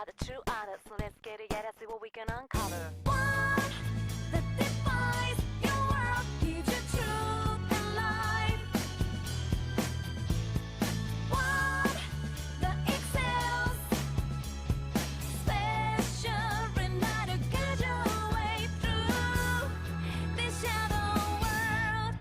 The true artist, so let's get together, see what we can uncover. What that defies your world, gives you truth and life. What that excels, special enough to guide your way through this shadow world.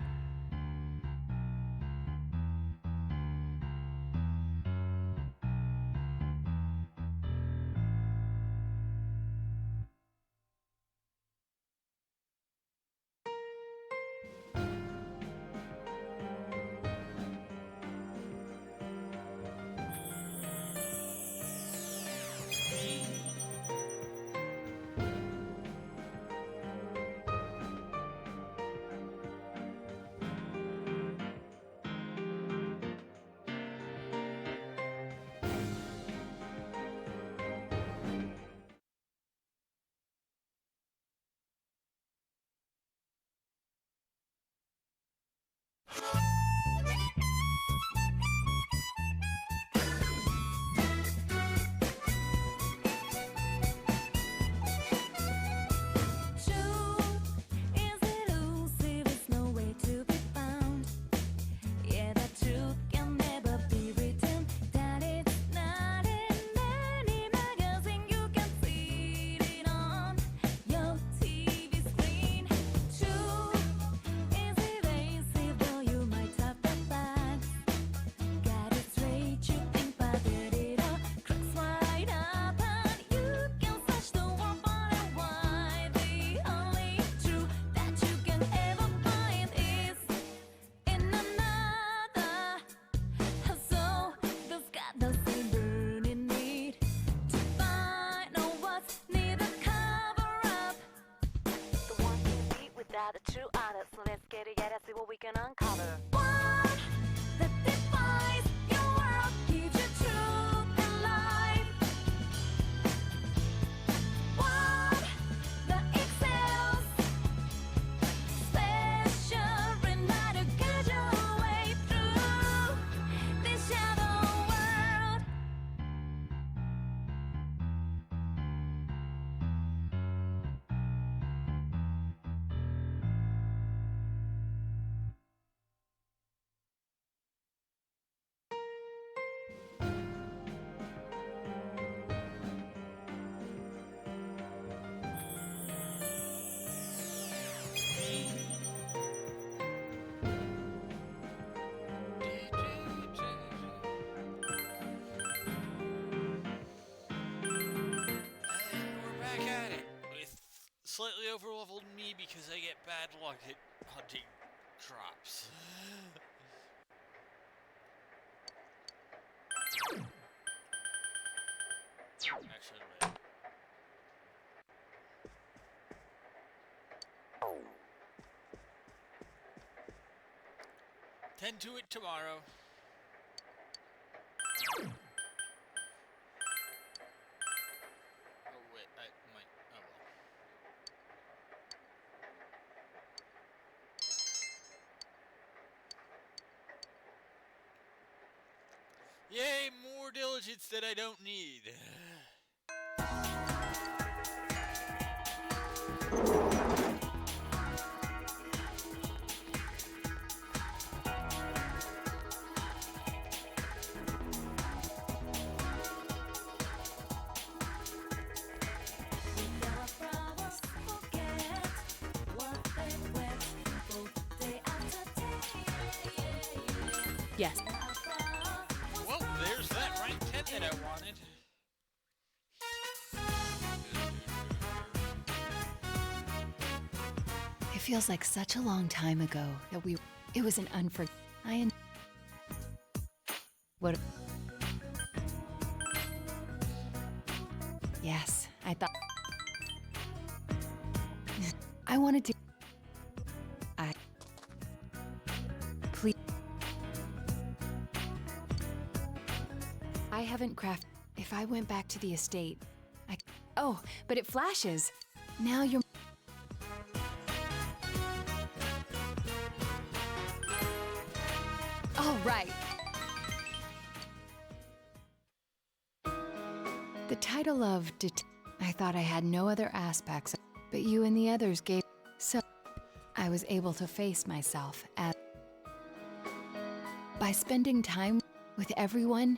The true artist, so let's get together, see what we can uncover. What that defies your world, gives you truth and life. What that excels, special enough to guide your way through this shadow world. Slightly overleveled me because I get bad luck at hunting drops. Actually, wait. Tend to it tomorrow. Oh wait, I might. Oh well. Yay, more diligence that I don't need. Yes. Well, there's that rank 10 that I wanted. It feels like such a long time ago that it was an what? Yes, I thought. I wanted to. Please. I haven't crafted. If I went back to the estate, Oh, but it flashes. Now you're. All right. The title of I thought I had no other aspects, but you and the others gave. So I was able to face myself by spending time with everyone.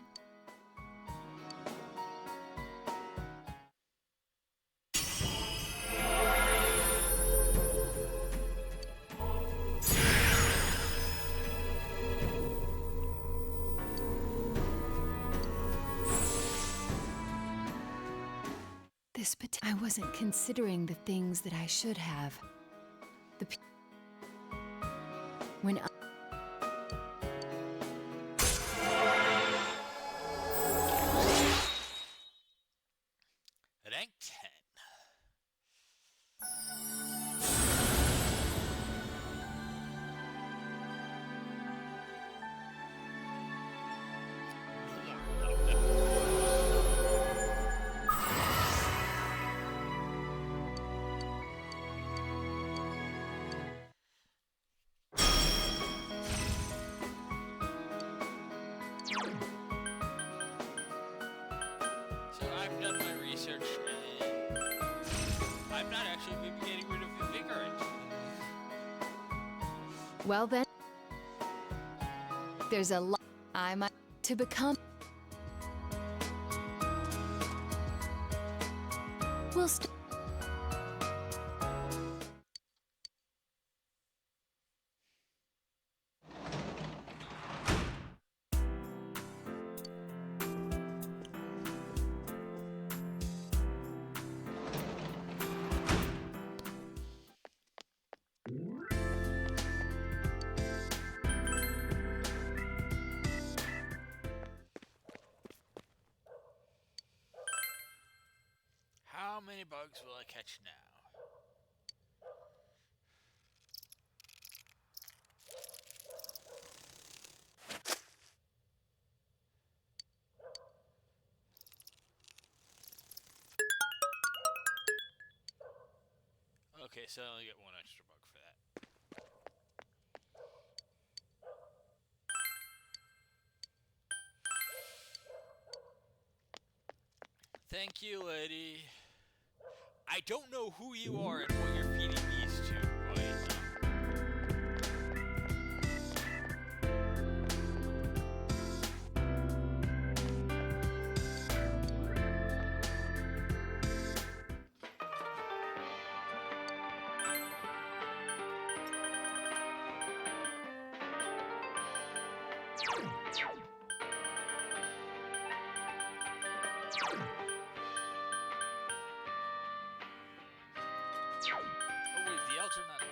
I wasn't considering the things that I should have. When Rank 10. So I've done my research and I'm not actually going to be getting rid of Invigorant. Well then, there's a lot I might to become. We'll How many bugs will I catch now? Okay, so I only get one extra bug for that. Thank you, lady. I don't know who you are and what you're feeding these to, but oh wait, the elves are not live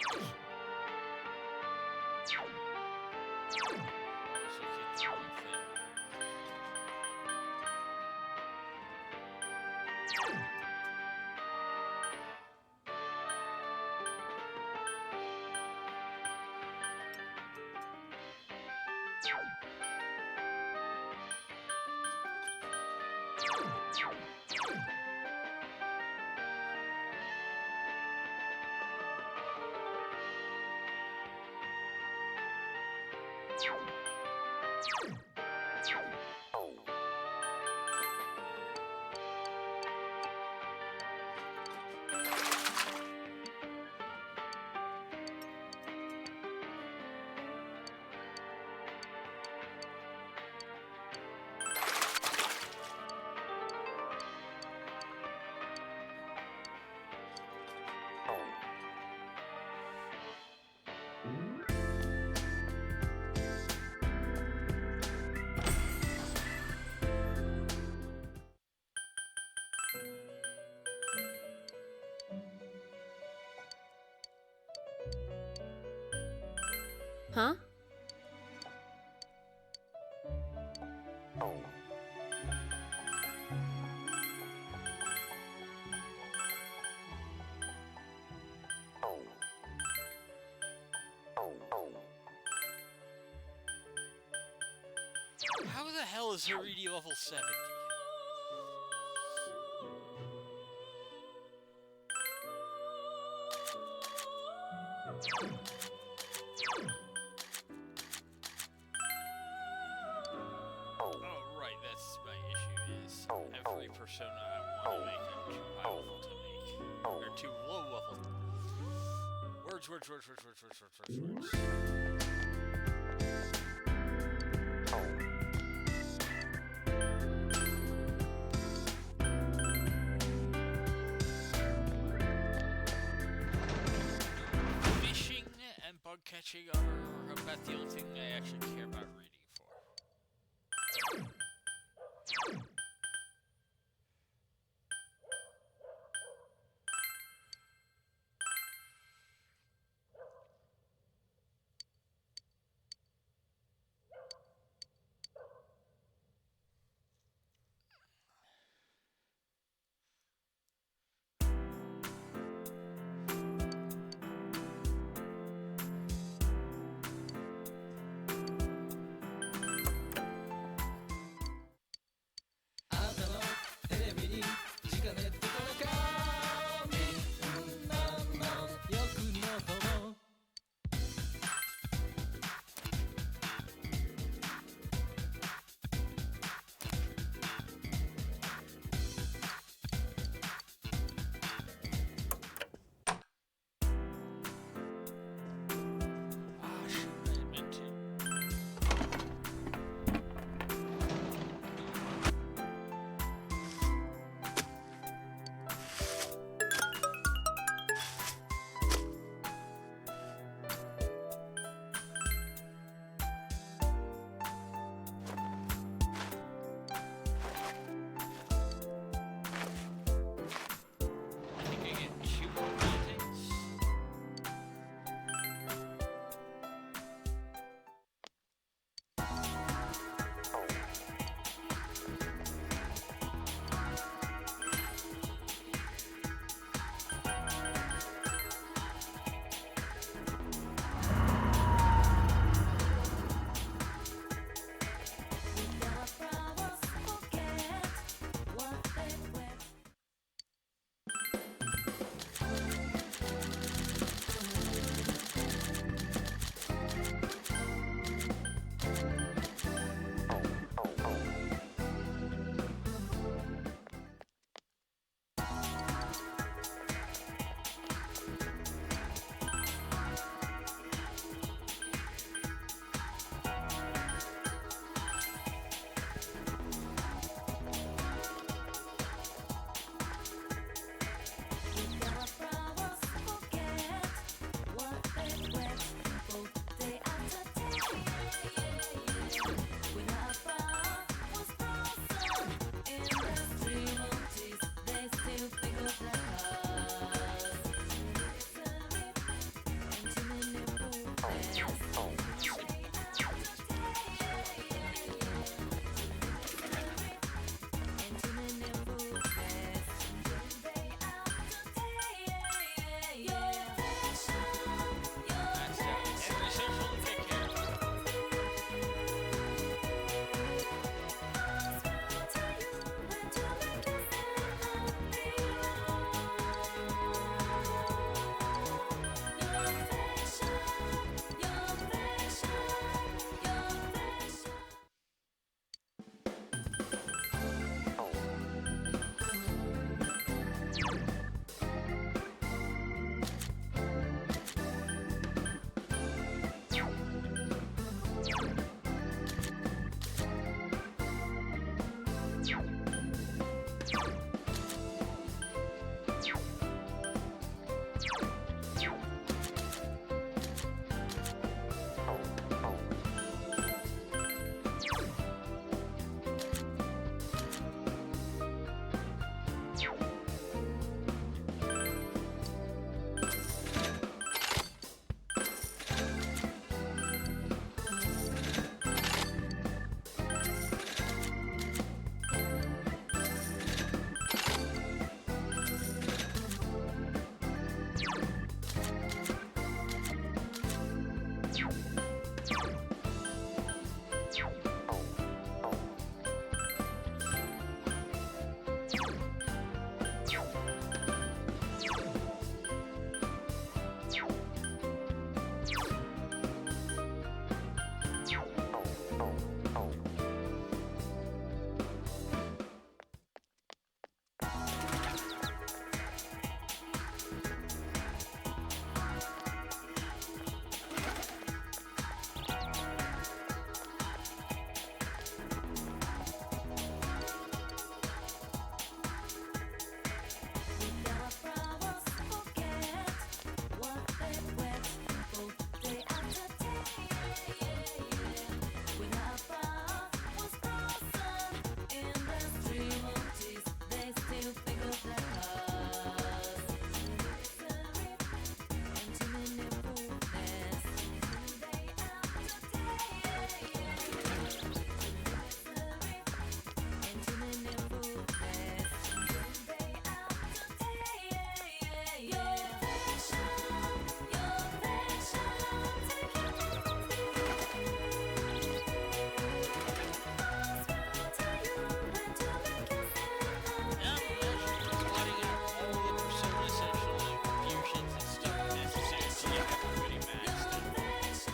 anymore. Always look at the wrong thing. Huh? How the hell is Haridi level 70? Oh, right, that's my issue, is every persona I want to make are too high level to make. Or too low level. Words. Fishing and bug catching are about the only thing I actually care about reading for.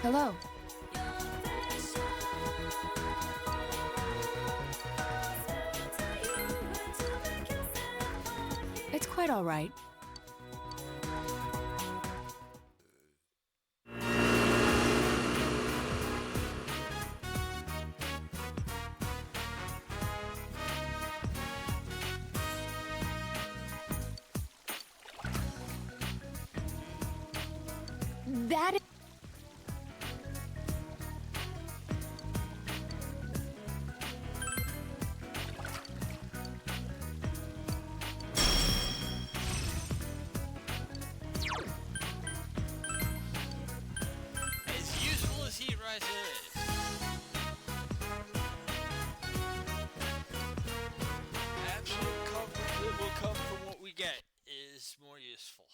Hello. It's quite all right. That is... As useful as Heat Riser is, absolute comfort that will come from what we get is more useful.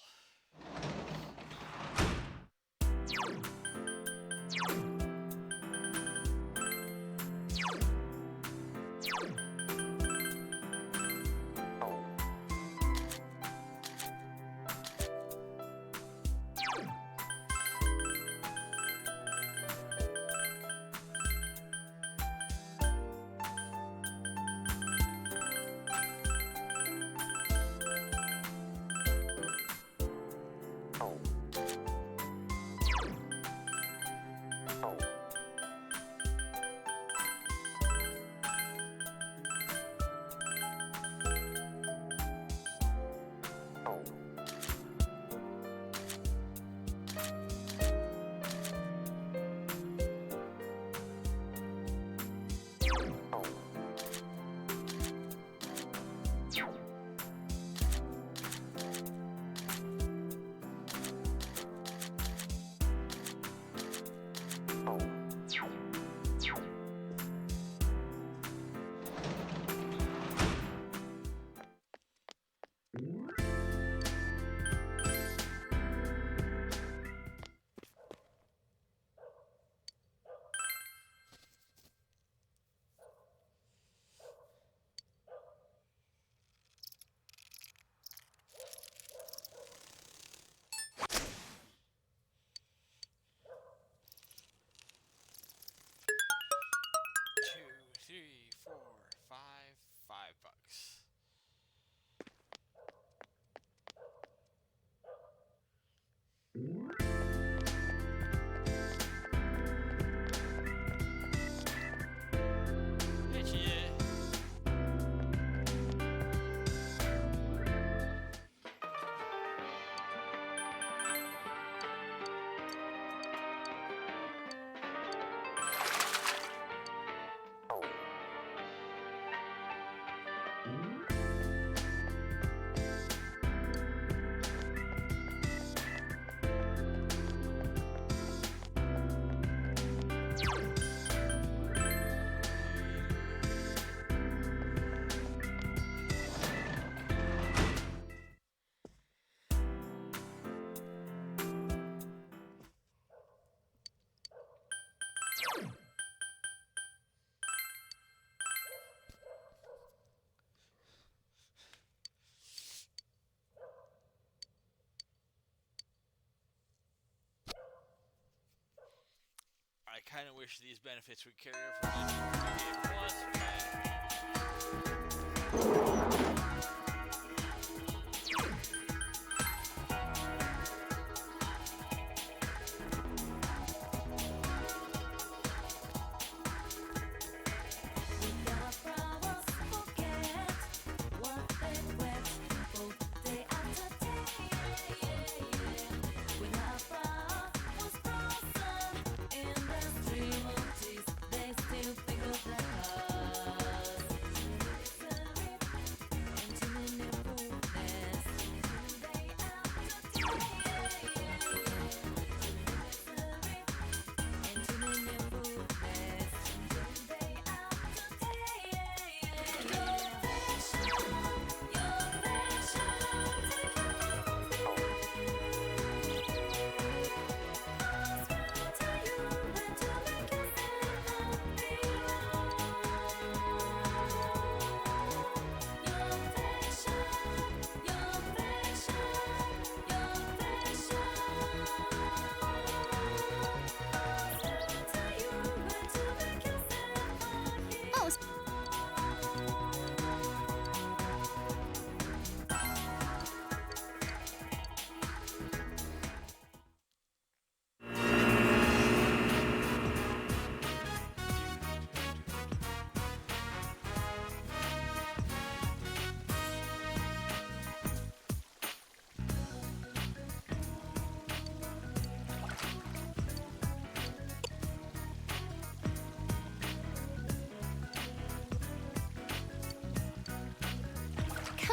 $5. Heck yeah. I kind of wish these benefits would carry over from GTA Plus,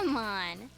Come on.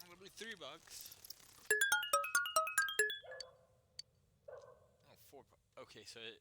It'll be $3. Oh, okay, so it.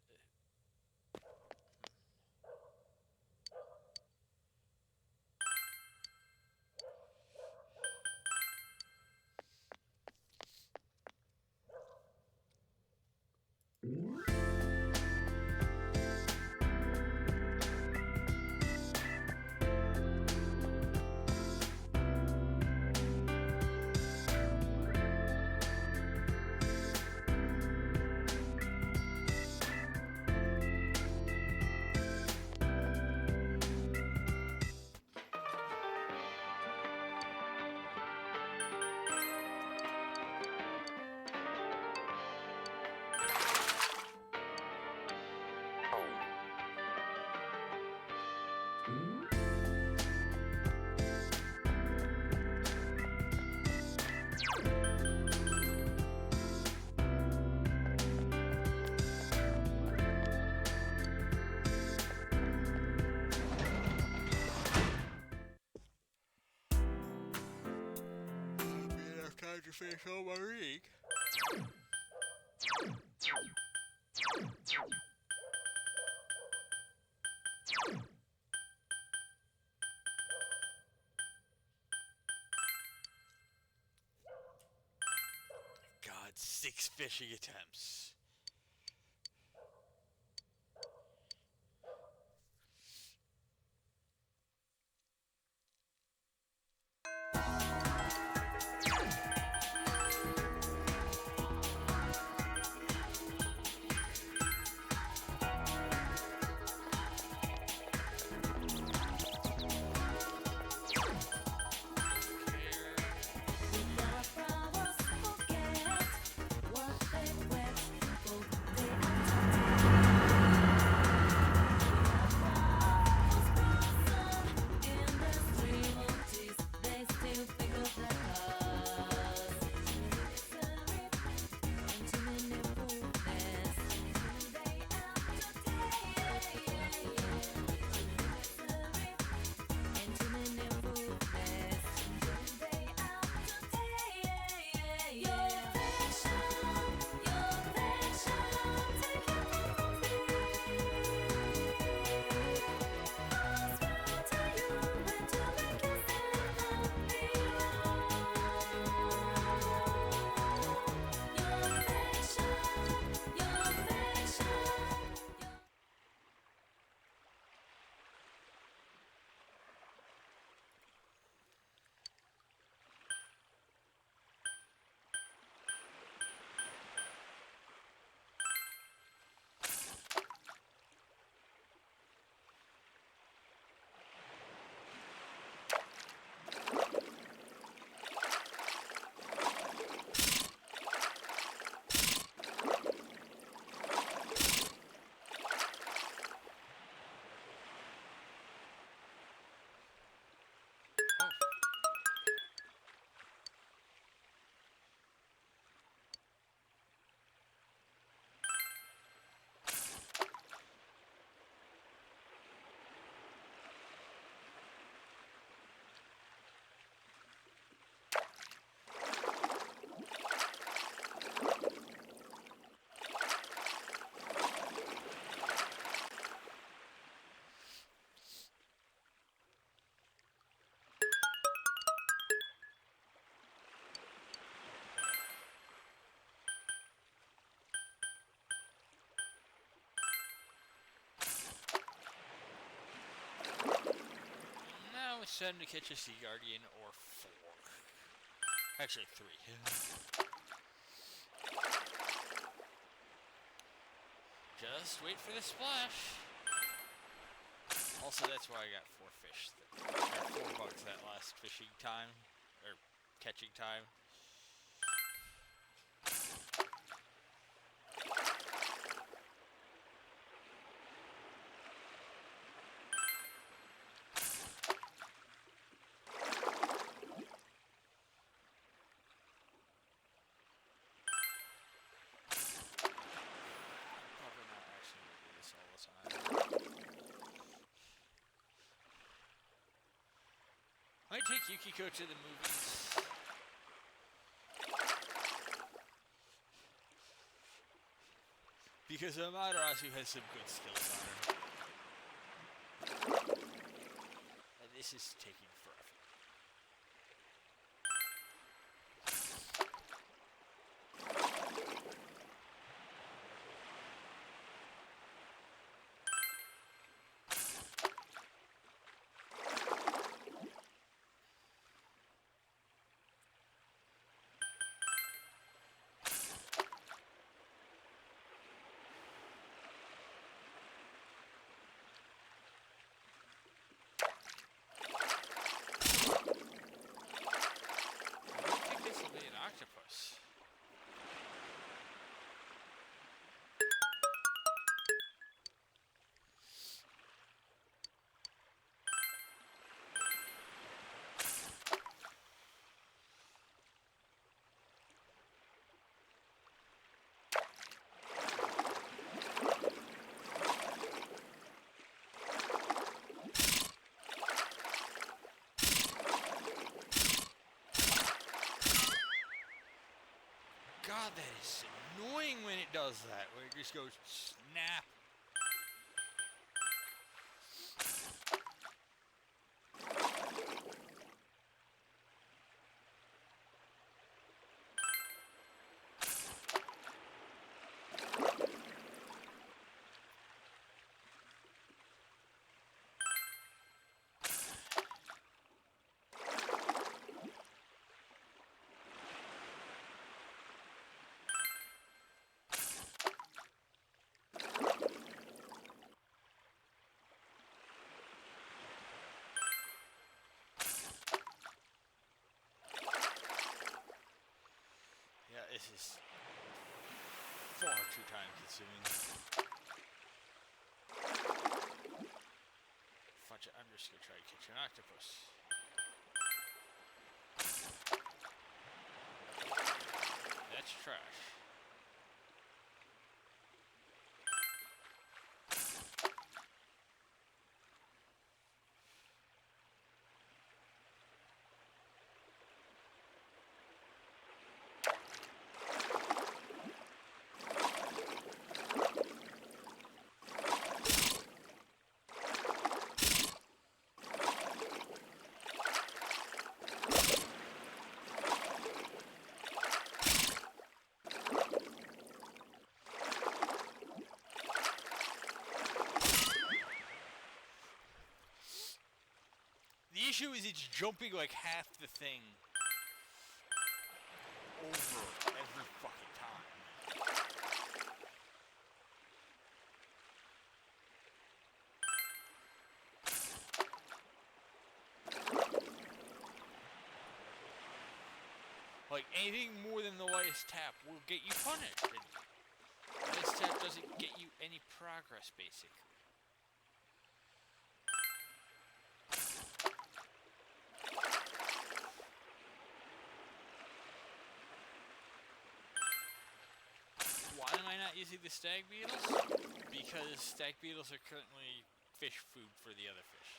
Time to finish all my reading. God, 6 fishing attempts. Now it's time to catch a sea guardian or 4. Actually, 3. Just wait for the splash. Also, that's why I got 4 fish. Or 4 bugs that last fishing time. Or catching time. Probably not actually gonna do this all the time. Might take Yukiko to the movies. Because Amaterasu has some good skills on her. And this is taking forever. I think this will be an octopus. God, that is annoying when it does that, where it just goes snap. Yeah, this is far too time consuming. Fudge it, I'm just gonna try to catch an octopus. That's trash. The issue is it's jumping like half the thing over every fucking time. Like, anything more than the lightest tap will get you punished. And the lightest tap doesn't get you any progress, basically. Why am I not using the stag beetles? Because stag beetles are currently fish food for the other fish.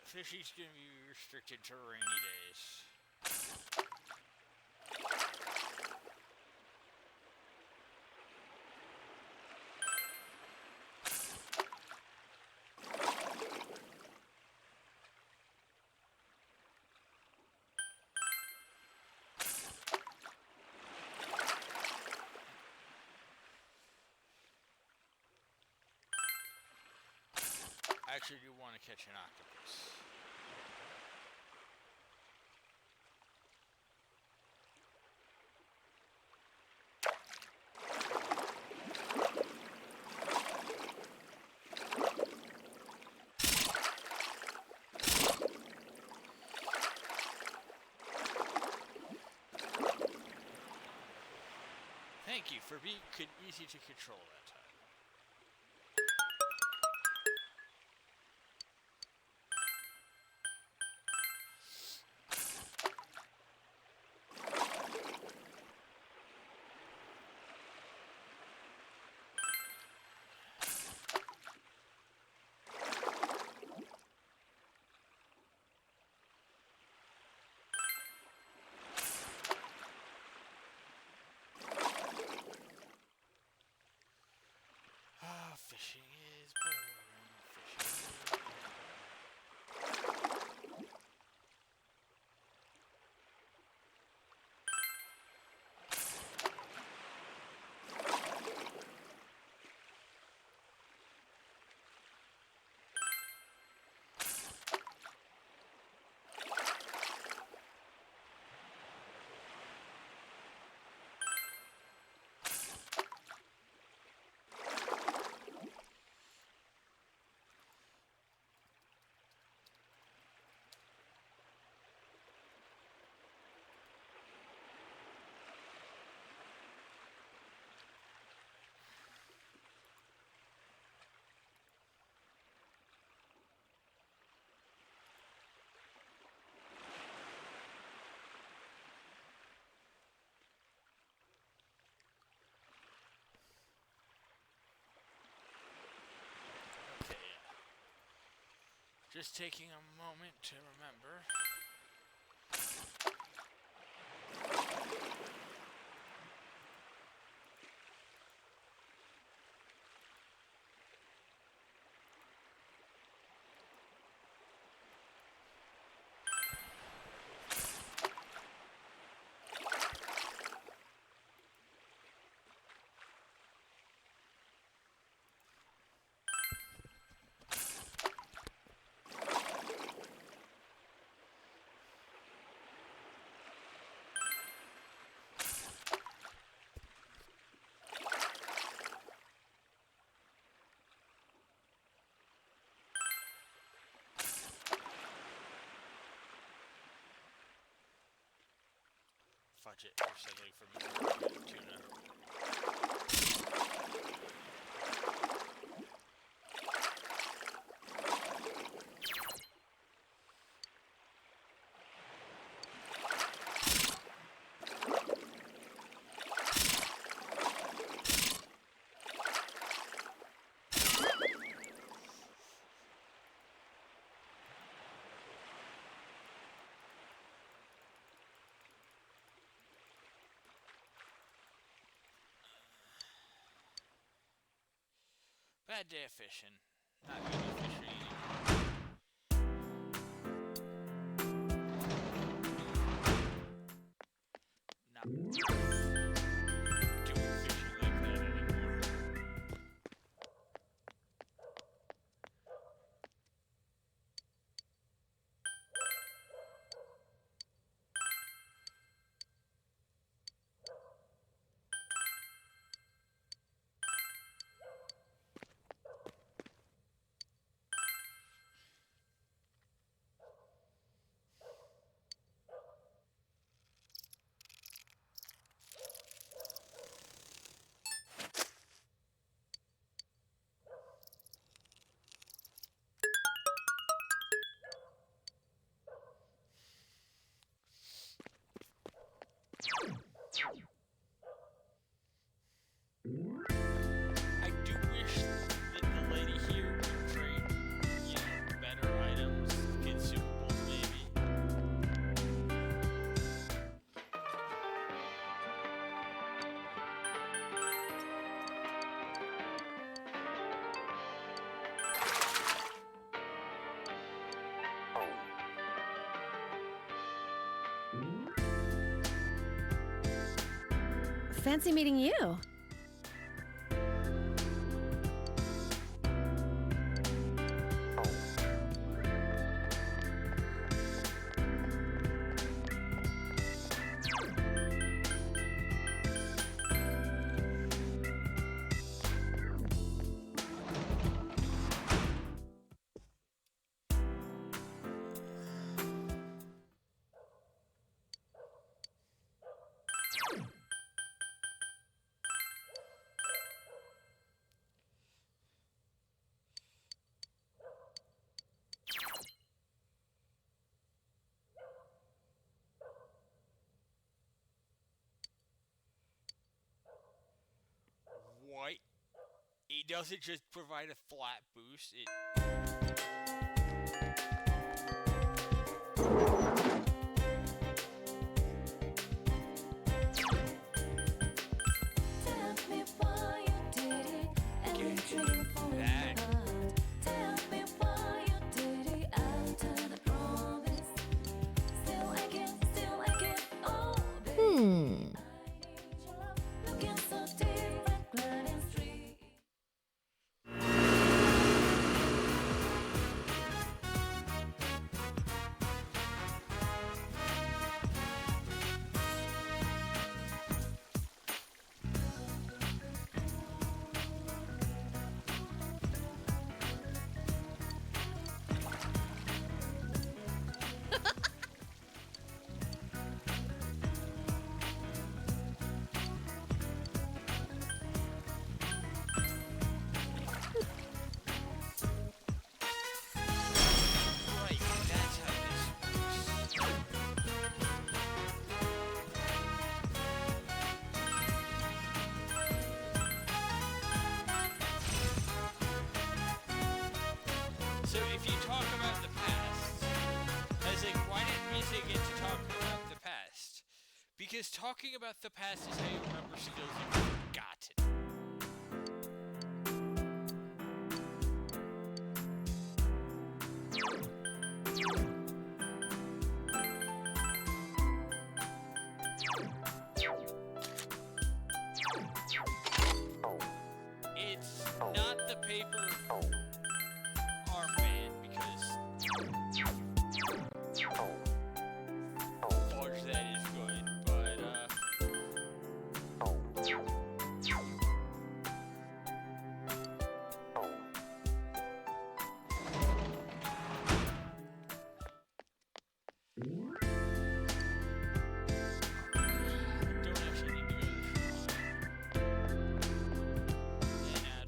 Fishing's gonna be restricted to rainy days. I actually do want to catch an octopus. Thank you for being easy to control that time. Ah, fishing is boring. Fishing is boring. Okay, yeah. Just taking a moment to remember. Fudge it for settling for me. Tuna. Bad day of fishing. Not good at fishing anymore. Not doing fishing like that anymore. fancy meeting you. What? It doesn't just provide a flat boost. Tell me why you did it, and we dream for that. Tell me why you did it after the promise. Still I can't, oh baby. I need your love, looking so different, glad and street. Right, that's how this works. So if you talk about the past, I was like, why didn't Misa get to talk about the past? Because talking about the past is how you remember skills you've forgotten. It's not the paper armband because fudge that is good, but don't actually need to go to the shrine.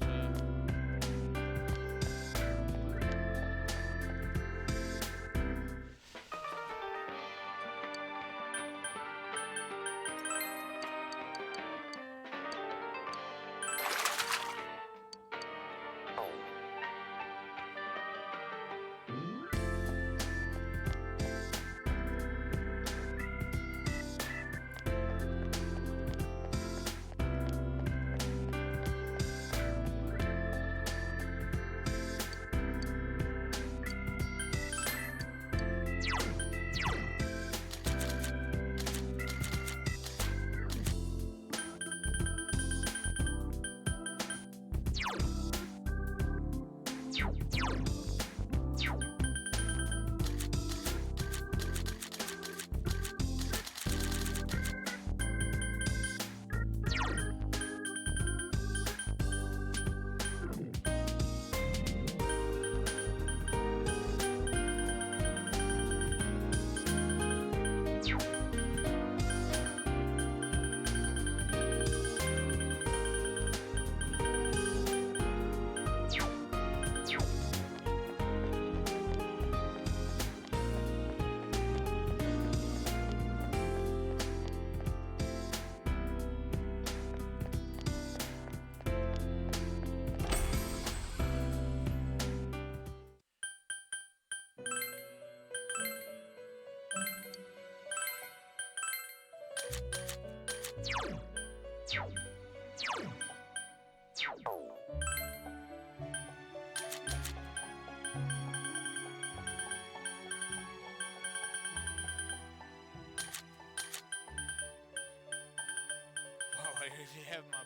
And I have my.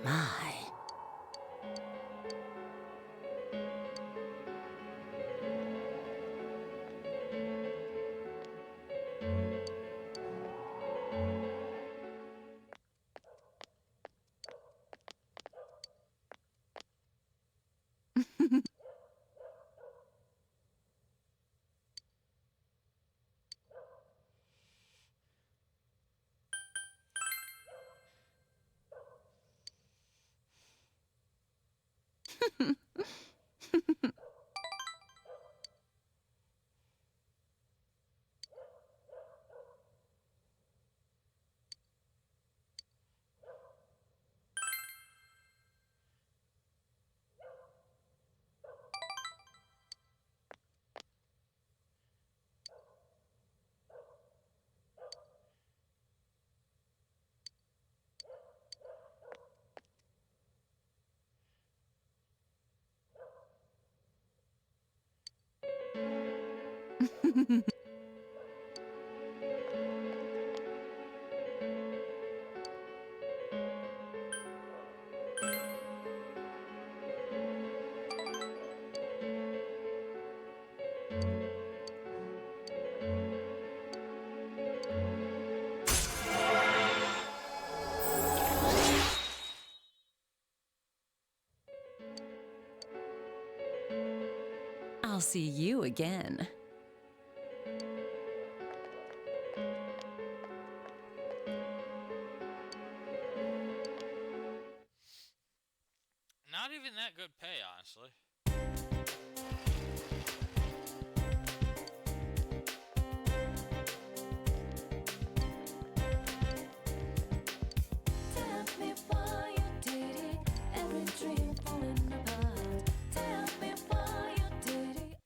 My. I'll see you again. Not even that good pay, honestly. Tell me why you did it. Every dream falling apart. Tell me why you did it.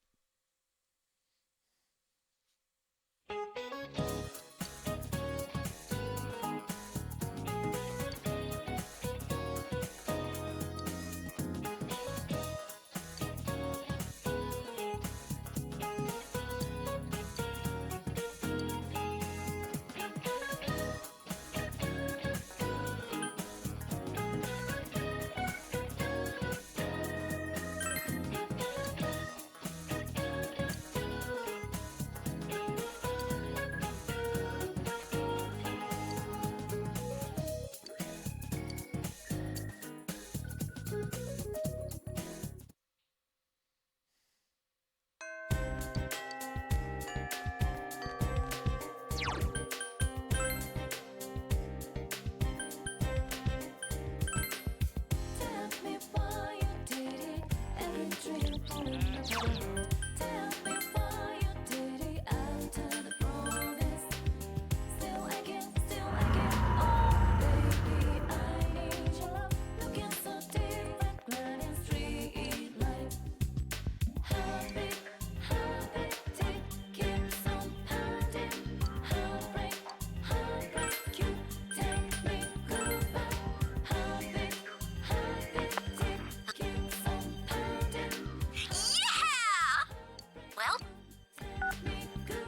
Tell me why you did it. Every dream falling apart. Tell me why you did it after the promise. Still I can't. Oh, baby, I need your love. Looking so different, gliding street light. Heartbeat, tick, keeps on pounding. Heartbreak, you take me goodbye. Heartbeat, tick, keeps on pounding. Yeah! Well, Take me good.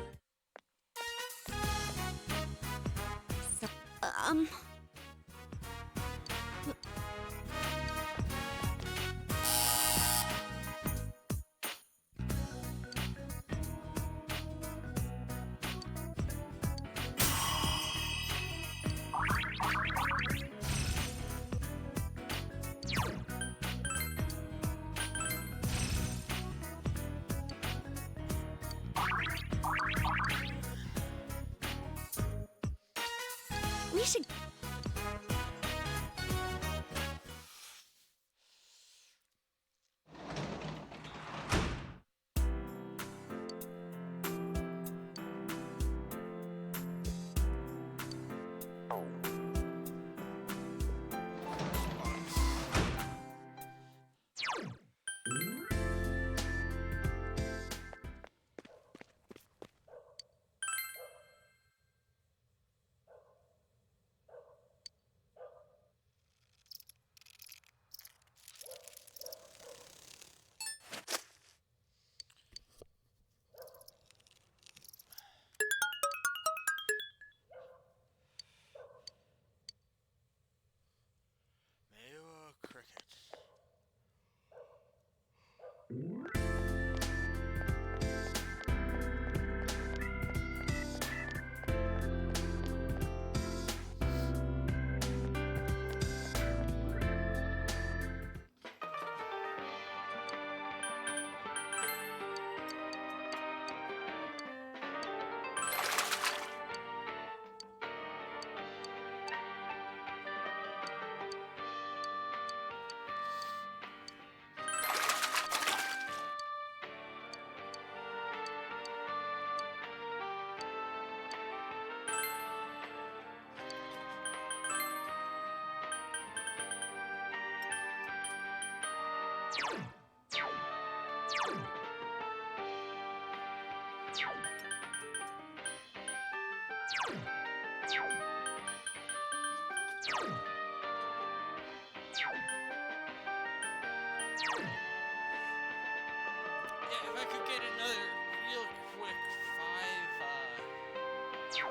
um... We should. Maywa cricket. Yeah, if I could get another real quick 5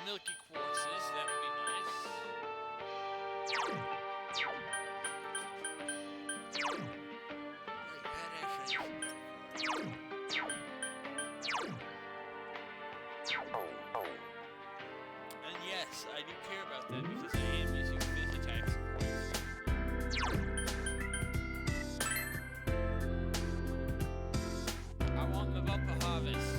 milky quartzes, that would be nice. Like that actually. And yes, I do care about that because I am using fizz attacks quite frequently. I want them up the harvest.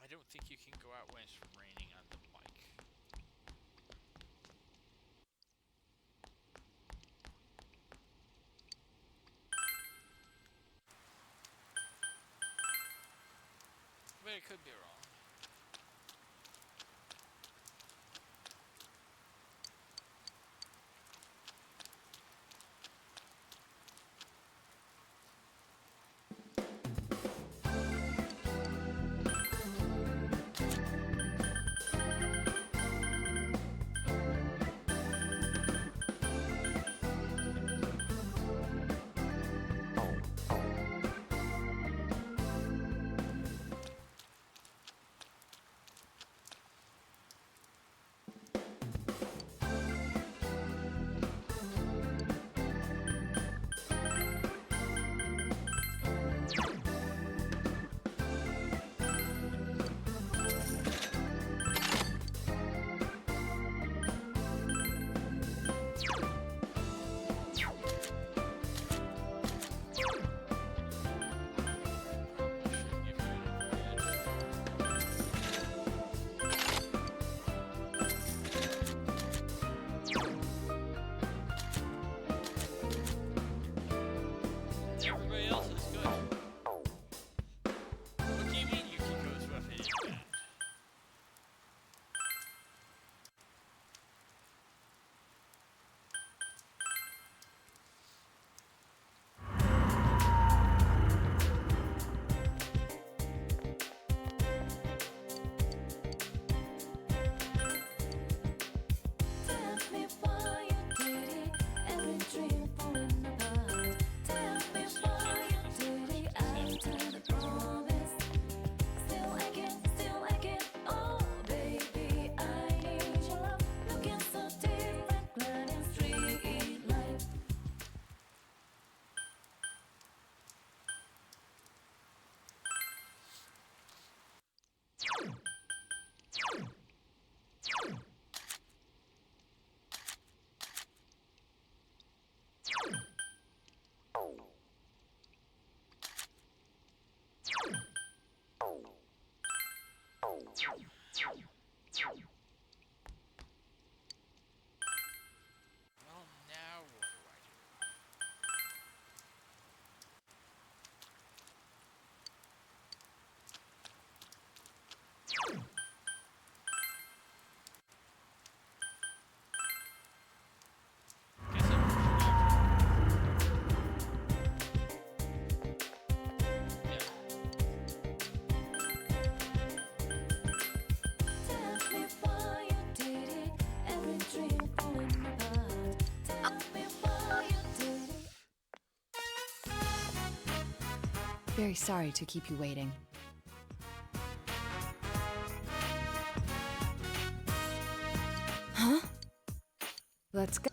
I don't think you can go out when it's raining on the mic. But it could be wrong. Very sorry to keep you waiting. Huh? Let's go.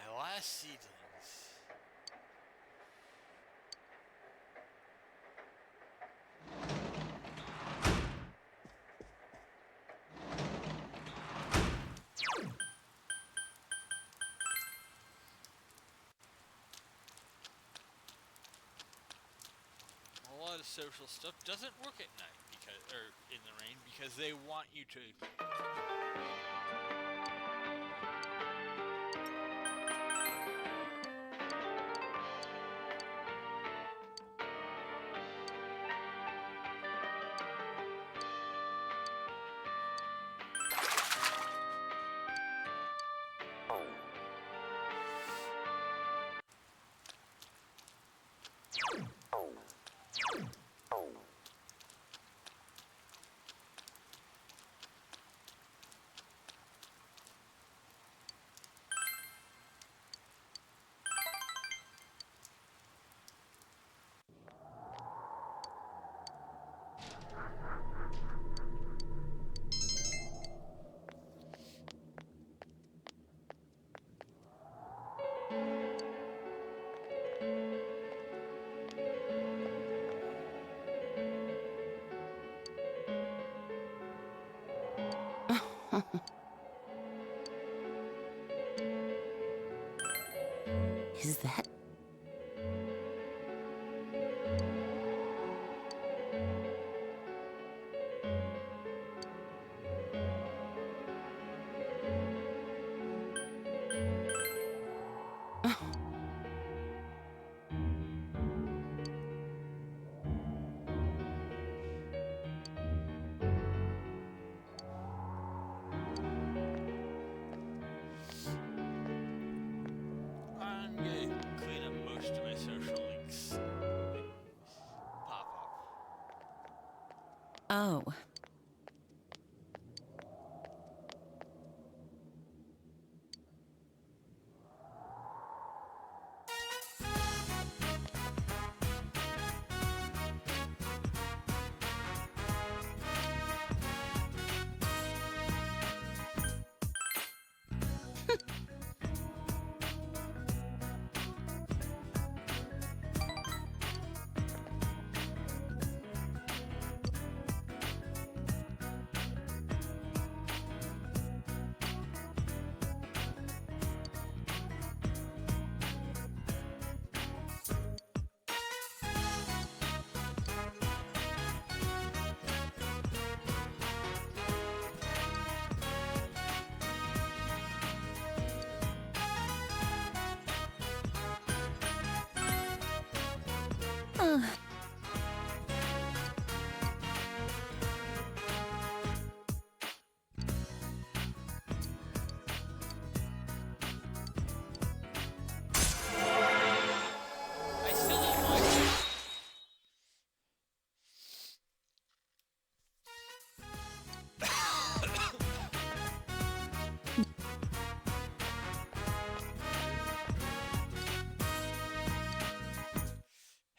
My last seedlings. A lot of social stuff doesn't work at night because, or in the rain, because they want you to. Is that? I'm gonna clean up most of my social links. Pop up. Oh. I still don't like it.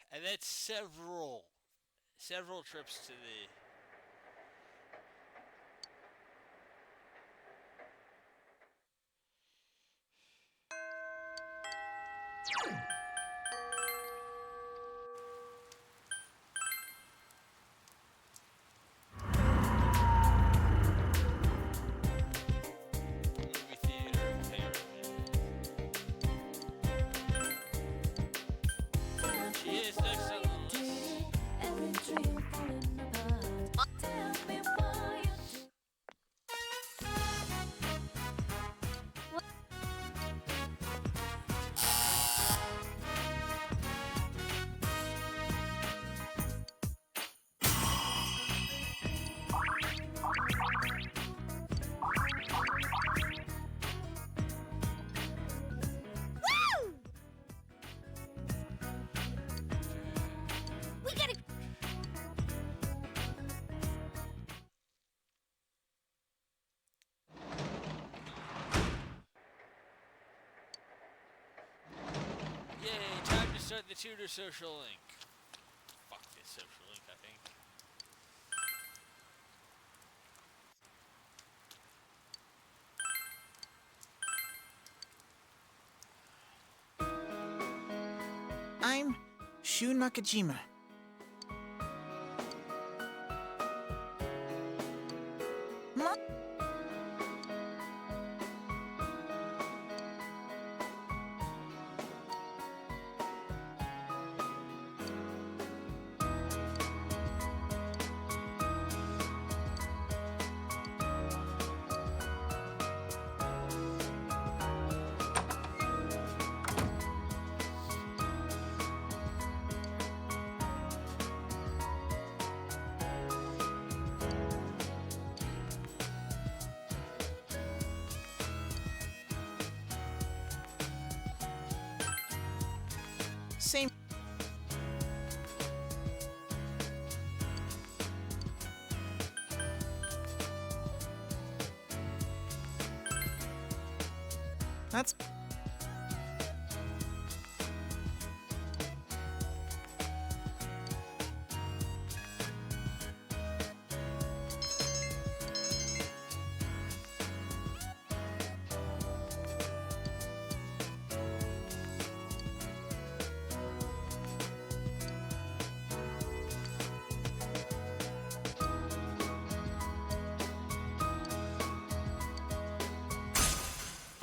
And that's several trips to the. Movie theater. the tutor social link. Fuck this social link, I think. I'm Shu Nakajima. Same. That's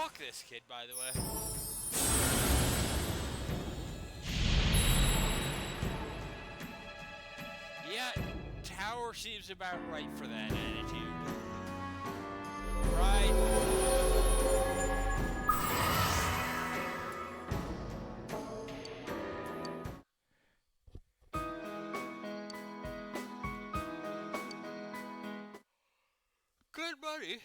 Fuck this kid, by the way. Yeah, Tower seems about right for that attitude. Right? Good buddy.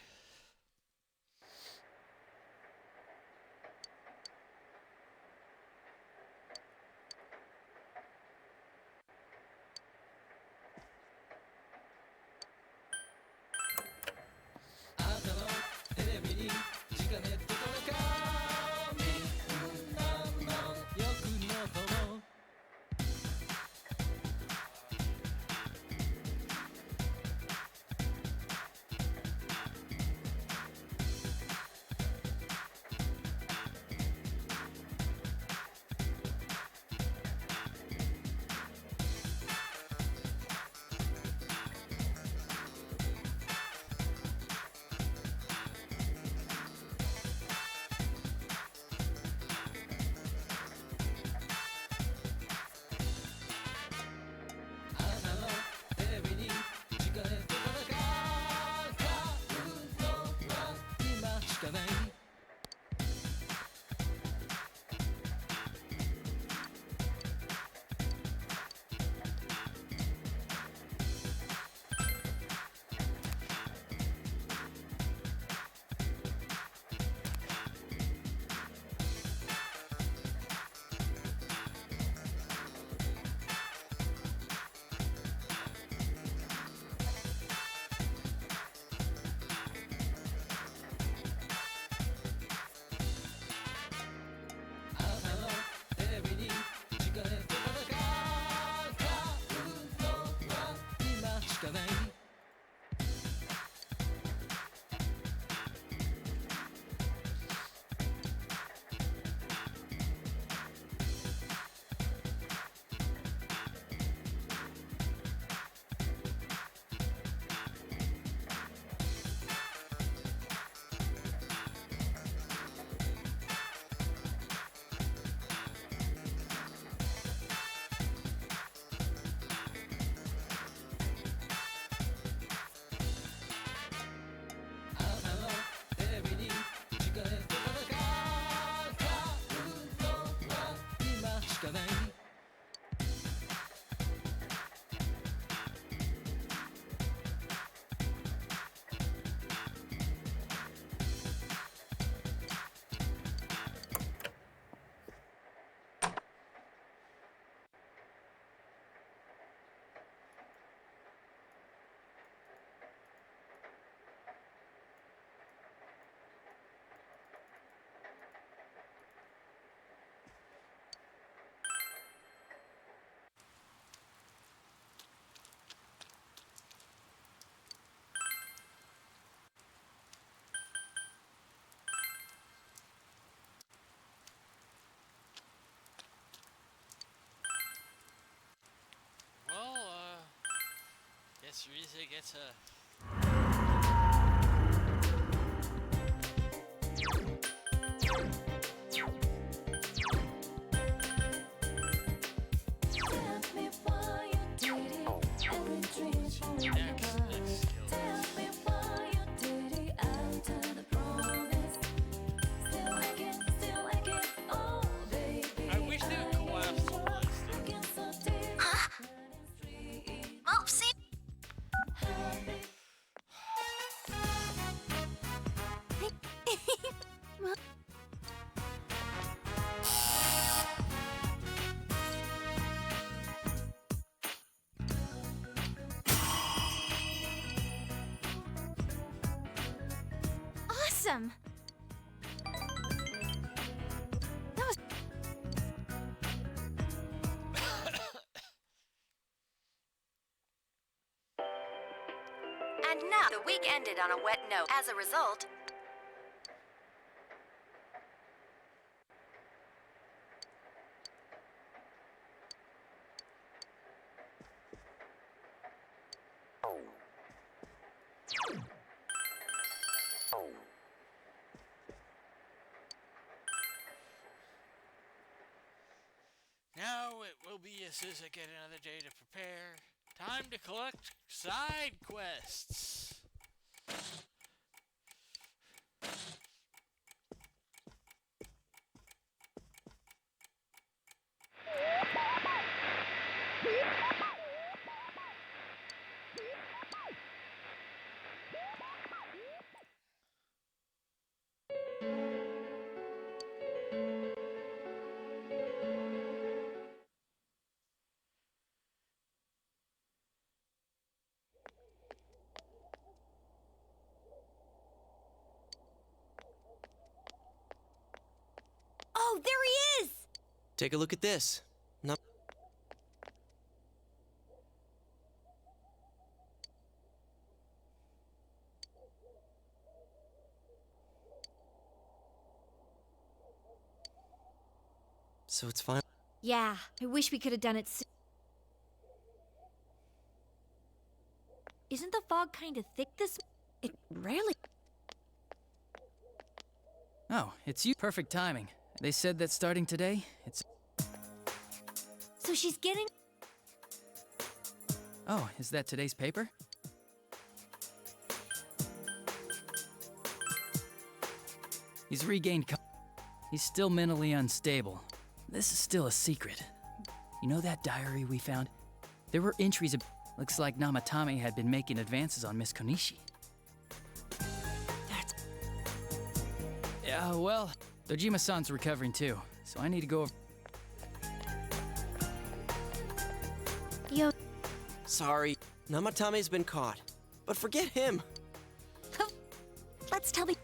guess Riza gets a... Tell me why you did it. Every dream falling Next apart. skill. Tell me why you did it after the promise. Still I can, oh baby. I wish they would collapse the list. Looking so deep. Oopsie. Awesome! That was. And now the week ended on a wet note. As a result, Now it will be as soon as I get another day to prepare. Time to collect side quests. Oh, there he is! Take a look at this. No. So it's fine. Yeah, I wish we could have done it sooner. Isn't the fog kind of thick this? It rarely. Oh, it's you. Perfect timing. They said that starting today, it's... So she's getting. Oh, is that today's paper? He's regained He's still mentally unstable. This is still a secret. You know that diary we found? There were entries of... Looks like Namatame had been making advances on Miss Konishi. That's. Yeah, well, Dojima-san's recovering too, so I need to go over... Yo. Sorry, Namatame's been caught. But forget him. Let's tell the.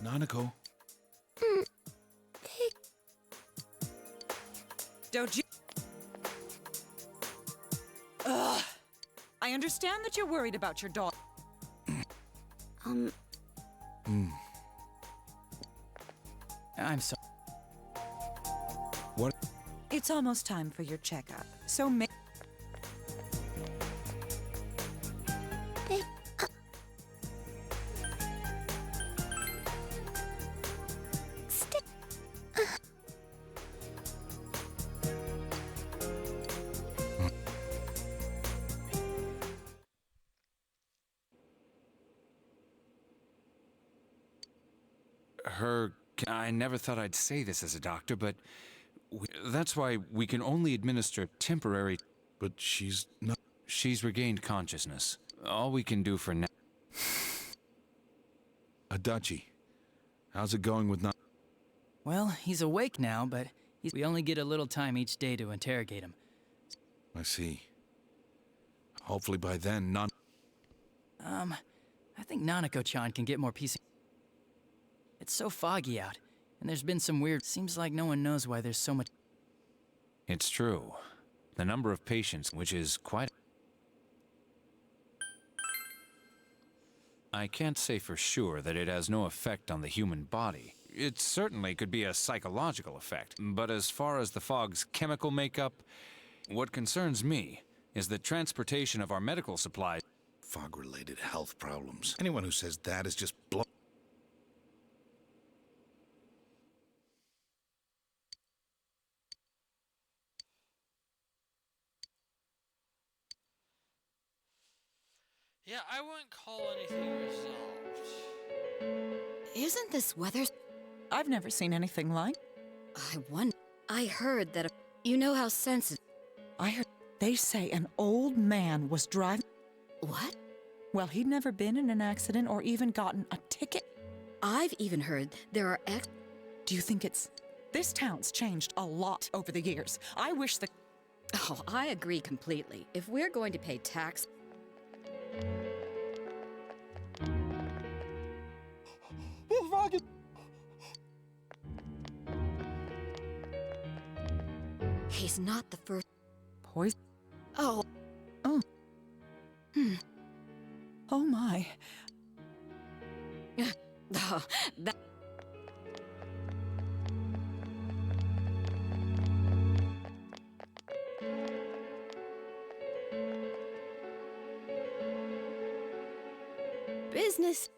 Nanako. Don't you? Ugh. I understand that you're worried about your daughter. I'm sorry. What? It's almost time for your checkup, so I never thought I'd say this as a doctor, but that's why we can only administer temporary. But she's not. She's regained consciousness. All we can do for now. Adachi, how's it going with not? Well, he's awake now, but We only get a little time each day to interrogate him. I see. Hopefully by then, none. I think Nanako-chan can get more peace. It's so foggy out, and there's been some weird... Seems like no one knows why there's so much... It's true. The number of patients, which is quite... I can't say for sure that it has no effect on the human body. It certainly could be a psychological effect, but as far as the fog's chemical makeup, what concerns me is the transportation of our medical supplies. Fog-related health problems. Anyone who says that is just Yeah, I wouldn't call anything resolved. Isn't this weather? I've never seen anything like. I wonder. I heard that. You know how sensitive. I heard they say an old man was driving. What? Well, he'd never been in an accident or even gotten a ticket. I've even heard there are Do you think it's... This town's changed a lot over the years. I wish the... Oh, I agree completely. If we're going to pay tax... He's not the first... Poison? Oh. Oh. Oh my. Oh, that... Business.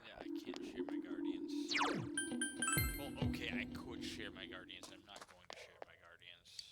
Yeah, I can't share my guardians. Well, okay, I could share my guardians. I'm not going to share my guardians.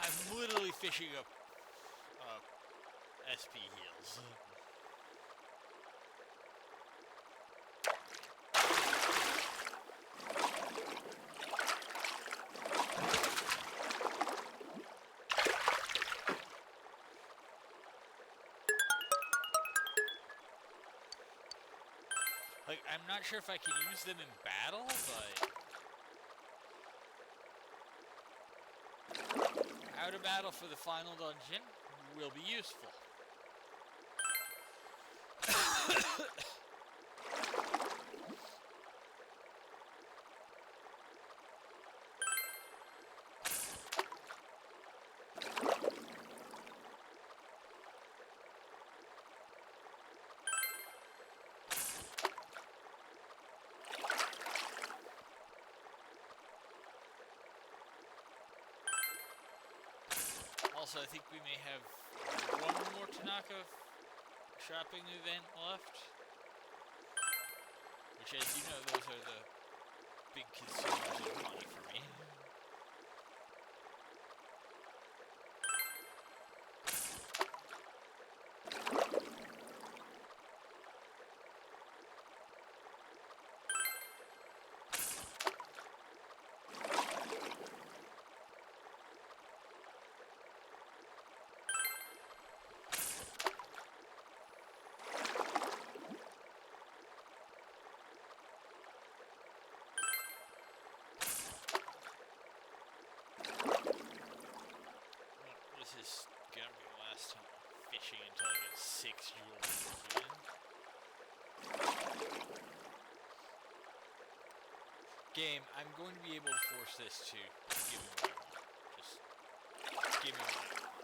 I'm literally fishing up SP heals. Like, I'm not sure if I can use them in battle, but... how to battle for the final dungeon will be useful. Also, I think we may have one more Tanaka shopping event left. Which, as you know, those are the big consumers of money for me. This is gonna be the last time I'm fishing until I get 6 jewels again. Game, I'm going to be able to force this to give me what I want. Just give me what I want.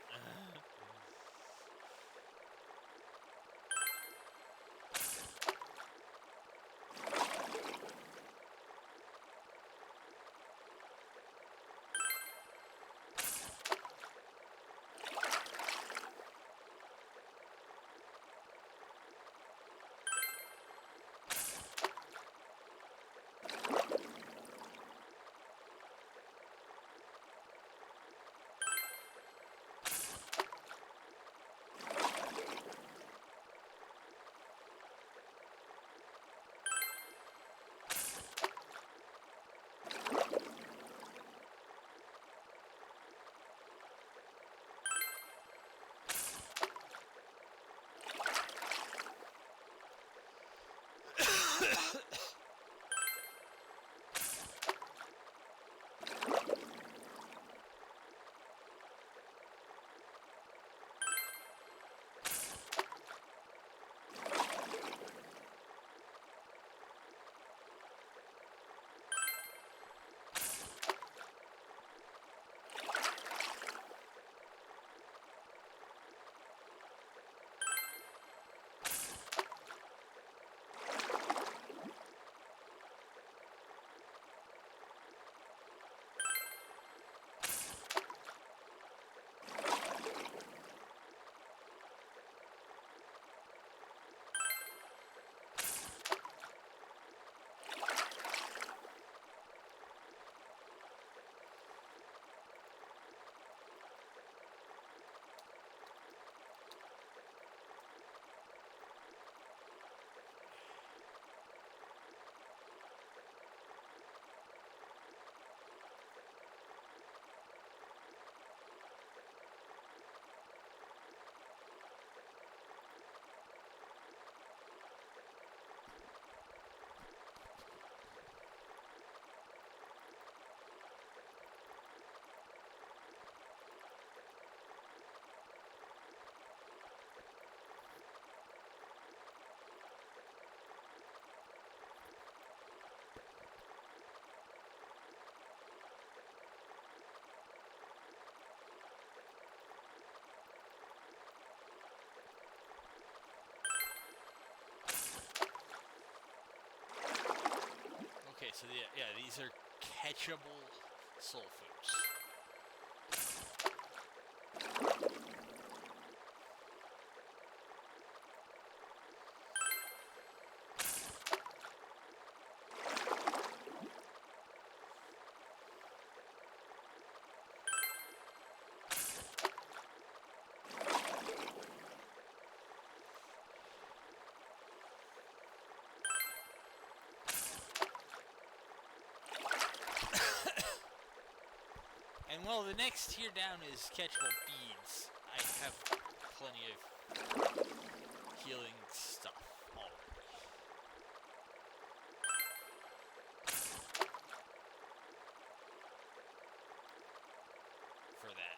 Okay, so these are catchable soul foods. And well, the next tier down is catchable beads. I have plenty of healing stuff already. For that.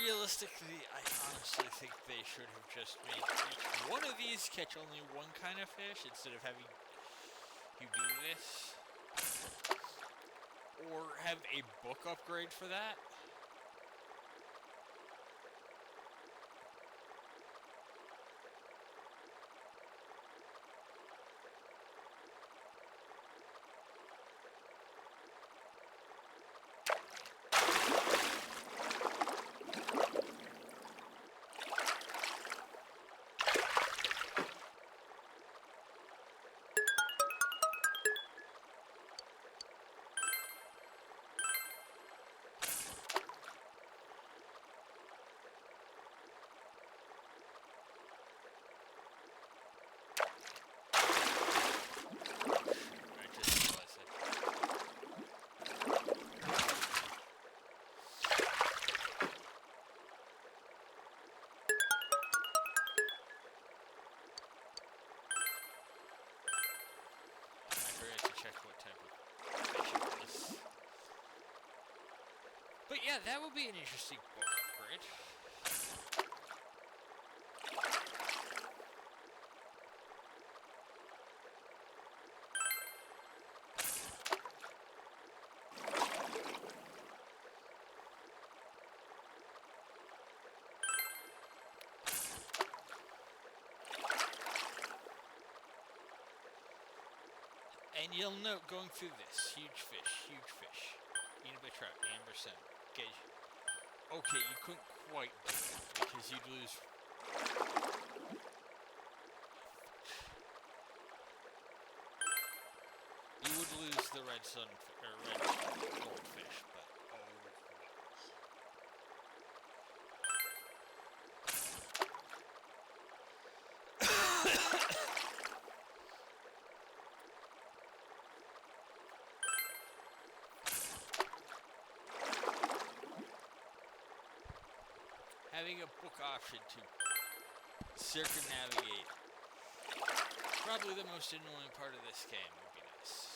realistically, I honestly think they should have just made each one of these catch only one kind of fish instead of having you do this. Or have a book upgrade for that. But yeah, that would be an interesting book upgrade. And you'll note going through this, huge fish, eaten by trout, amber salmon, gauge. Okay, you couldn't quite do it because you'd lose. You would lose the red or red goldfish, but oh well. Having a book option to circumnavigate probably the most annoying part of this game would be nice.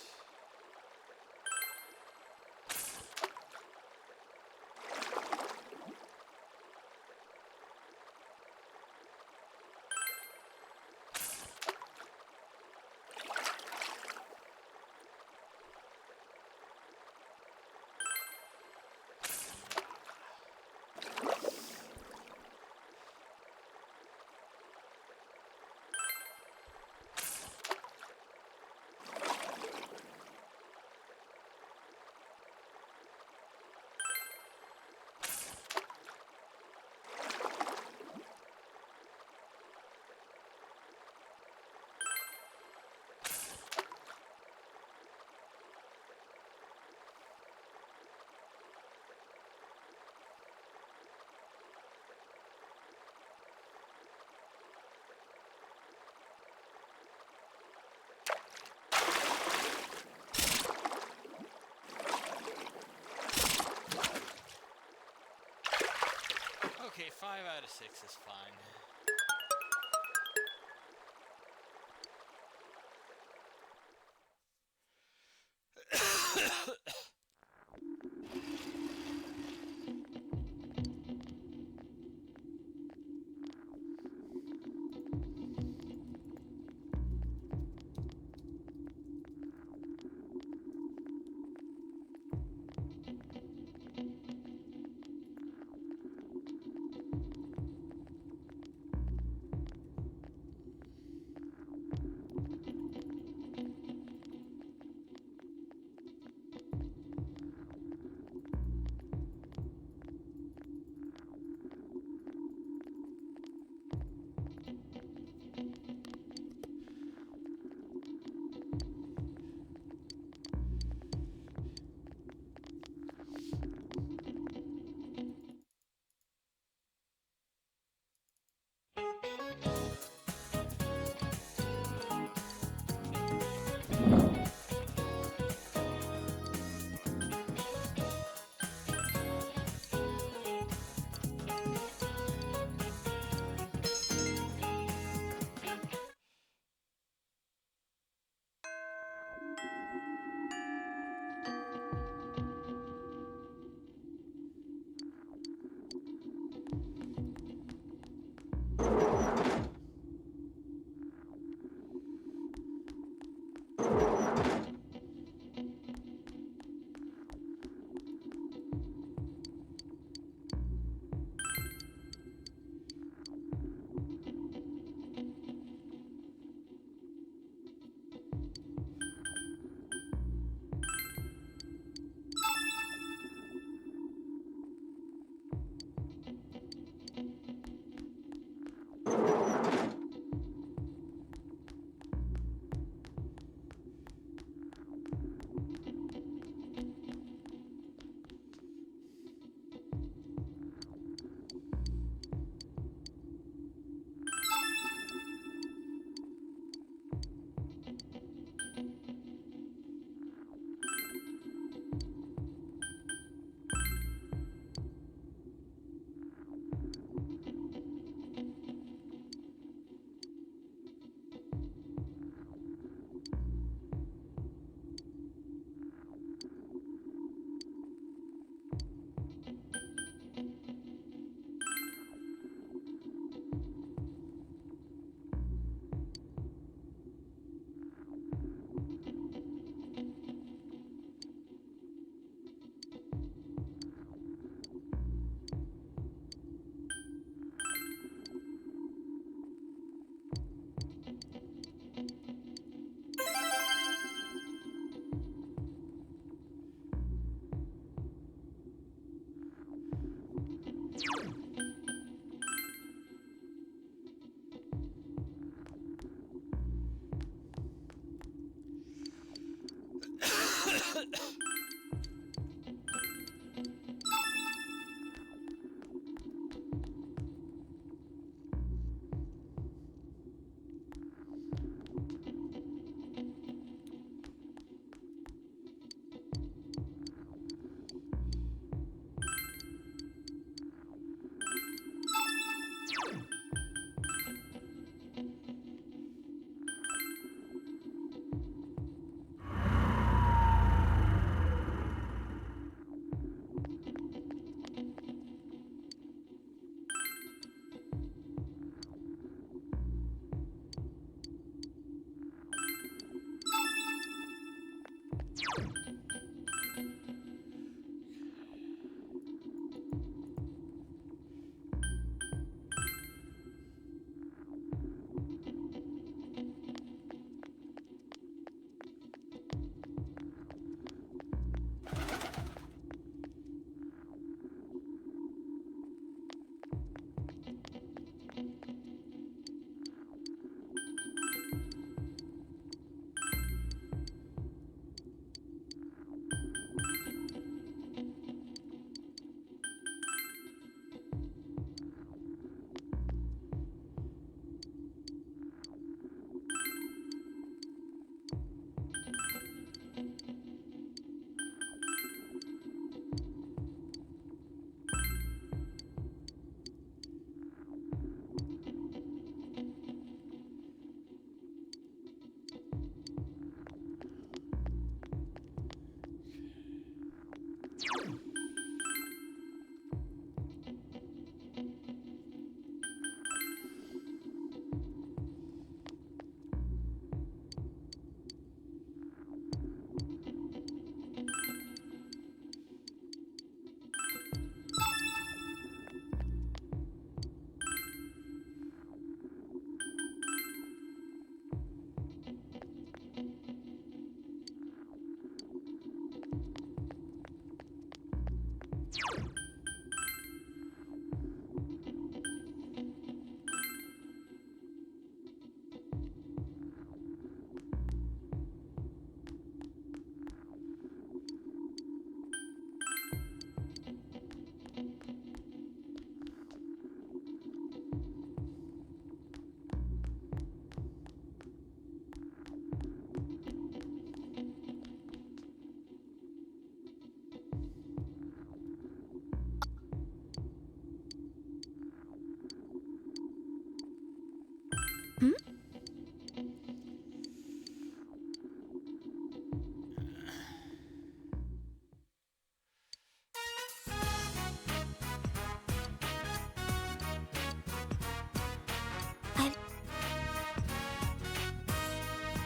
Okay, 5 out of 6 is fine.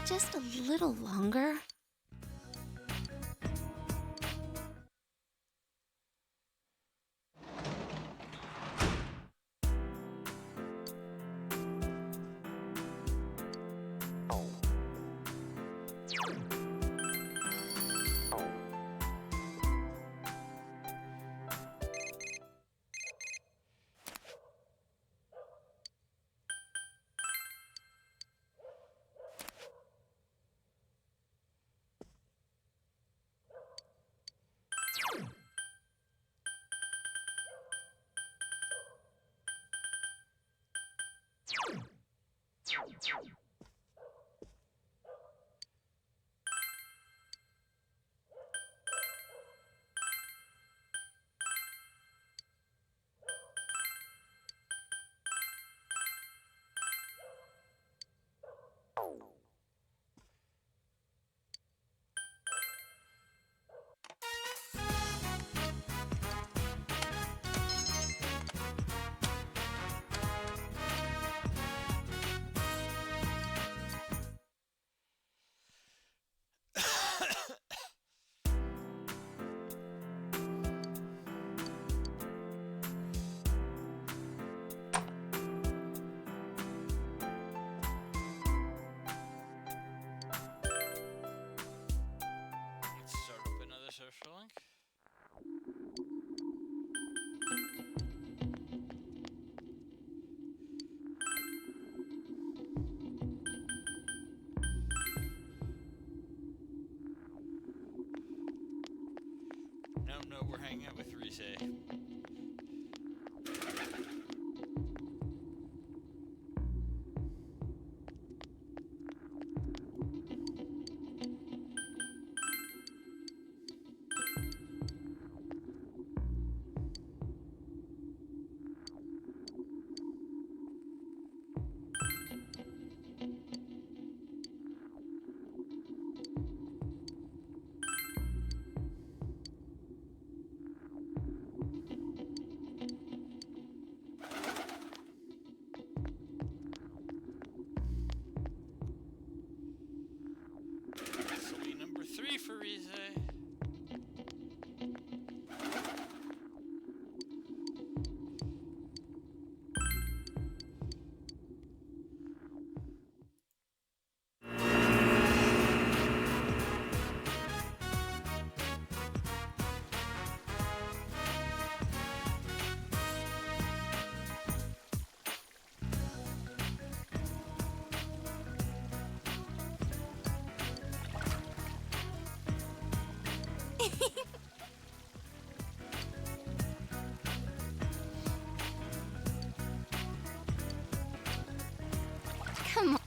Just a little longer. Start up another social link. No, we're hanging out with Rise. This will be number 3 for Rise. Come on.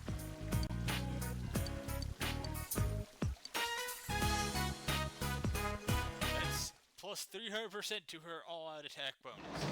That's plus 300% to her all-out attack bonus.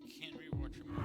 Can't rewatch a movie.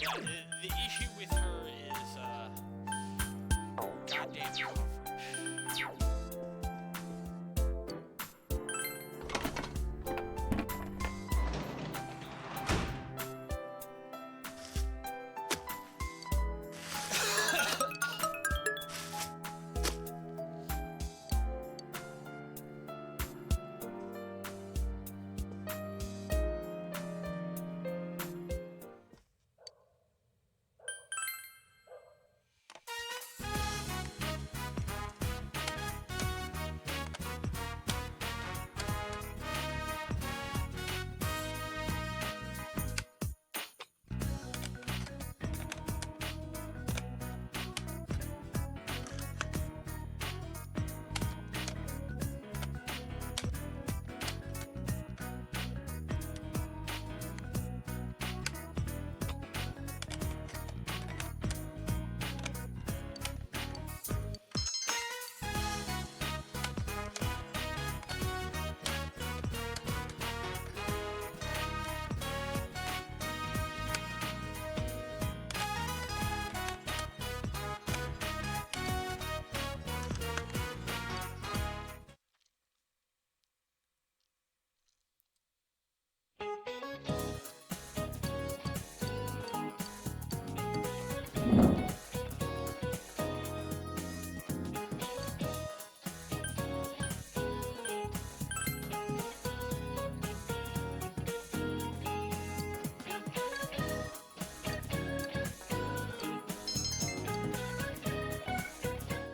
Yeah, the issue with her is, goddamn coverage.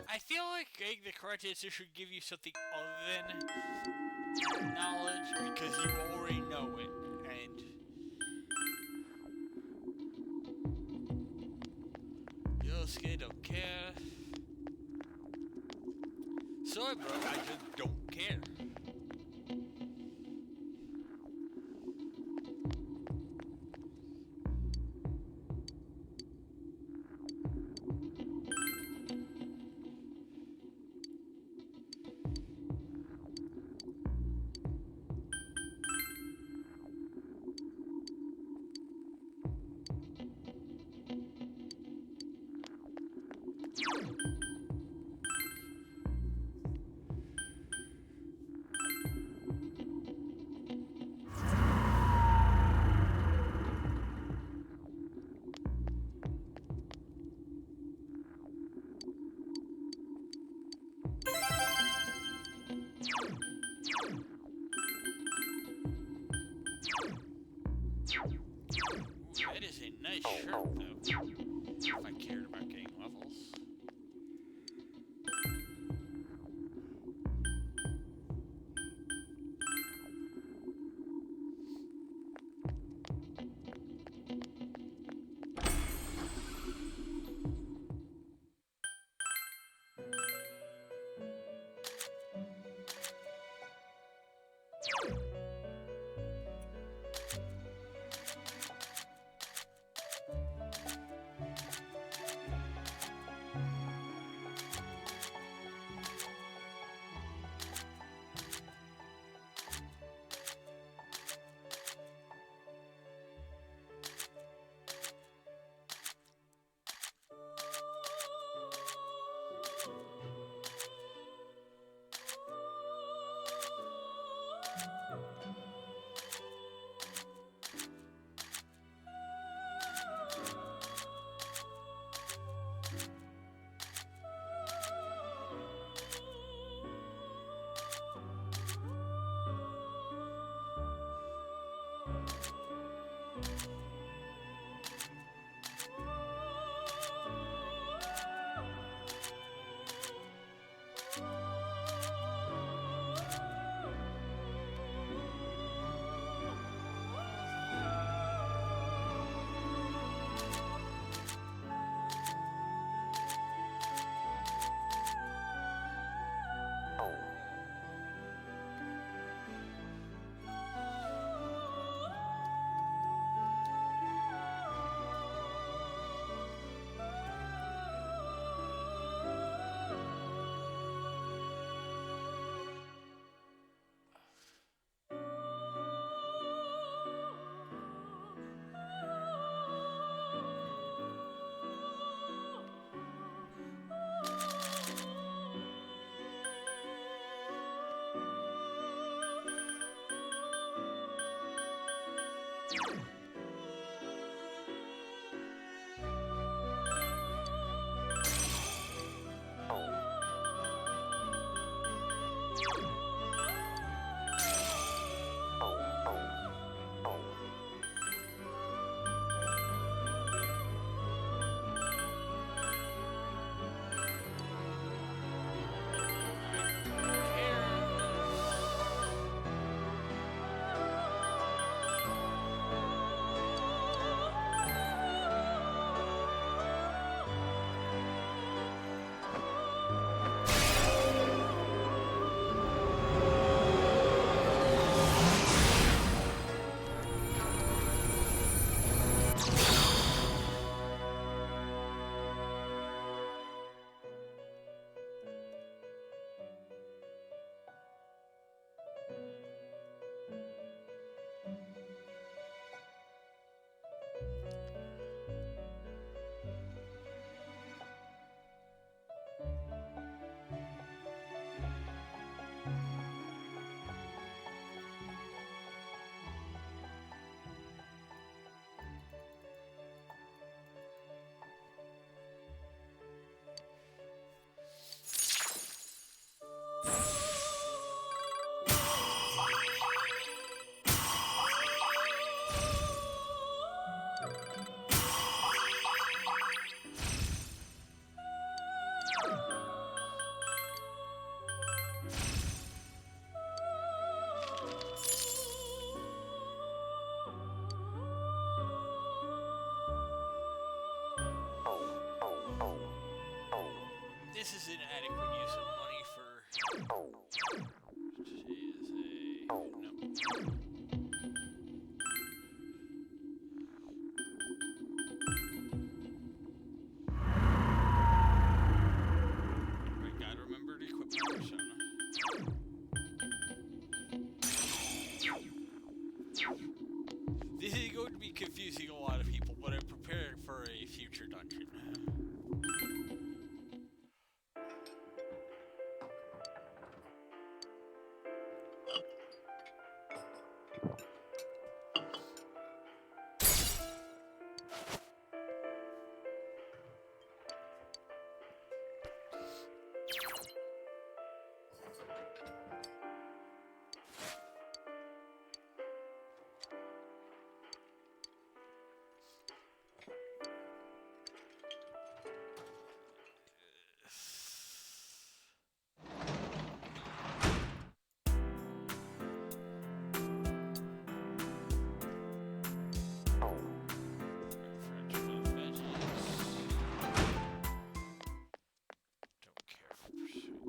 I feel like the correct answer should give you something other than knowledge because you already know it. And Yosuke don't care. Sorry, bro, I just don't care. That is a nice shirt, though. If I cared about getting levels. This is an adequate use of money for... No. Right, gotta remember to equip my persona. This is going to be confusing a lot of people, but I'm prepared for a future dungeon. French with veggies. Don't care for pursuit.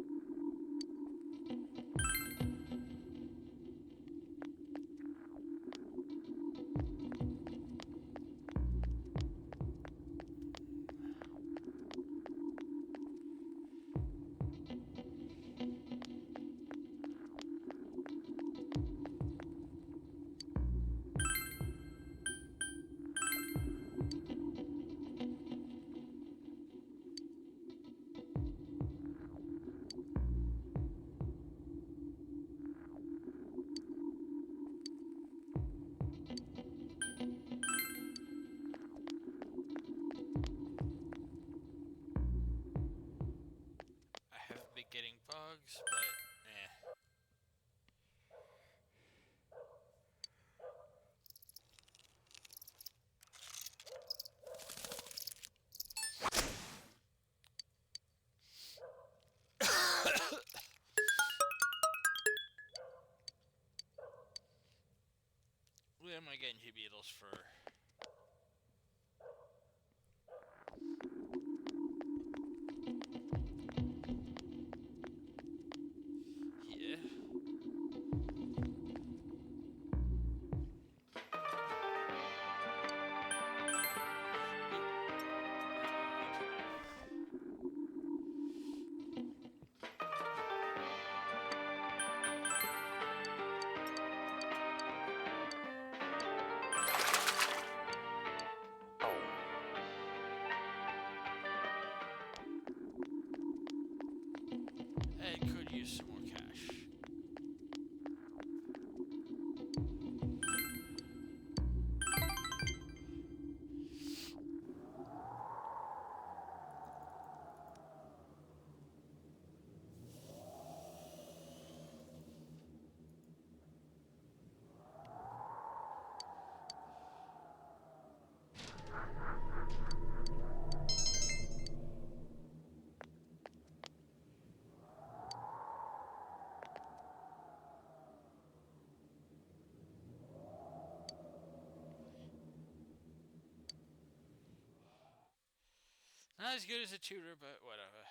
I haven't been getting bugs, but eh. What am I getting Beetles for? Yeah. I could use some more cash. Not as good as a tutor, but whatever.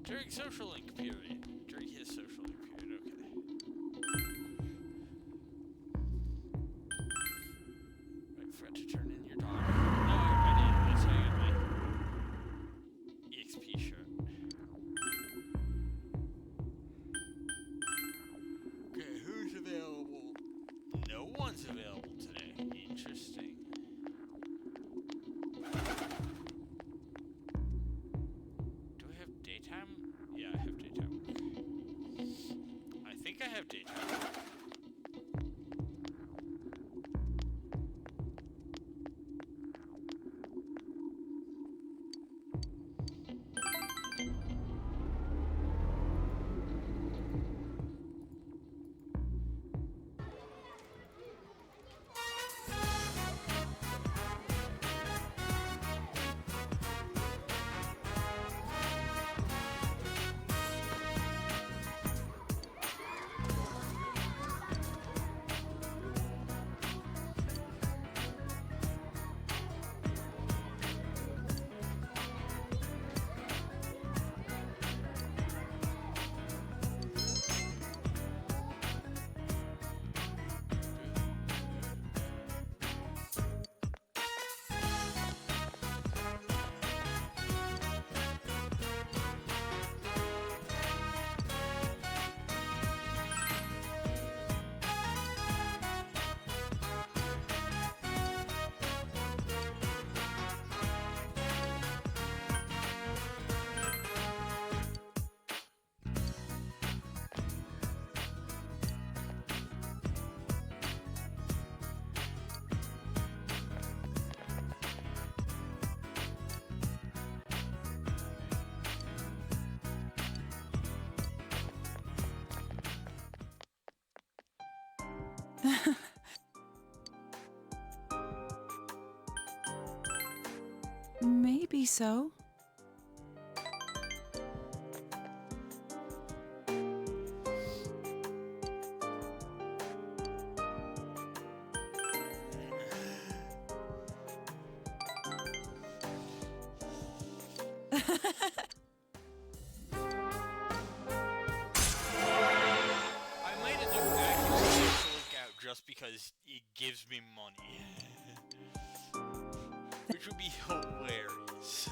During social link period. During his social link period, okay. Wait for it to turn in your dog. No, I did. That's how I got my EXP shirt. Okay, who's available? No one's available today. Interesting. Do I have daytime? Yeah, I have daytime. I think I have daytime. Maybe so. I might end up activating the lookout just because it gives me money. Which would be hilarious.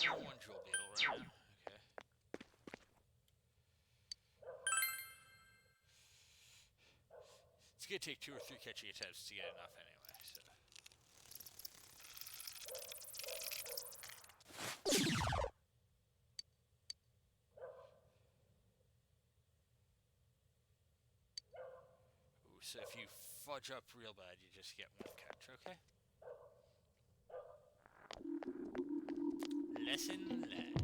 One drill beetle right now. Okay. It's gonna take 2 or 3 catching attempts to get enough anyway, so. Ooh, so if you fudge up real bad, you just get 1 catch, okay? Lesson learned.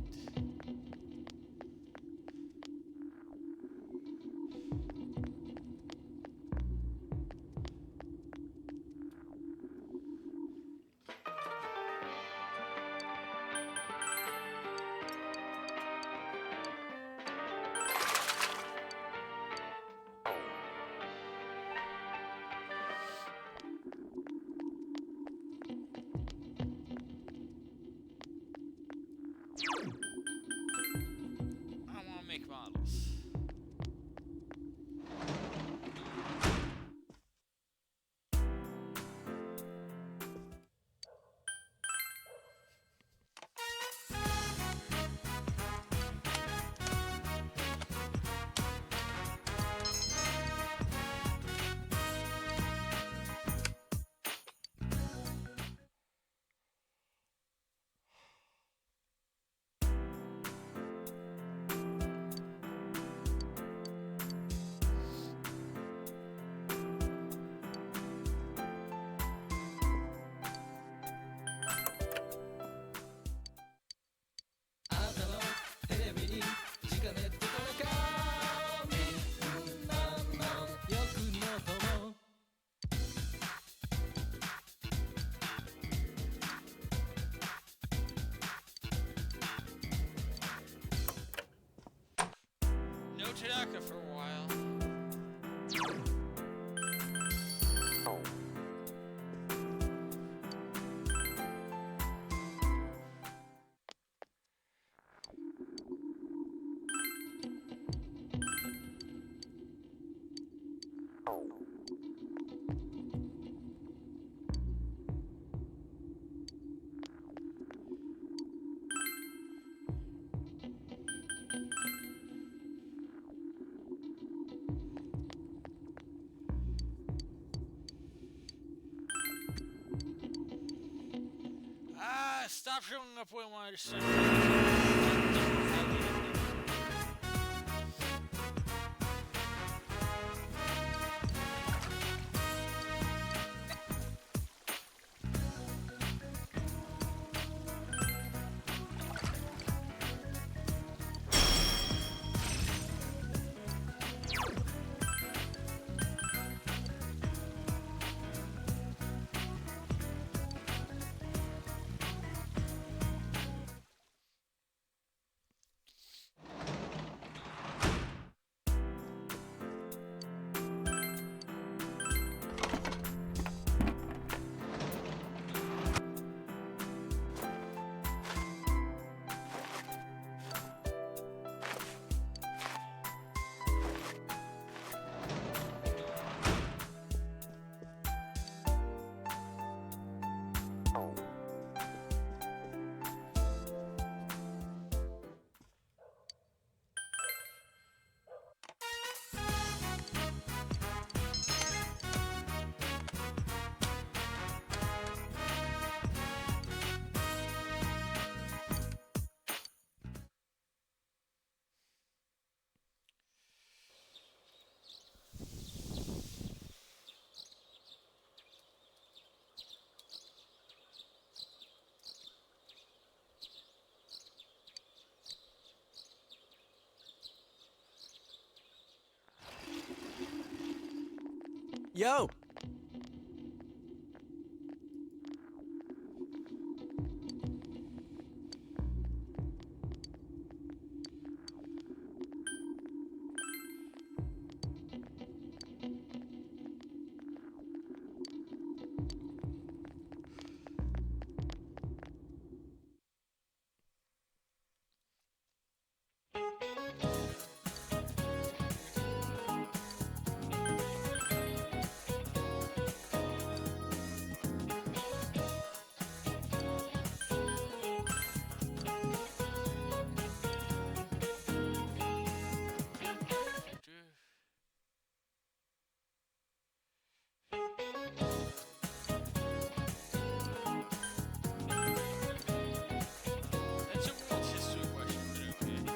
I want to make models. No Tanaka for a while. Stop showing up when I want to Yo! That's a world history question, but okay.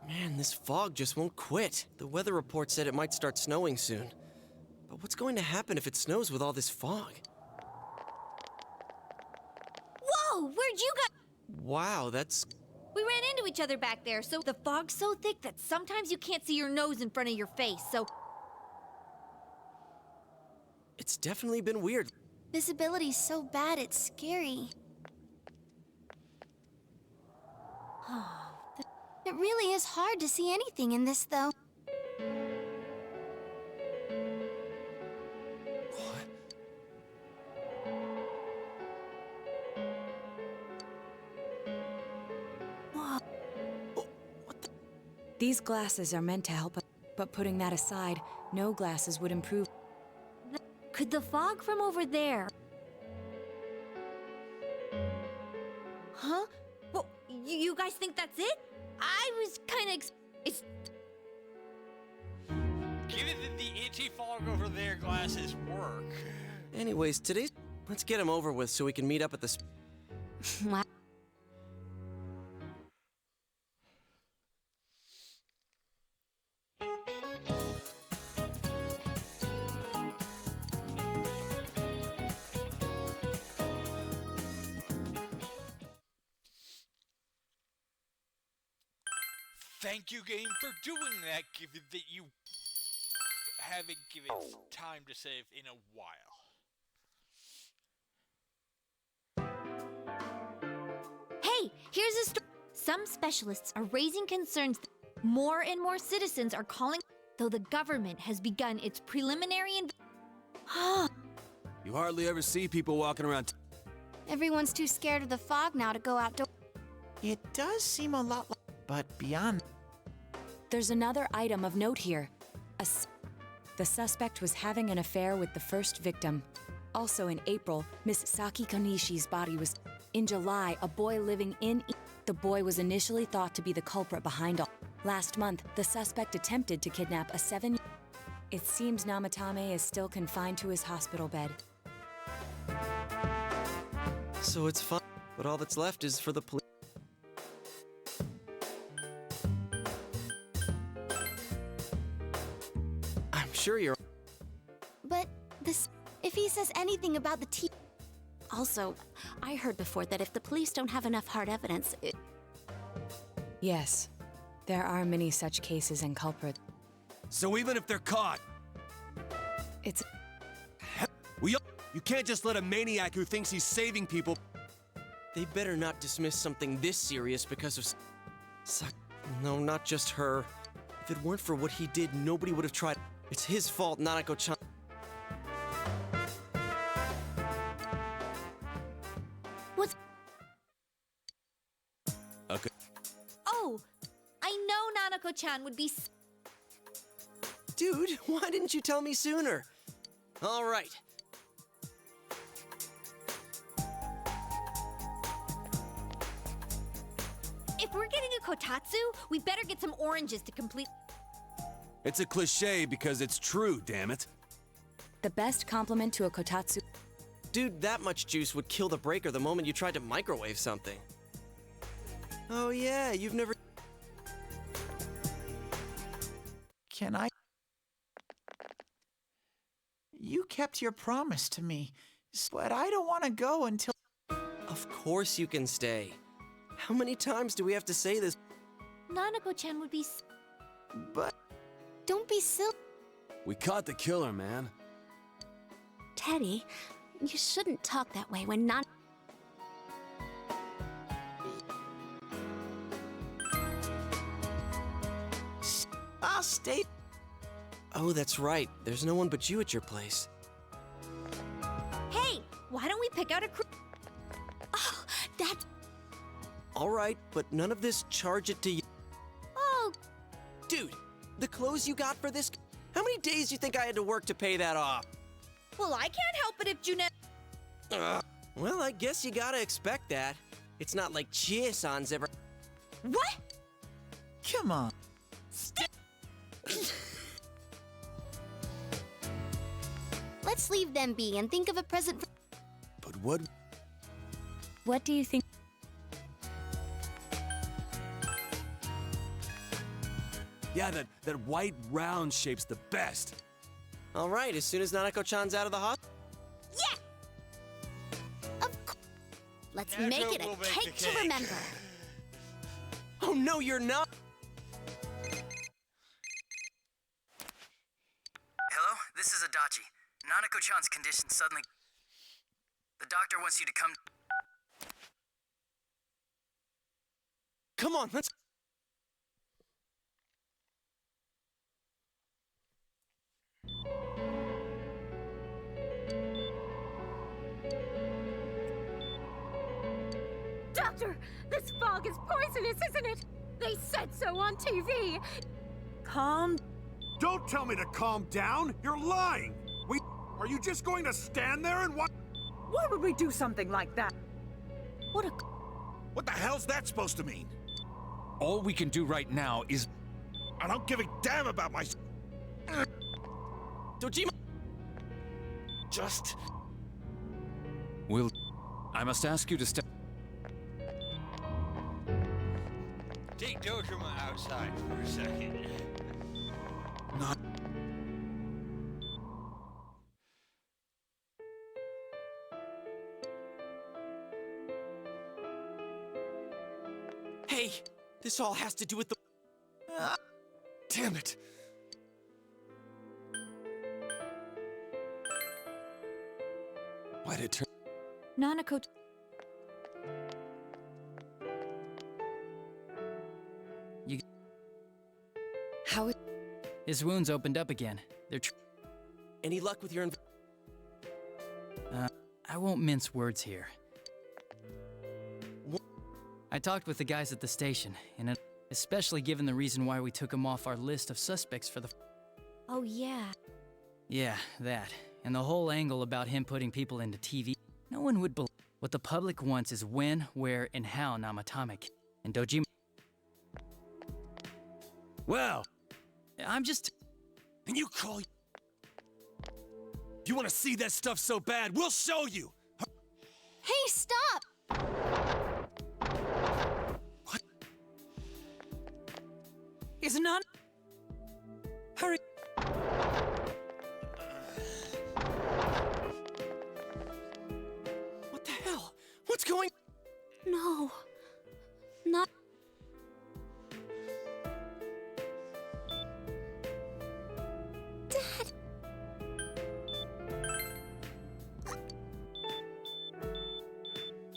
Man, this fog just won't quit. The weather report said it might start snowing soon. But what's going to happen if it snows with all this fog? Whoa! Where'd you go? Wow, that's... We ran into each other back there, so the fog's so thick that sometimes you can't see your nose in front of your face, so... It's definitely been weird. Visibility's so bad, it's scary. It really is hard to see anything in this, though. These glasses are meant to help us, but putting that aside, no glasses would improve. Could the fog from over there... Huh? Well, you guys think that's it? I was kinda it's... Given that the anti-fog over there glasses work. Anyways, today's... Let's get him over with so we can meet up at the... Thank you, game, for doing that, given that you haven't given time to save in a while. Hey, here's a story. Some specialists are raising concerns that more and more citizens are calling, though the government has begun its preliminary You hardly ever see people walking around. Everyone's too scared of the fog now to go outdoors. It does seem a lot like, but beyond. There's another item of note here. The suspect was having an affair with the first victim. Also in April, Miss Saki Konishi's body was. In July, a boy living in. The boy was initially thought to be the culprit behind all. Last month, the suspect attempted to kidnap a 7. It seems Namatame is still confined to his hospital bed. So it's fine, but all that's left is for the police. I'm sure you're. But if he says anything about the tea. Also, I heard before that if the police don't have enough hard evidence, Yes, there are many such cases and culprits. So even if they're caught, It's. you can't just let a maniac who thinks he's saving people. They better not dismiss something this serious because of. No, not just her. If it weren't for what he did, nobody would have tried. It's his fault, Nanako-chan. What's... Okay. Oh, I know Nanako-chan would be... Dude, why didn't you tell me sooner? All right. If we're getting a kotatsu, we better get some oranges to complete... It's a cliche because it's true, damn it. The best compliment to a kotatsu. Dude, that much juice would kill the breaker the moment you tried to microwave something. Oh yeah, you've never... Can I? You kept your promise to me, but I don't want to go until... Of course you can stay. How many times do we have to say this? Nanako-chan would be... But... Don't be silly. We caught the killer, man. Teddy, you shouldn't talk that way when not... I'll stay... Oh, that's right. There's no one but you at your place. Hey, why don't we pick out a crew... Oh, that... All right, but none of this charge it to you. Oh, Dude, the clothes you got for this... How many days you think I had to work to pay that off? well, I can't help it if Junette... Well, I guess you gotta expect that. It's not like Chie-san's ever... What? Come on. Let's leave them be and think of a present for... But what? What do you think? Yeah, that white round shape's the best. All right, as soon as Nanako-chan's out of the hospital... Yeah! Of course. Let's Nanako make it will a make the cake to cake. remember. Oh, no, you're not! Hello, this is Adachi. Nanako-chan's condition suddenly... The doctor wants you to come... Come on, let's... Doctor, this fog is poisonous, isn't it? They said so on TV. Calm. Don't tell me to calm down! You're lying! Are you just going to stand there and watch? Why would we do something like that? What a... What the hell's that supposed to mean? All we can do right now is... I don't give a damn about my... Dojima! Just... I must ask you to step... Take Dojima outside for a second. Not... Hey, this all has to do with the... Damn it! Why did it turn? Nanako. How it. His wounds opened up again. They're Any luck with your I won't mince words here. I talked with the guys at the station, and especially given the reason why we took him off our list of suspects for the... Oh, yeah. Yeah, that. And the whole angle about him putting people into TV. No one would believe. What the public wants is when, where, and how Namatame and Dojima... Well... I'm just... And you call... You want to see that stuff so bad? We'll show you! Hey, stop! What? Is none. Hurry. What the hell? What's going... No. Not... Dad!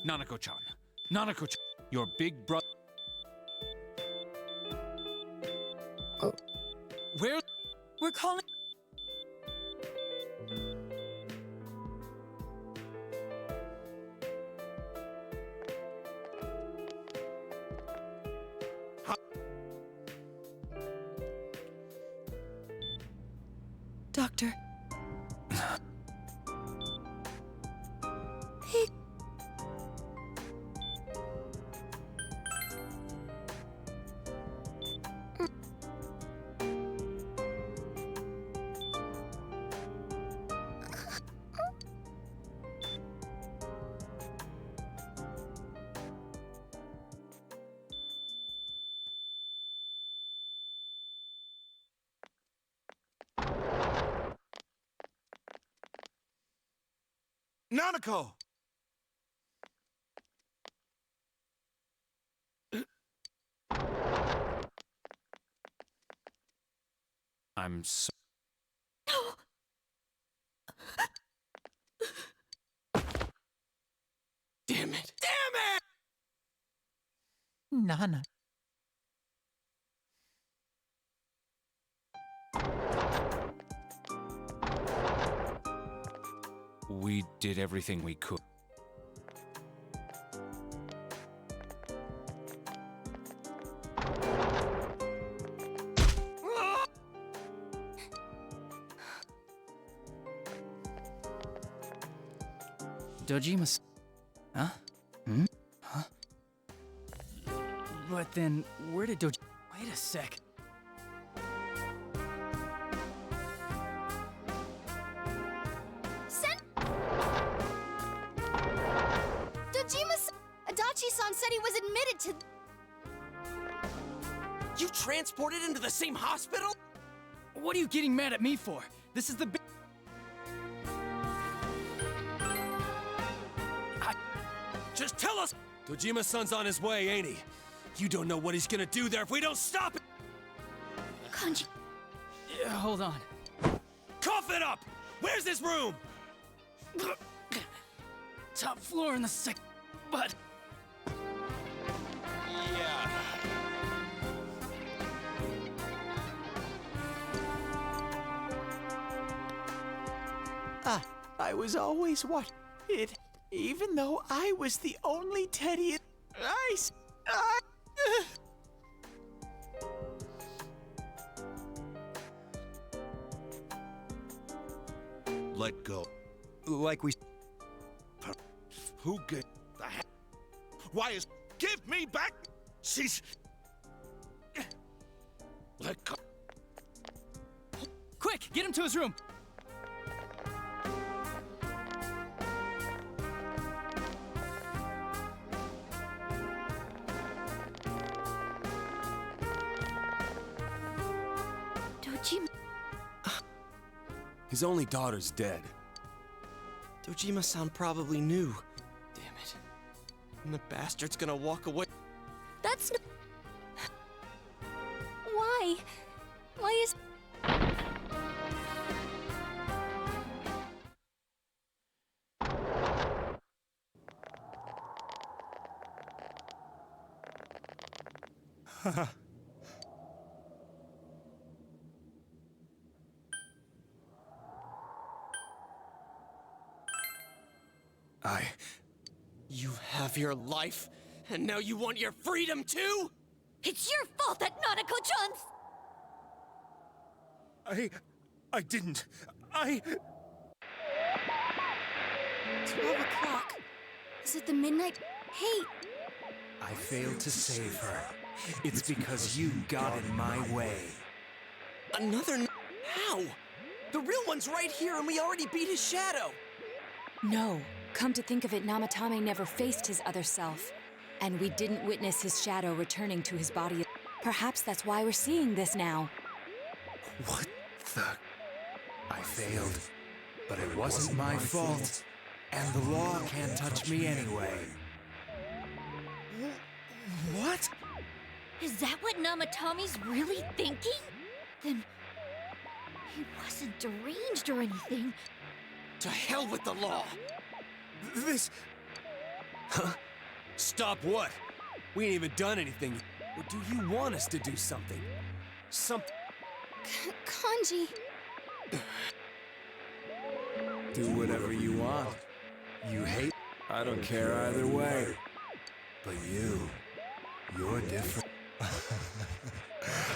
Nanako-chan. Nanako-chan. Your big brother... Where... We're calling. Doctor. Nanako! I'm so... Damn it! Damn it! Nana. We did everything we could. Dojima... Huh? Hmm? Huh? But then, where did Dojima... Wait a sec. Adachi-san said he was admitted to... You transported into the same hospital? What are you getting mad at me for? This is the big... Just tell us! Dojima-san's on his way, ain't he? You don't know what he's gonna do there if we don't stop it! Kanji... Yeah, hold on. Cough it up! Where's this room? Top floor in the sec... But... Yeah. I was always what? Even though I was the only Teddy Let go. Like we... Who gave the heck? Why is... Give me back! She's... Let go. Quick, get him to his room! Dojima... His only daughter's dead. Dojima-san probably knew. Damn it. And the bastard's gonna walk away. That's no... Why? Why is... You have your life, and now you want your freedom too? It's your fault that Nanako-chan's... I didn't. 12 o'clock. Is it the midnight? Hey, I failed to save her. It's because you got in my way. How? The real one's right here, and we already beat his shadow. No. Come to think of it, Namatame never faced his other self. And we didn't witness his shadow returning to his body. Perhaps that's why we're seeing this now. What the... I failed. But it wasn't my fault. And the law can't touch me anyway. What? is that what Namatame's really thinking? Then... he wasn't deranged or anything. To hell with the law! This... Huh? Stop what? We ain't even done anything. Or do you want us to do something? Kanji... Do whatever you want. You hate... I don't care either way. But you're different.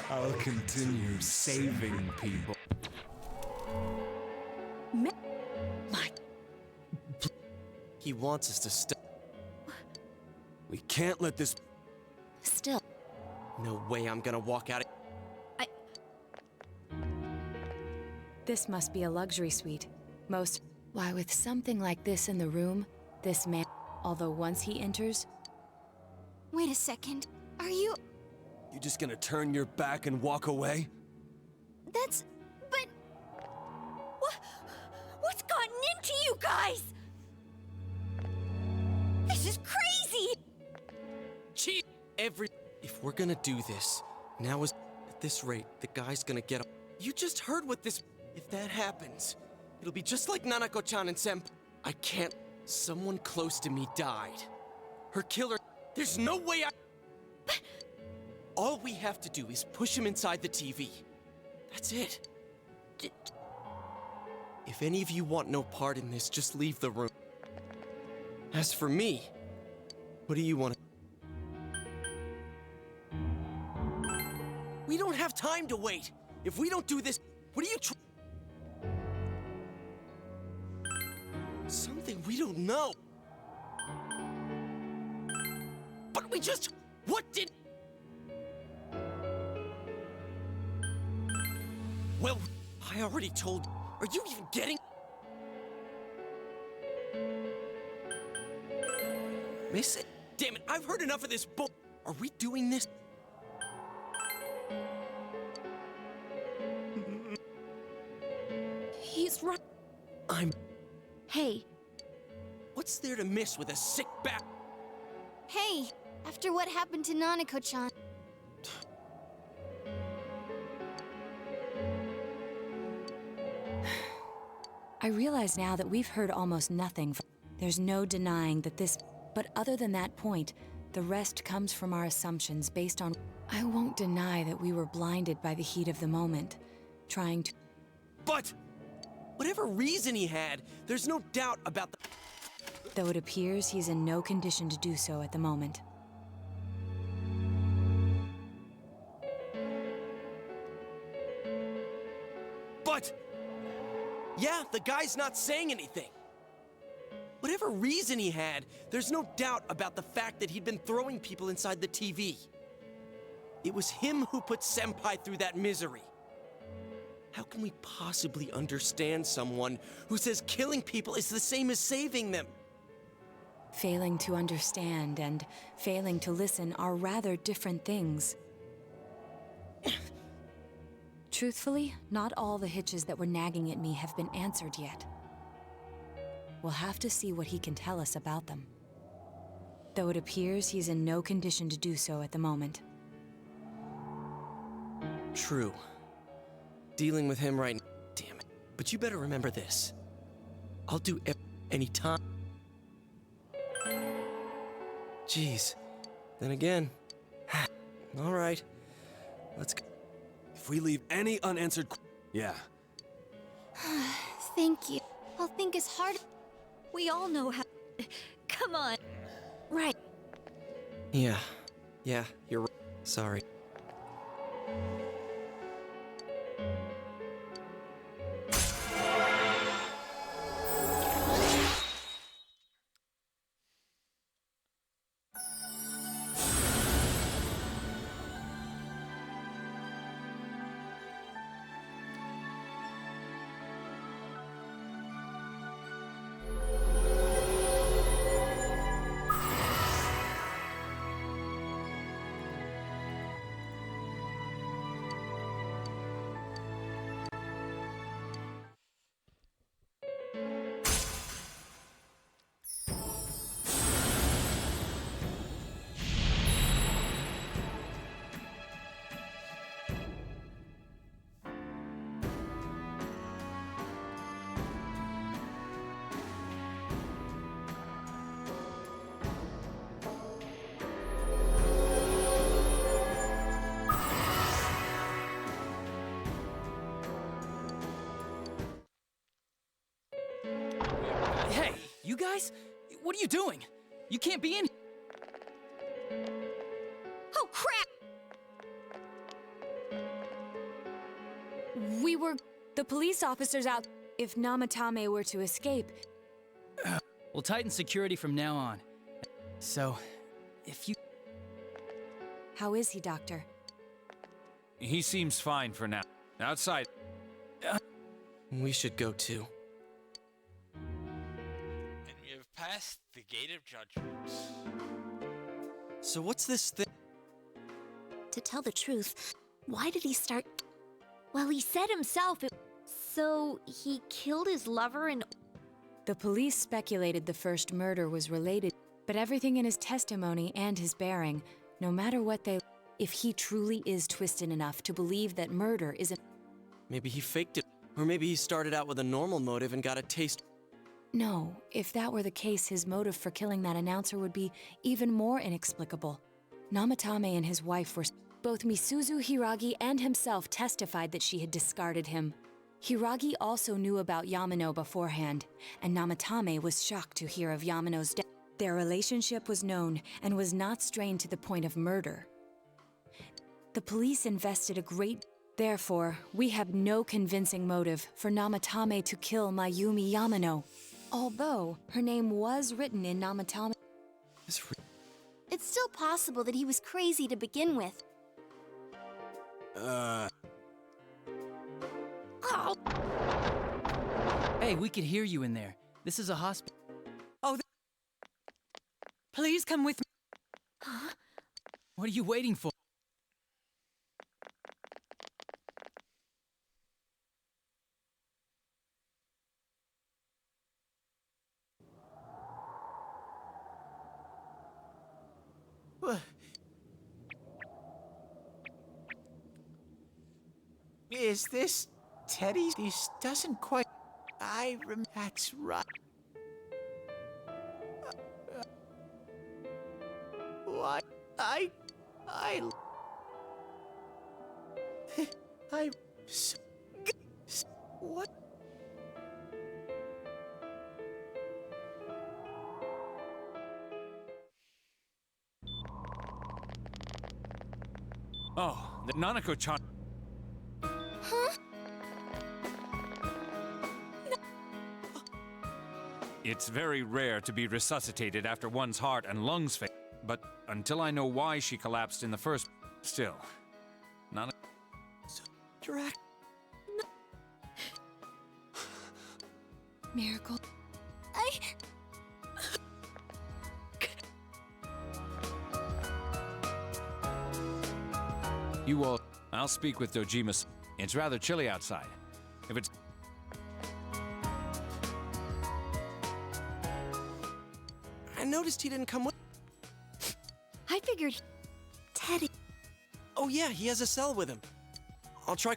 I'll continue saving people. He wants us to stop. We can't let this... Still... No way I'm gonna walk out of... This must be a luxury suite. Why, with something like this in the room, this man, although once he enters... Wait a second. Are you... You just gonna turn your back and walk away? But... What's gotten into you guys? This is crazy! Cheat! If we're gonna do this, now is... At this rate, the guy's gonna get... You just heard what this... If that happens, it'll be just like Nanako-chan and Senpai. I can't... Someone close to me died. Her killer... There's no way I... All we have to do is push him inside the TV. That's it. If any of you want no part in this, just leave the room. As for me, what do you want to... We don't have time to wait. If we don't do this, what are you Something we don't know. But we just... What did... Well, I already told... Are you even getting... Miss it? Damn it, I've heard enough of this bull... Are we doing this? He's right. Hey. What's there to miss with a sick back? Hey, after what happened to Nanako-chan... I realize now that we've heard almost nothing. There's no denying that this... But other than that point, the rest comes from our assumptions based on... I won't deny that we were blinded by the heat of the moment, trying to... But... Whatever reason he had, there's no doubt about the... Though it appears he's in no condition to do so at the moment. But... Yeah, the guy's not saying anything. Whatever reason he had, there's no doubt about the fact that he'd been throwing people inside the TV. It was him who put Senpai through that misery. How can we possibly understand someone who says killing people is the same as saving them? Failing to understand and failing to listen are rather different things. Truthfully, not all the hitches that were nagging at me have been answered yet. We'll have to see what he can tell us about them. Though it appears he's in no condition to do so at the moment. True. dealing with him right now. Damn it. But you better remember this. I'll do anytime. Jeez. Then again. All right. Let's go. If we leave any unanswered yeah. Thank you. I'll think as hard. We all know how. Come on. Right. Yeah. Yeah, you're right. Sorry. Hey, you guys? What are you doing? You can't be in. Oh, crap! We were the police officers out. If Namatame were to escape. We'll tighten security from now on. So, if you... How is he, Doctor? He seems fine for now. Outside. We should go too. And we have passed the gate of judgment. So what's this thing? To tell the truth, why did he start? Well, he said himself it. So he killed his lover and. The police speculated the first murder was related, but everything in his testimony and his bearing, no matter what they. If he truly is twisted enough to believe that murder isn't. Maybe he faked it. Or maybe he started out with a normal motive and got a taste. No, if that were the case, his motive for killing that announcer would be even more inexplicable. Namatame and his wife were. Both Misuzu Hiragi and himself testified that she had discarded him. Hiragi also knew about Yamano beforehand, and Namatame was shocked to hear of Yamano's death. Their relationship was known and was not strained to the point of murder. The police invested a great. Therefore, we have no convincing motive for Namatame to kill Mayumi Yamano, although her name was written in Namatame. It's still possible that he was crazy to begin with. Uh. Oh. Hey, we can hear you in there. This is a hospital. Oh, please come with me. Huh? What are you waiting for? Is this Teddy? This doesn't quite. That's right. What? What? Oh, the Nanako-chan. Huh? It's very rare to be resuscitated after one's heart and lungs fail, but until I know why she collapsed in the first... Still, Nanako... Direct. Miracle. You all... I'll speak with Dojima. It's rather chilly outside. If it's... I noticed he didn't come with... I figured... Teddy... Oh yeah, he has a cell with him. I'll try...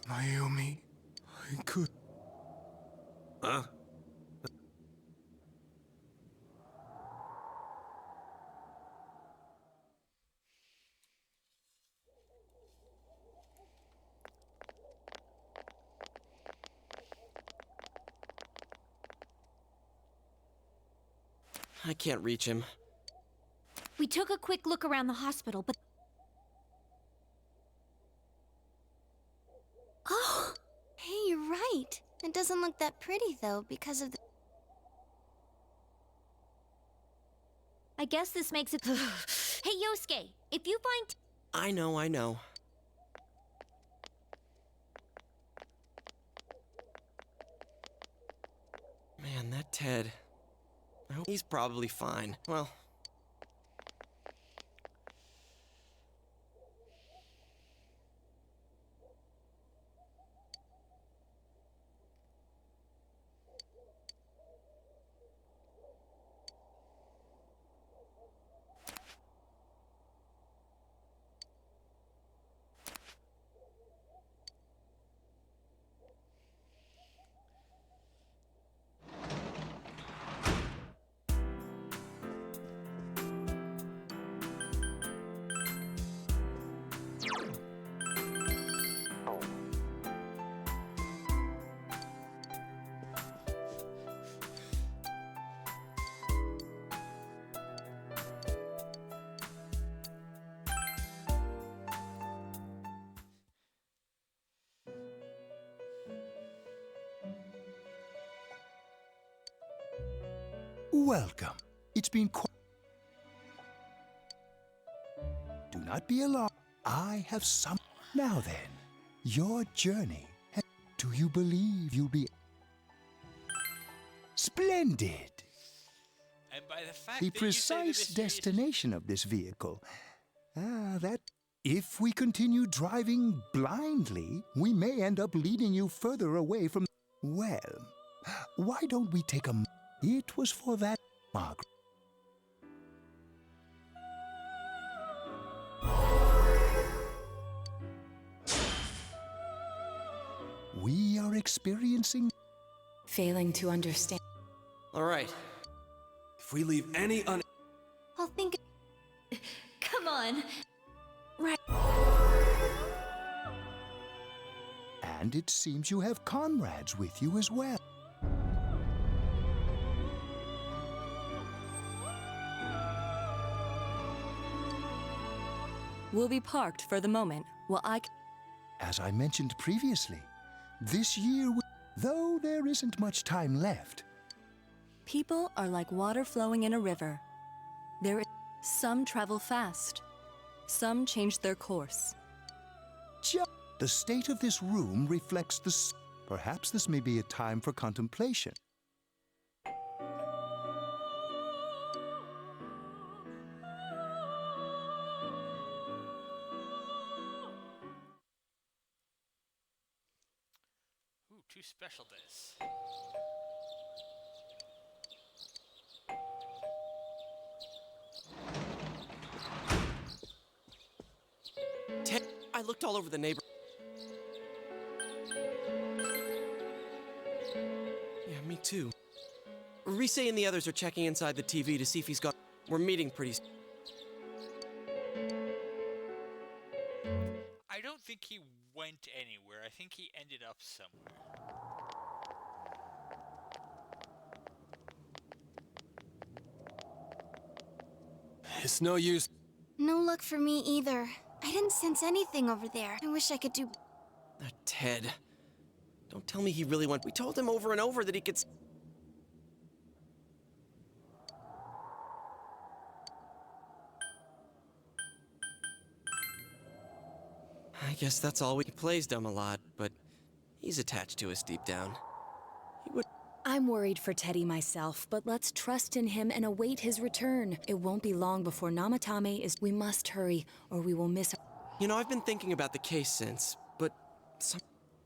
Mayumi, I could. Huh? I can't reach him. We took a quick look around the hospital, but... Oh! Hey, you're right. It doesn't look that pretty, though, because of the... I guess this makes it... Hey, Yosuke, if you find... I know. Man, that Ted... I hope he's probably fine. Well... Welcome. It's been quite... Do not be alarmed. I have some... Now then, your journey. Do you believe you'll be... Splendid! And by the fact The that you say the precise mysterious- destination of this vehicle. That... If we continue driving blindly, we may end up leading you further away from... Well, why don't we take a... It was for that, Margaret. We are experiencing... Failing to understand. All right. If we leave any I'll think... Come on. Right. And it seems you have comrades with you as well. We'll be parked for the moment while As I mentioned previously, this year, though there isn't much time left, People are like water flowing in a river. Some travel fast. Some change their course. the state of this room reflects the... Perhaps this may be a time for contemplation. Ooh, 2 special days. Ted, I looked all over the neighborhood. Yeah, me too. Rise and the others are checking inside the TV to see if he's got... We're meeting pretty soon. I don't think he went anywhere. I think he ended up somewhere. It's no use. No luck for me either. I didn't sense anything over there. I wish I could do... Ted. Don't tell me he really went... We told him over and over that he could... I guess that's all He plays dumb a lot, but he's attached to us deep down. I'm worried for Teddy myself, but let's trust in him and await his return. It won't be long before Namatame is... We must hurry, or we will miss... You know, I've been thinking about the case since, but...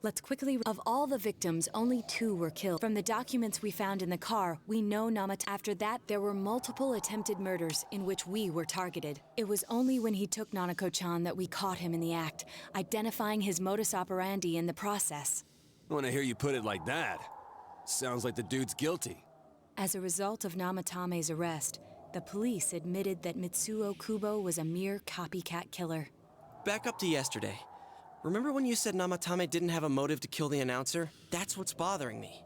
Let's quickly. Of all the victims, only 2 were killed. From the documents we found in the car, we know After that, there were multiple attempted murders in which we were targeted. It was only when he took Nanako-chan that we caught him in the act, identifying his modus operandi in the process. When I hear you put it like that, sounds like the dude's guilty. As a result of Namatame's arrest, the police admitted that Mitsuo Kubo was a mere copycat killer. Back up to yesterday. Remember when you said Namatame didn't have a motive to kill the announcer? That's what's bothering me.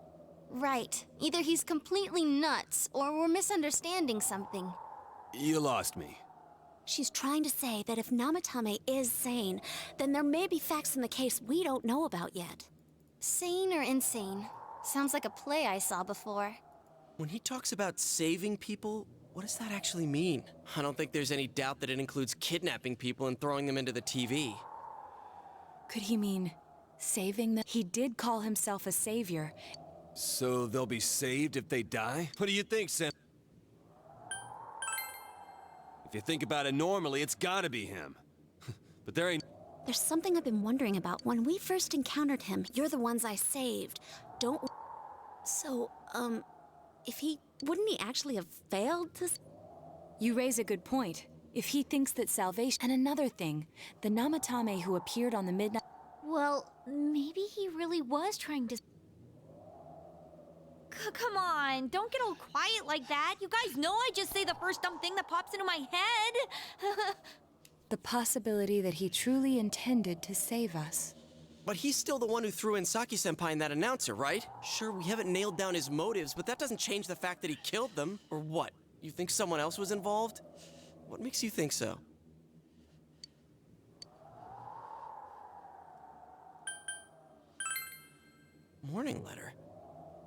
Right. Either he's completely nuts, or we're misunderstanding something. You lost me. She's trying to say that if Namatame is sane, then there may be facts in the case we don't know about yet. Sane or insane? Sounds like a play I saw before. When he talks about saving people, what does that actually mean? I don't think there's any doubt that it includes kidnapping people and throwing them into the TV. Could he mean saving them? He did call himself a savior. So they'll be saved if they die? What do you think, Sam? If you think about it normally, it's gotta be him. But there ain't... There's something I've been wondering about. When we first encountered him, you're the ones I saved. Don't... So, wouldn't he actually have failed to... You raise a good point. If he thinks that salvation... And another thing, the Namatame who appeared on the midnight... Well, maybe he really was trying to... Come on, don't get all quiet like that. You guys know I just say the first dumb thing that pops into my head. The possibility that he truly intended to save us. But he's still the one who threw in Saki-senpai and that announcer, right? Sure, we haven't nailed down his motives, but that doesn't change the fact that he killed them. Or what? You think someone else was involved? What makes you think so? Morning letter.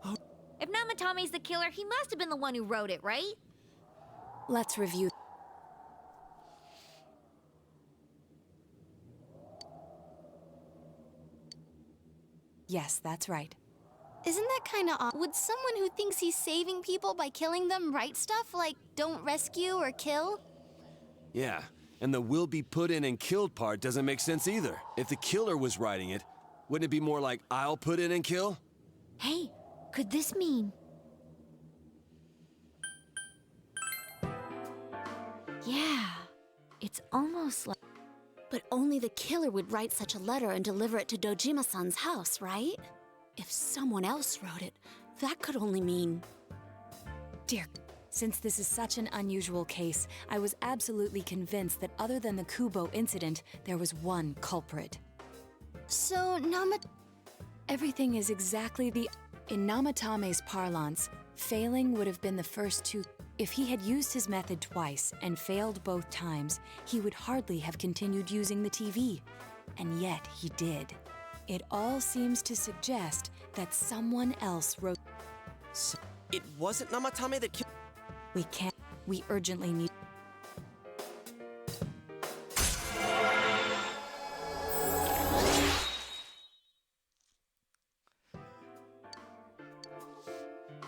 Oh. If Namatame's the killer, he must have been the one who wrote it, right? Let's review. Yes, that's right. Isn't that kind of odd? Would someone who thinks he's saving people by killing them write stuff like, don't rescue or kill? Yeah, and the will be put in and killed part doesn't make sense either. If the killer was writing it, wouldn't it be more like, I'll put in and kill? Hey, could this mean... Yeah, it's almost like... But only the killer would write such a letter and deliver it to Dojima-san's house, right? If someone else wrote it, that could only mean... Dear, since this is such an unusual case, I was absolutely convinced that other than the Kubo incident, there was one culprit. So, Everything is exactly the... In Namatame's parlance, failing would have been the first two... If he had used his method twice and failed both times, he would hardly have continued using the TV. And yet he did. It all seems to suggest that someone else wrote... So, it wasn't Namatame that killed... We can't... We urgently need...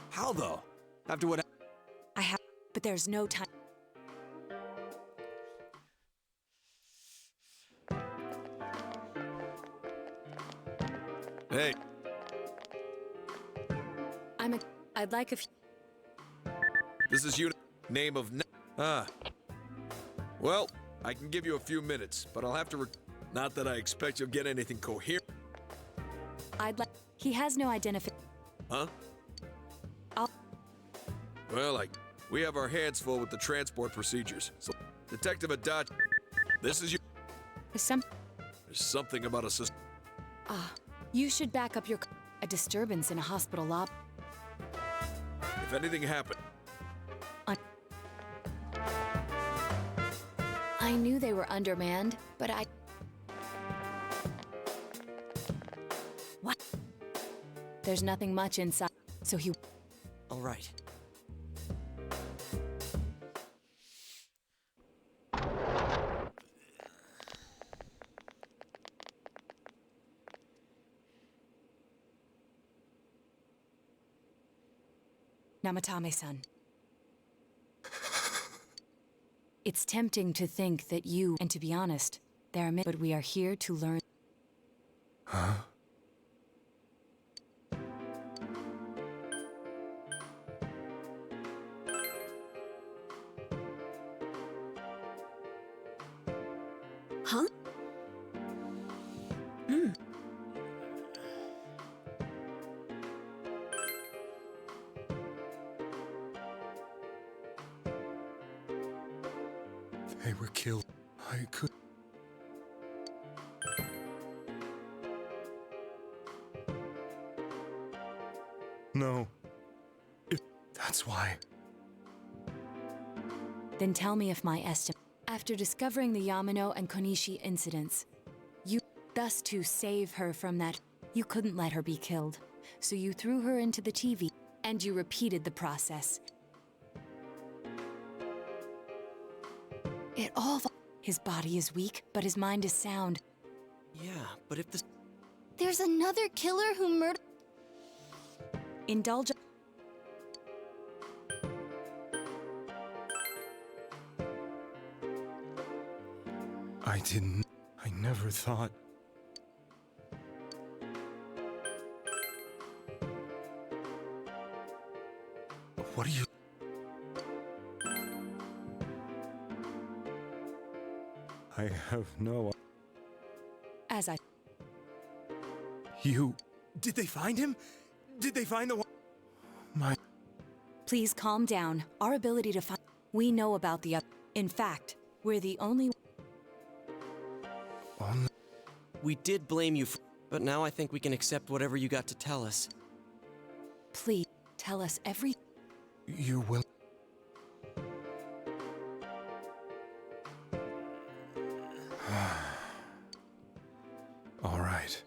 How though? After what... I have... But there's no time... Hey. I'd like a few... This is you. Name of... Well, I can give you a few minutes, but I'll have to... Not that I expect you'll get anything coherent. I'd like... He has no identification. Huh? I'll... Well, we have our hands full with the transport procedures. So, Detective Adachi, this is you. There's something about a system. You should back up your... A disturbance in a hospital lobby. If anything happened... I knew they were undermanned, but What? There's nothing much inside, so he... All right. Namatame-san. It's tempting to think that you, and to be honest, there are but we are here to learn. Huh? Huh? Hmm. They were killed. I could. No. That's why. Then tell me if my estimate. After discovering the Yamano and Konishi incidents, you thus to save her from that, you couldn't let her be killed. So you threw her into the TV, and you repeated the process. It all. His body is weak, but his mind is sound. Yeah, but if the. There's another killer who murdered. Indulge. I never thought. What are you? I have no. As I. You. Did they find him? Did they find the one? My. Please calm down. Our ability to find. We know about the. In fact, we're the only. We did blame you for. But now I think we can accept whatever you got to tell us. Please, tell us every. You will. All right.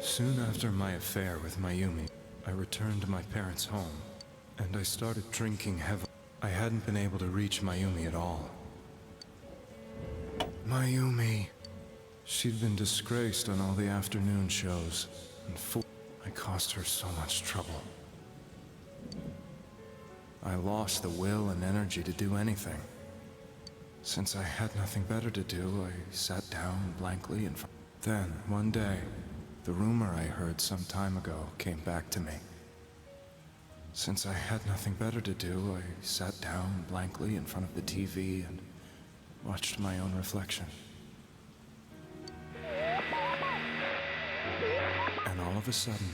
Soon after my affair with Mayumi, I returned to my parents' home, and I started drinking heavily. I hadn't been able to reach Mayumi at all. Mayumi. She'd been disgraced on all the afternoon shows, and I caused her so much trouble. I lost the will and energy to do anything. Since I had nothing better to do, I sat down blankly in front. Then, one day, the rumor I heard some time ago came back to me. Since I had nothing better to do, I sat down blankly in front of the TV and watched my own reflection. And all of a sudden,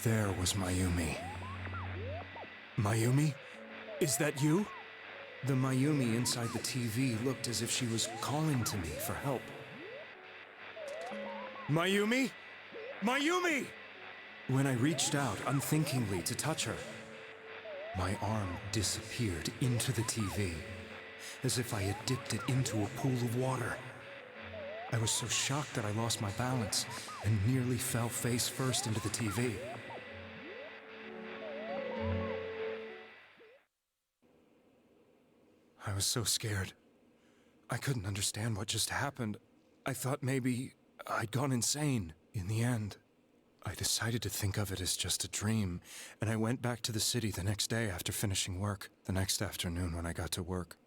there was Mayumi. Mayumi? Is that you? The Mayumi inside the TV looked as if she was calling to me for help. Mayumi? Mayumi! When I reached out unthinkingly to touch her, my arm disappeared into the TV, as if I had dipped it into a pool of water. I was so shocked that I lost my balance and nearly fell face first into the TV. I was so scared. I couldn't understand what just happened. I thought maybe I'd gone insane. In the end, I decided to think of it as just a dream, and I went back to the city the next day after finishing work. The next afternoon when I got to work,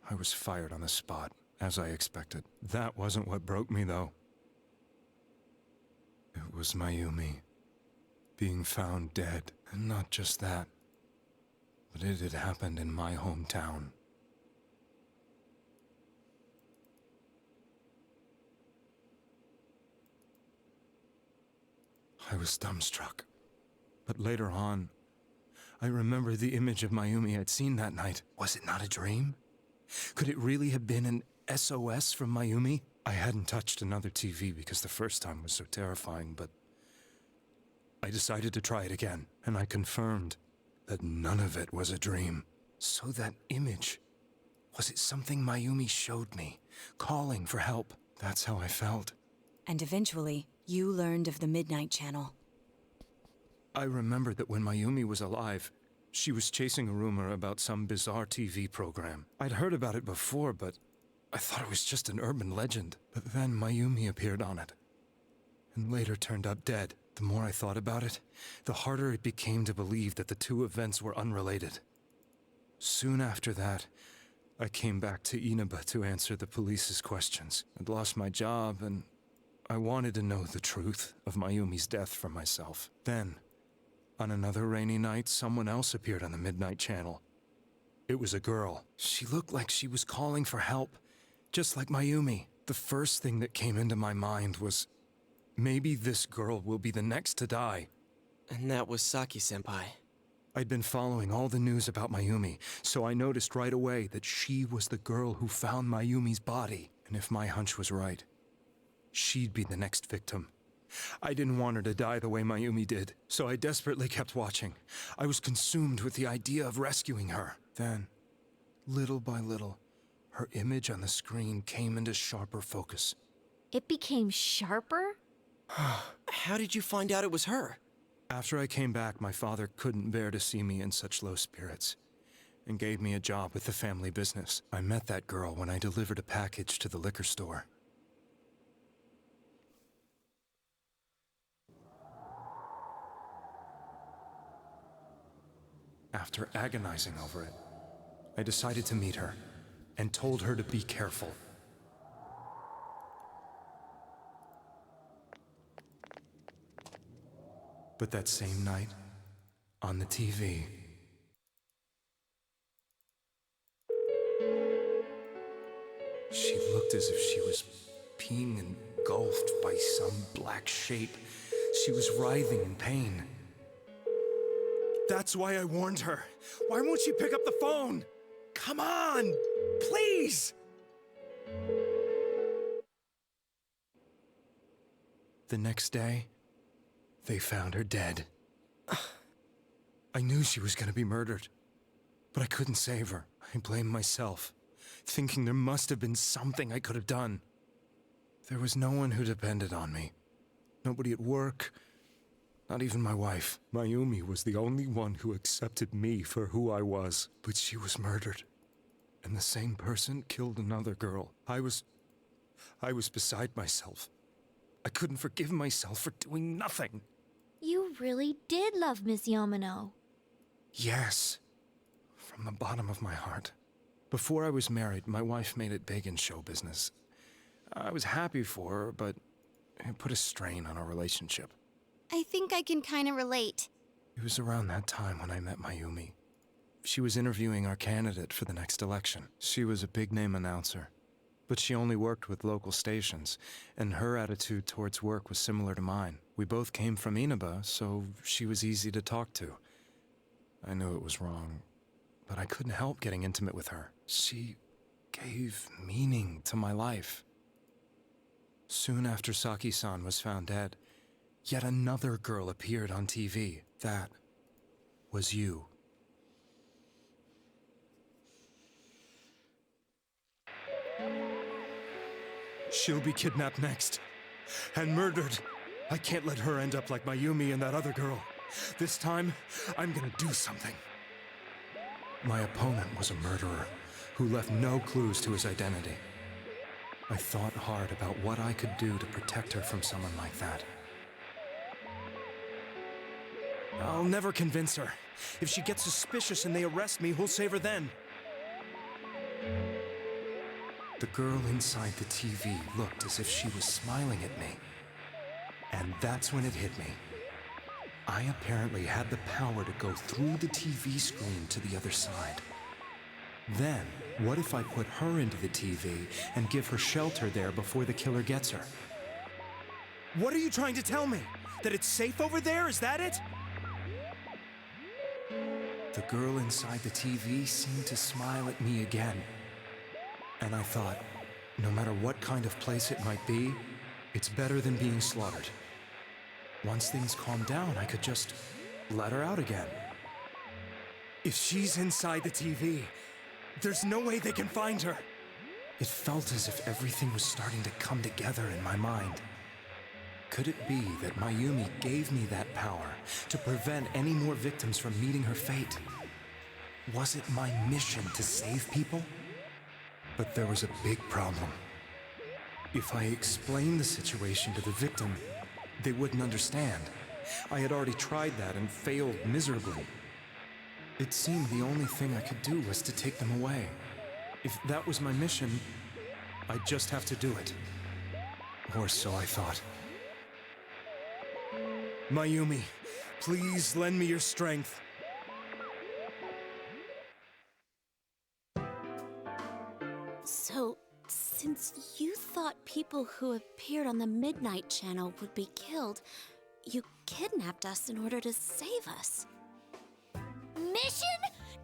I was fired on the spot, as I expected. That wasn't what broke me, though. It was Mayumi being found dead, and not just that, but it had happened in my hometown. I was dumbstruck. But later on, I remember the image of Mayumi I'd seen that night. Was it not a dream? Could it really have been an SOS from Mayumi? I hadn't touched another TV because the first time was so terrifying, but I decided to try it again, and I confirmed that none of it was a dream. So that image, was it something Mayumi showed me, calling for help? That's how I felt. And eventually, you learned of the Midnight Channel. I remembered that when Mayumi was alive, she was chasing a rumor about some bizarre TV program. I'd heard about it before, but I thought it was just an urban legend. But then Mayumi appeared on it, and later turned up dead. The more I thought about it, the harder it became to believe that the two events were unrelated. Soon after that, I came back to Inaba to answer the police's questions. I'd lost my job, and I wanted to know the truth of Mayumi's death for myself. Then, On another rainy night, someone else appeared on the Midnight Channel. It was a girl. She looked like she was calling for help, just like Mayumi. The first thing that came into my mind was, maybe this girl will be the next to die. And that was Saki-senpai. I'd been following all the news about Mayumi, so I noticed right away that she was the girl who found Mayumi's body. And if my hunch was right, she'd be the next victim. I didn't want her to die the way Mayumi did, so I desperately kept watching. I was consumed with the idea of rescuing her. Then, little by little, her image on the screen came into sharper focus. It became sharper? How did you find out it was her? After I came back, my father couldn't bear to see me in such low spirits and gave me a job with the family business. I met that girl when I delivered a package to the liquor store. After agonizing over it, I decided to meet her and told her to be careful. But that same night, on the TV, she looked as if she was being engulfed by some black shape. She was writhing in pain. That's why I warned her. Why won't she pick up the phone? Come on, please! The next day, they found her dead. I knew she was going to be murdered, but I couldn't save her. I blamed myself, thinking there must have been something I could have done. There was no one who depended on me. Nobody at work, not even my wife. Mayumi was the only one who accepted me for who I was, but she was murdered. And the same person killed another girl. I was beside myself. I couldn't forgive myself for doing nothing. You really did love Miss Yamano. Yes, from the bottom of my heart. Before I was married, my wife made it big in show business. I was happy for her, but it put a strain on our relationship. I think I can kind of relate. It was around that time when I met Mayumi. She was interviewing our candidate for the next election. She was a big-name announcer, but she only worked with local stations, and her attitude towards work was similar to mine. We both came from Inaba, so she was easy to talk to. I knew it was wrong, but I couldn't help getting intimate with her. She gave meaning to my life. Soon after Saki-san was found dead, yet another girl appeared on TV. That was you. She'll be kidnapped next, and murdered. I can't let her end up like Mayumi and that other girl. This time, I'm gonna do something. My opponent was a murderer who left no clues to his identity. I thought hard about what I could do to protect her from someone like that. I'll never convince her. If she gets suspicious and they arrest me, who'll save her then? The girl inside the TV looked as if she was smiling at me. And that's when it hit me. I apparently had the power to go through the TV screen to the other side. Then, what if I put her into the TV and give her shelter there before the killer gets her? What are you trying to tell me? That it's safe over there? Is that it? The girl inside the TV seemed to smile at me again. And I thought, no matter what kind of place it might be, it's better than being slaughtered. Once things calmed down, I could just let her out again. If she's inside the TV, there's no way they can find her. It felt as if everything was starting to come together in my mind. Could it be that Mayumi gave me that power to prevent any more victims from meeting her fate? Was it my mission to save people? But there was a big problem. If I explained the situation to the victim, they wouldn't understand. I had already tried that and failed miserably. It seemed the only thing I could do was to take them away. If that was my mission, I'd just have to do it. Or so I thought. Mayumi, Please lend me your strength. So, since you thought people who appeared on the Midnight Channel would be killed, you kidnapped us in order to save us. Mission?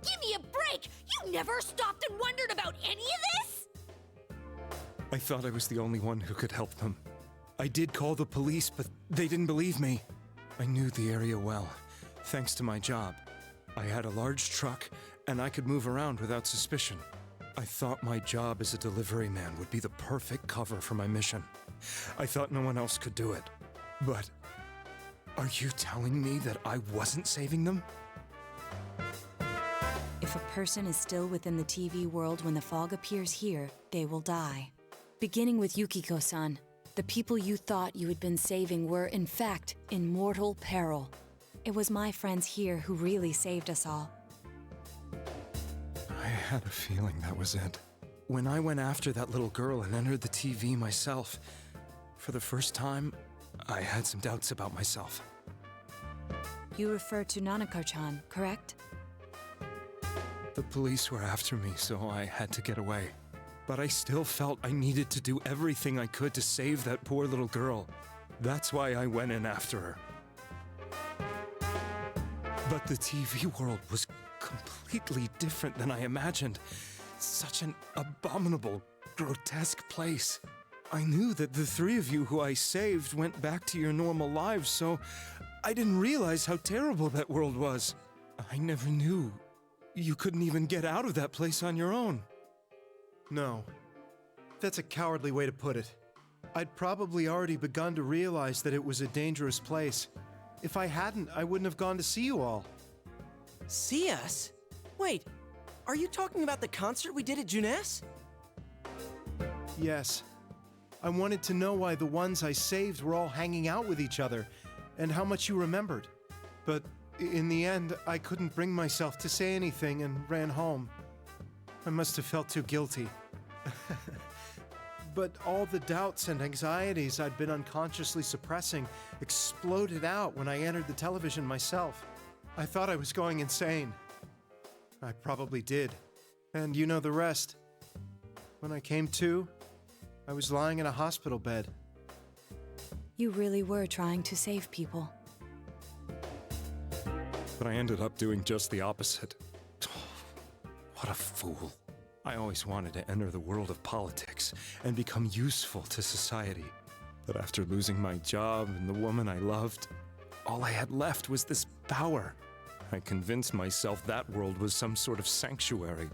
Give me a break! You never stopped and wondered about any of this? I thought I was the only one who could help them. I did call the police, but they didn't believe me. I knew the area well, thanks to my job. I had a large truck, and I could move around without suspicion. I thought my job as a delivery man would be the perfect cover for my mission. I thought no one else could do it. But are you telling me that I wasn't saving them? If a person is still within the TV world when the fog appears here, they will die. Beginning with Yukiko-san, the people you thought you had been saving were, in fact, in mortal peril. It was my friends here who really saved us all. I had a feeling that was it. When I went after that little girl and entered the TV myself, for the first time, I had some doubts about myself. You refer to Nanako-chan, correct? The police were after me, so I had to get away. But I still felt I needed to do everything I could to save that poor little girl. That's why I went in after her. But the TV world was completely different than I imagined. Such an abominable, grotesque place. I knew that the three of you who I saved went back to your normal lives, so I didn't realize how terrible that world was. I never knew you couldn't even get out of that place on your own. No. That's a cowardly way to put it. I'd probably already begun to realize that it was a dangerous place. If I hadn't, I wouldn't have gone to see you all. See us? Wait, are you talking about the concert we did at Juness? Yes. I wanted to know why the ones I saved were all hanging out with each other, and how much you remembered. But in the end, I couldn't bring myself to say anything and ran home. I must have felt too guilty. But all the doubts and anxieties I'd been unconsciously suppressing exploded out when I entered the television myself. I thought I was going insane. I probably did. And you know the rest. When I came to, I was lying in a hospital bed. You really were trying to save people. But I ended up doing just the opposite. What a fool. I always wanted to enter the world of politics and become useful to society. But after losing my job and the woman I loved, all I had left was this power. I convinced myself that world was some sort of sanctuary,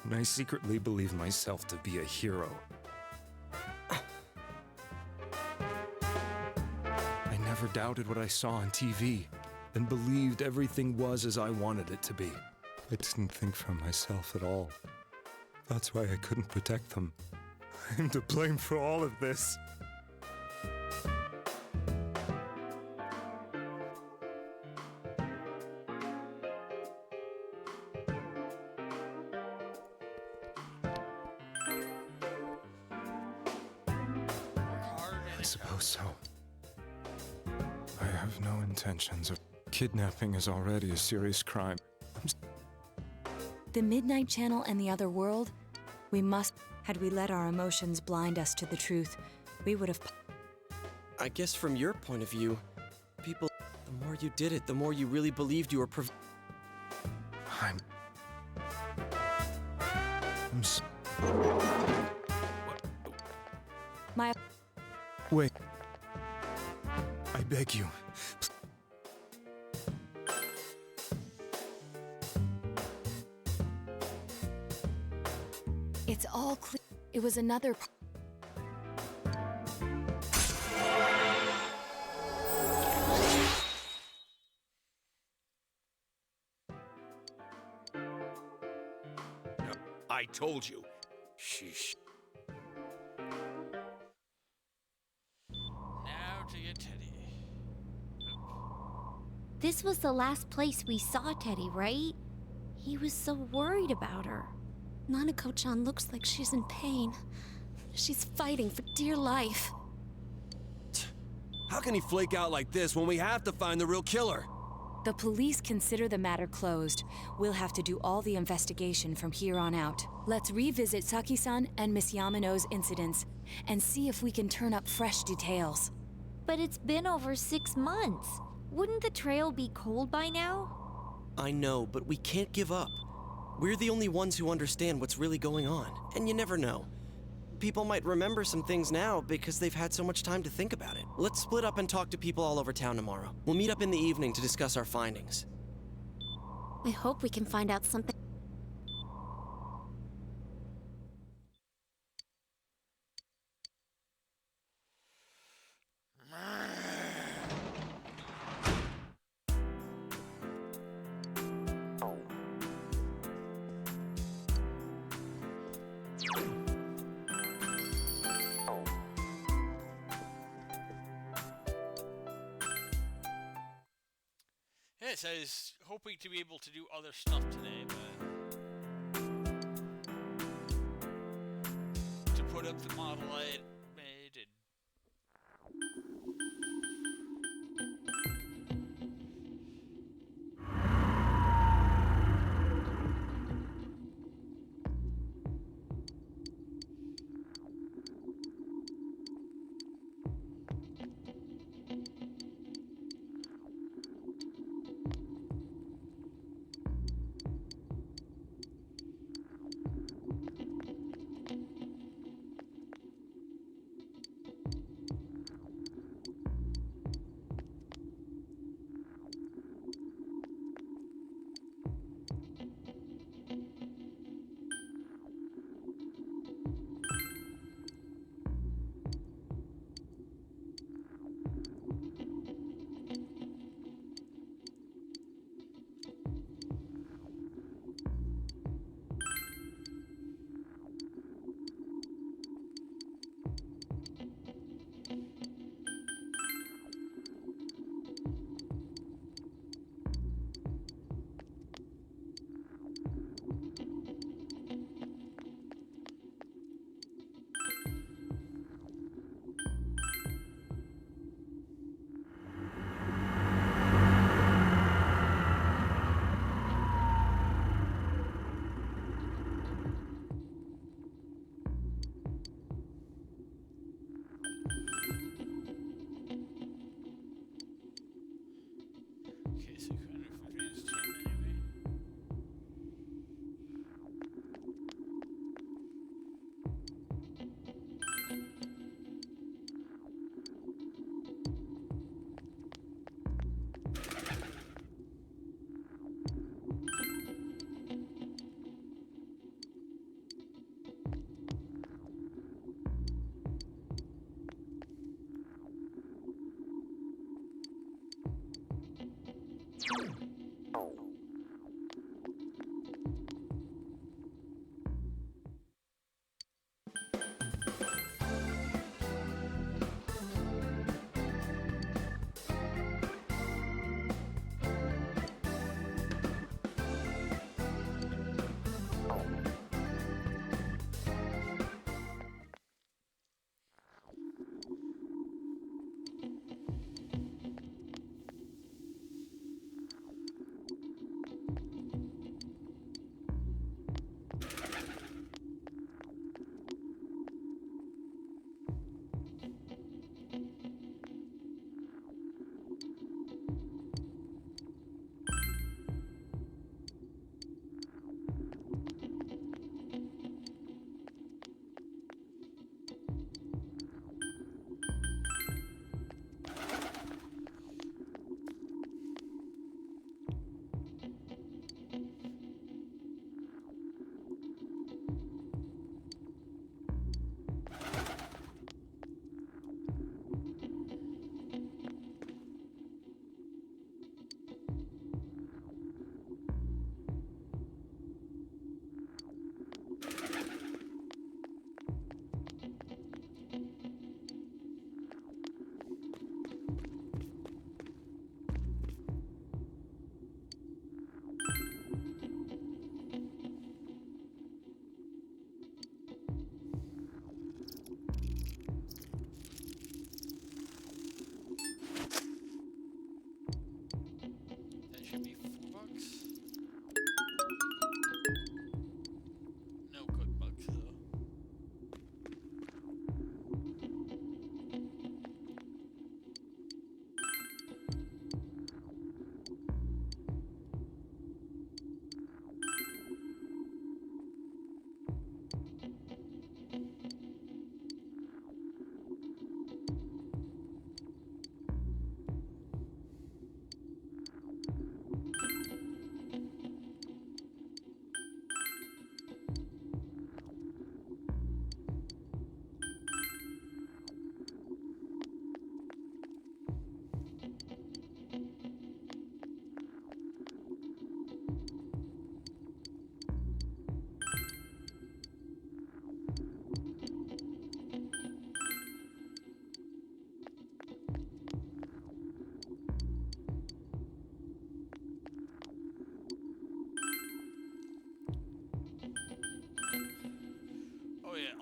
and I secretly believed myself to be a hero. I never doubted what I saw on TV, and believed everything was as I wanted it to be. I didn't think for myself at all. That's why I couldn't protect them. I'm to blame for all of this. I suppose so. I have no intentions of... Kidnapping is already a serious crime. The Midnight Channel and the other world, we must... Had we let our emotions blind us to the truth, we would have... I guess from your point of view, people... The more you did it, the more you really believed you were I'm My... Wait. I beg you. It's all clear. It was another... I told you. Sheesh. Now to get Teddy. This was the last place we saw Teddy, right? He was so worried about her. Nanako-chan looks like she's in pain. She's fighting for dear life. How can he flake out like this when we have to find the real killer? The police consider the matter closed. We'll have to do all the investigation from here on out. Let's revisit Saki-san and Miss Yamano's incidents and see if we can turn up fresh details. But it's been over 6 months. Wouldn't the trail be cold by now? I know, but we can't give up. We're the only ones who understand what's really going on, and you never know. People might remember some things now because they've had so much time to think about it. Let's split up and talk to people all over town tomorrow. We'll meet up in the evening to discuss our findings. I hope we can find out something. Yes, I was hoping to be able to do other stuff today, but to put up the model I had made and okay, so kind of advanced gym anyway.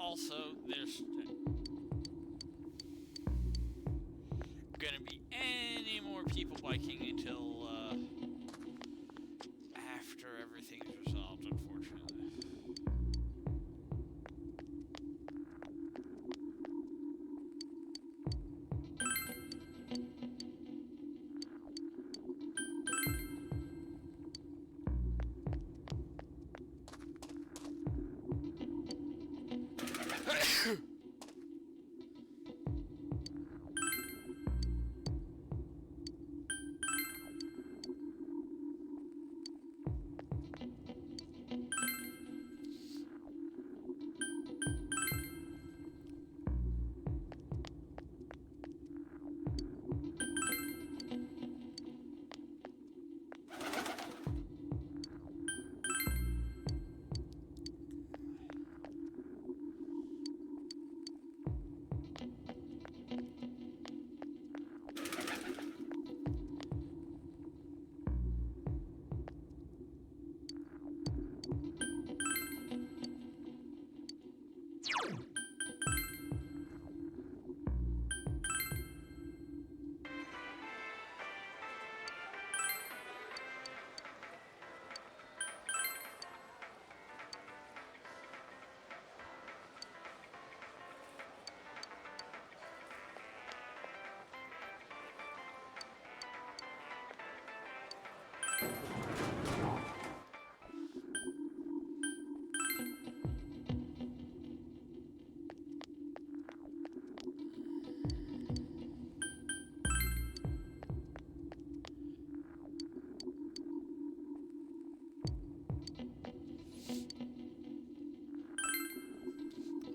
also, there's gonna be any more people biking until after everything's resolved, unfortunately.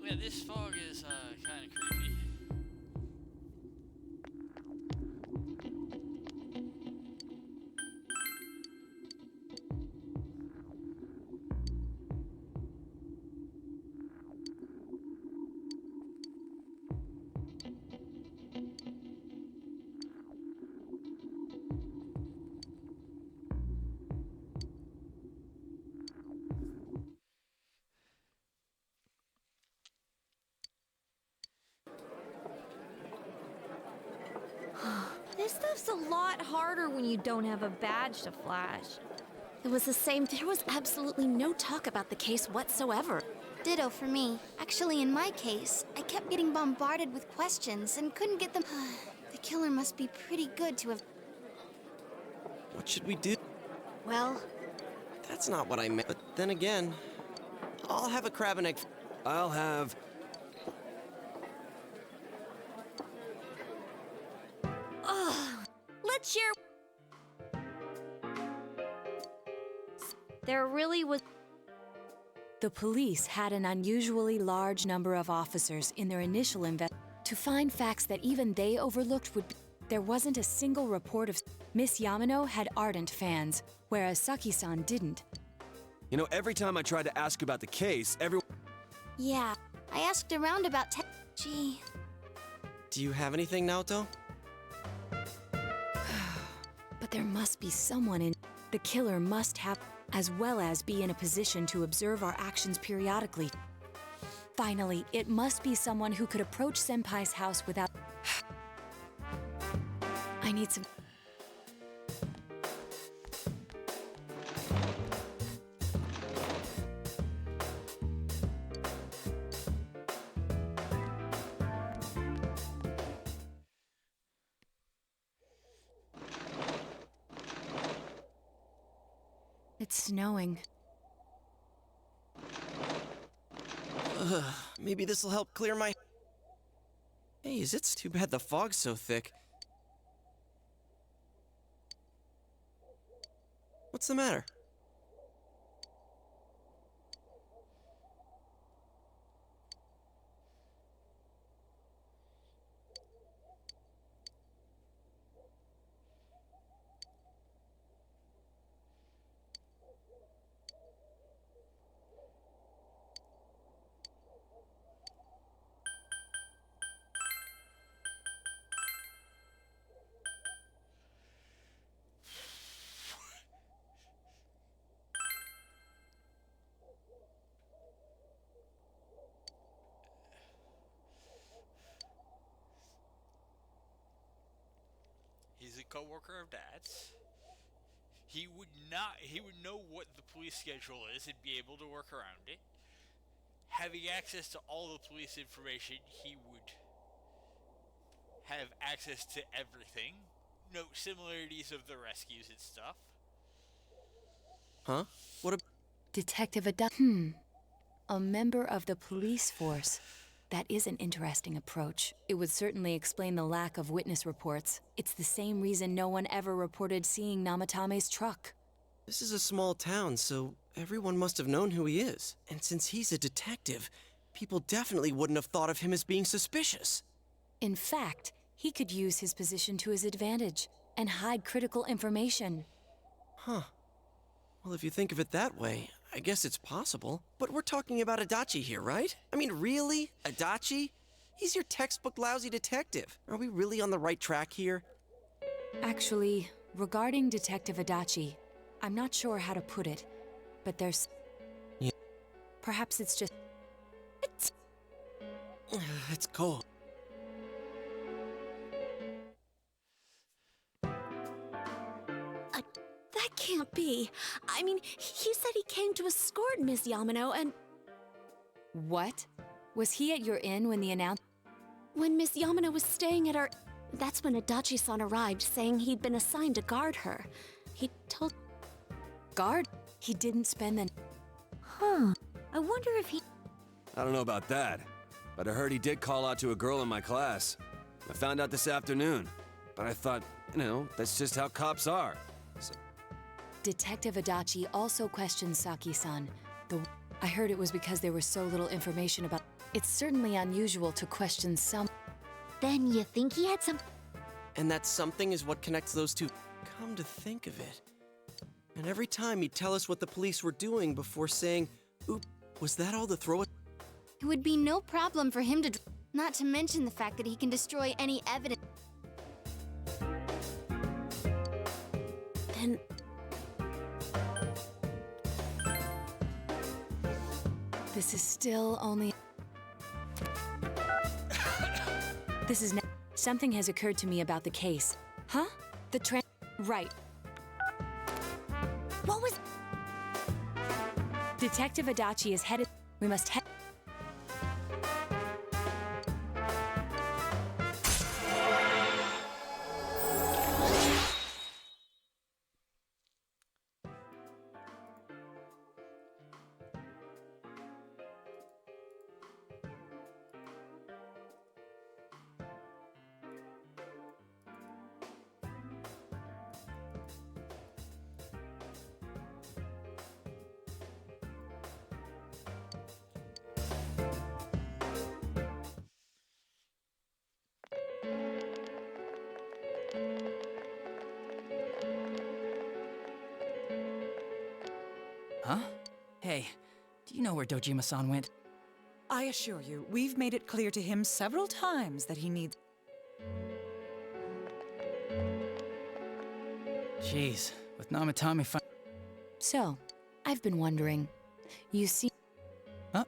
Yeah, this fog is kind of creepy. This stuff's a lot harder when you don't have a badge to flash. It was the same. There was absolutely no talk about the case whatsoever. Ditto for me. Actually, in my case, I kept getting bombarded with questions and couldn't get them. The killer must be pretty good to have. What should we do? Well, That's not what I meant. But then again, I'll have a crab and egg. I'll have. let's share. There really was. The police had an unusually large number of officers in their initial investigation. To find facts that even they overlooked would be. There wasn't a single report of. Miss Yamano had ardent fans, whereas Saki-san didn't. You know, every time I tried to ask about the case, everyone. Yeah, I asked around about Gee. Do you have anything, Naoto? But there must be someone in. The killer must have, as well as be in a position to observe our actions periodically. Finally, it must be someone who could approach Senpai's house without. I need some. It's snowing. Maybe this'll help clear my. Hey, it's too bad the fog's so thick. What's the matter? coworker of Dad's. He would know what the police schedule is and be able to work around it. Having access to all the police information, he would have access to everything. Note similarities of the rescues and stuff. Huh? What a... Detective a member of the police force. That is an interesting approach. It would certainly explain the lack of witness reports. It's the same reason no one ever reported seeing Namatame's truck. This is a small town, so everyone must have known who he is. And since he's a detective, people definitely wouldn't have thought of him as being suspicious. In fact, he could use his position to his advantage and hide critical information. Huh. Well, if you think of it that way, I guess it's possible. But we're talking about Adachi here, right? I mean, really? Adachi? He's your textbook lousy detective. Are we really on the right track here? Actually, regarding Detective Adachi, I'm not sure how to put it, but there's... Yeah. Perhaps it's just... It's cold. That can't be. I mean, he said he came to escort Miss Yamano and... What? Was he at your inn when the announcement... When Miss Yamano was staying at our... That's when Adachi-san arrived, saying he'd been assigned to guard her. He told... Guard? He didn't spend the... Huh. I wonder if he... I don't know about that, but I heard he did call out to a girl in my class. I found out this afternoon, but I thought, that's just how cops are. So... Detective Adachi also questioned Saki-san. I heard it was because there was so little information about... It's certainly unusual to question some... Then you think he had some... And that something is what connects those two. Come to think of it. And every time he'd tell us what the police were doing before saying, "Oop, was that all the throw?" It would be no problem for him to... Not to mention the fact that he can destroy any evidence. Then... This is still only... This is... Something has occurred to me about the case. Huh? Right. What was... Detective Adachi is headed... We must head... Huh? Hey, do you know where Dojima-san went? I assure you, we've made it clear to him several times that he needs... Jeez, with Namatame So, I've been wondering. You see... Huh?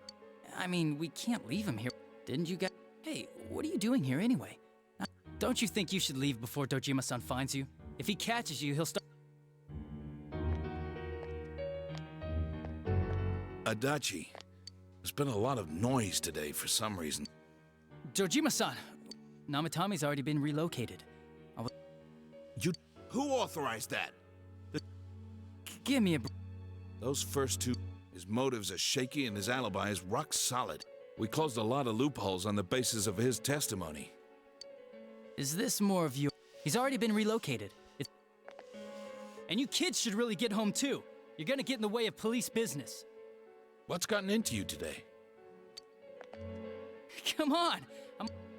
I mean, we can't leave him here. Didn't you guys... Hey, what are you doing here anyway? Don't you think you should leave before Dojima-san finds you? If he catches you, he'll start... Adachi, there's been a lot of noise today for some reason. Dojima-san! Namatame's already been relocated. Who authorized that? Give me a... Those first two... His motives are shaky and his alibi is rock solid. We closed a lot of loopholes on the basis of his testimony. Is this more of you? He's already been relocated. And you kids should really get home too. You're gonna get in the way of police business. What's gotten into you today? Come on!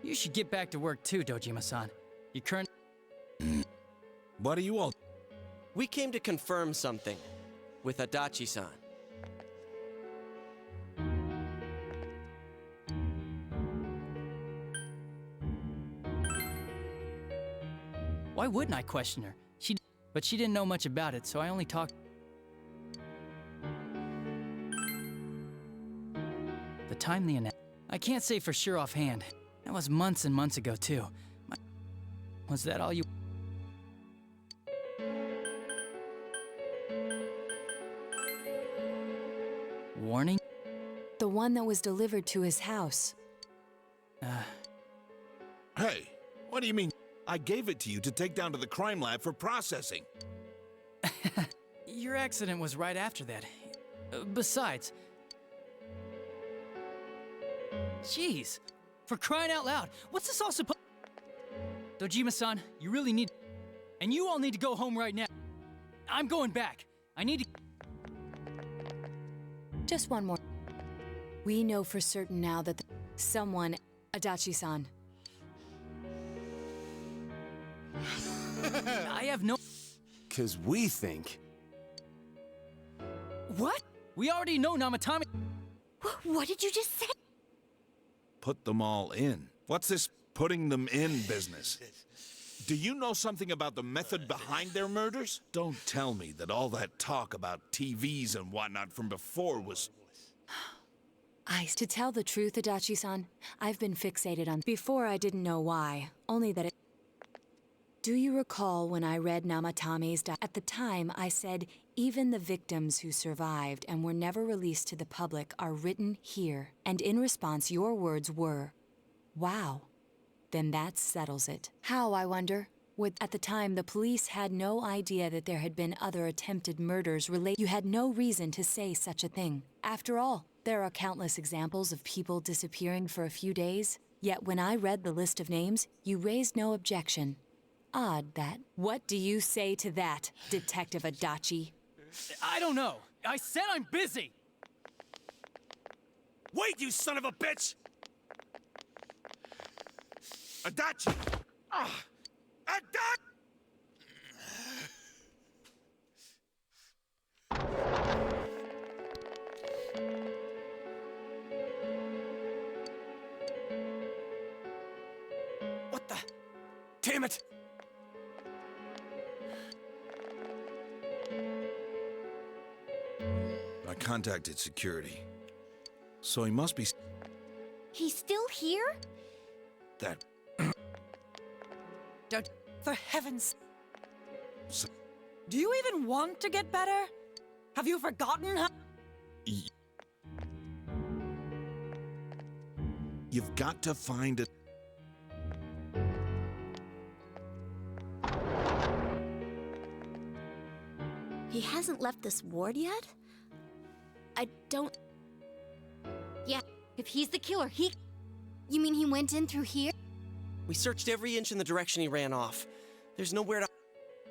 You should get back to work too, Dojima-san. Your current... What are you all... We came to confirm something with Adachi-san. Why wouldn't I question her? But she didn't know much about it, so I only talked... The time the announcement... I can't say for sure offhand. That was months and months ago, too. Was that all you... one that was delivered to his house. Hey, what do you mean? I gave it to you to take down to the crime lab for processing. Your accident was right after that. Besides... Jeez, for crying out loud, what's this all supposed... Dojima-san, you really need... And you all need to go home right now. I'm going back. I need to... Just one more. We know for certain now that someone... Adachi-san. I have no... 'Cause we think... What? We already know Namatame... What did you just say? Put them all in. What's this putting them in business? Do you know something about the method behind their murders? Don't tell me that all that talk about TVs and whatnot from before was... To tell the truth, Adachi-san, I've been fixated on... Before I didn't know why, only that it... Do you recall when I read Namatame's At the time, I said, even the victims who survived and were never released to the public are written here. And in response, your words were, wow. Then that settles it. How, I wonder? At the time, the police had no idea that there had been other attempted murders related. You had no reason to say such a thing. After all, there are countless examples of people disappearing for a few days. Yet when I read the list of names, you raised no objection. Odd that. What do you say to that, Detective Adachi? I don't know. I said I'm busy. Wait, you son of a bitch! Adachi! Adachi! What the? Damn it! I contacted security. So he must be... He's still here? that... For heaven's... Do you even want to get better? Have you forgotten how... You've got to find it. He hasn't left this ward yet? I don't... Yeah, if he's the killer, You mean he went in through here? We searched every inch in the direction he ran off. There's nowhere to...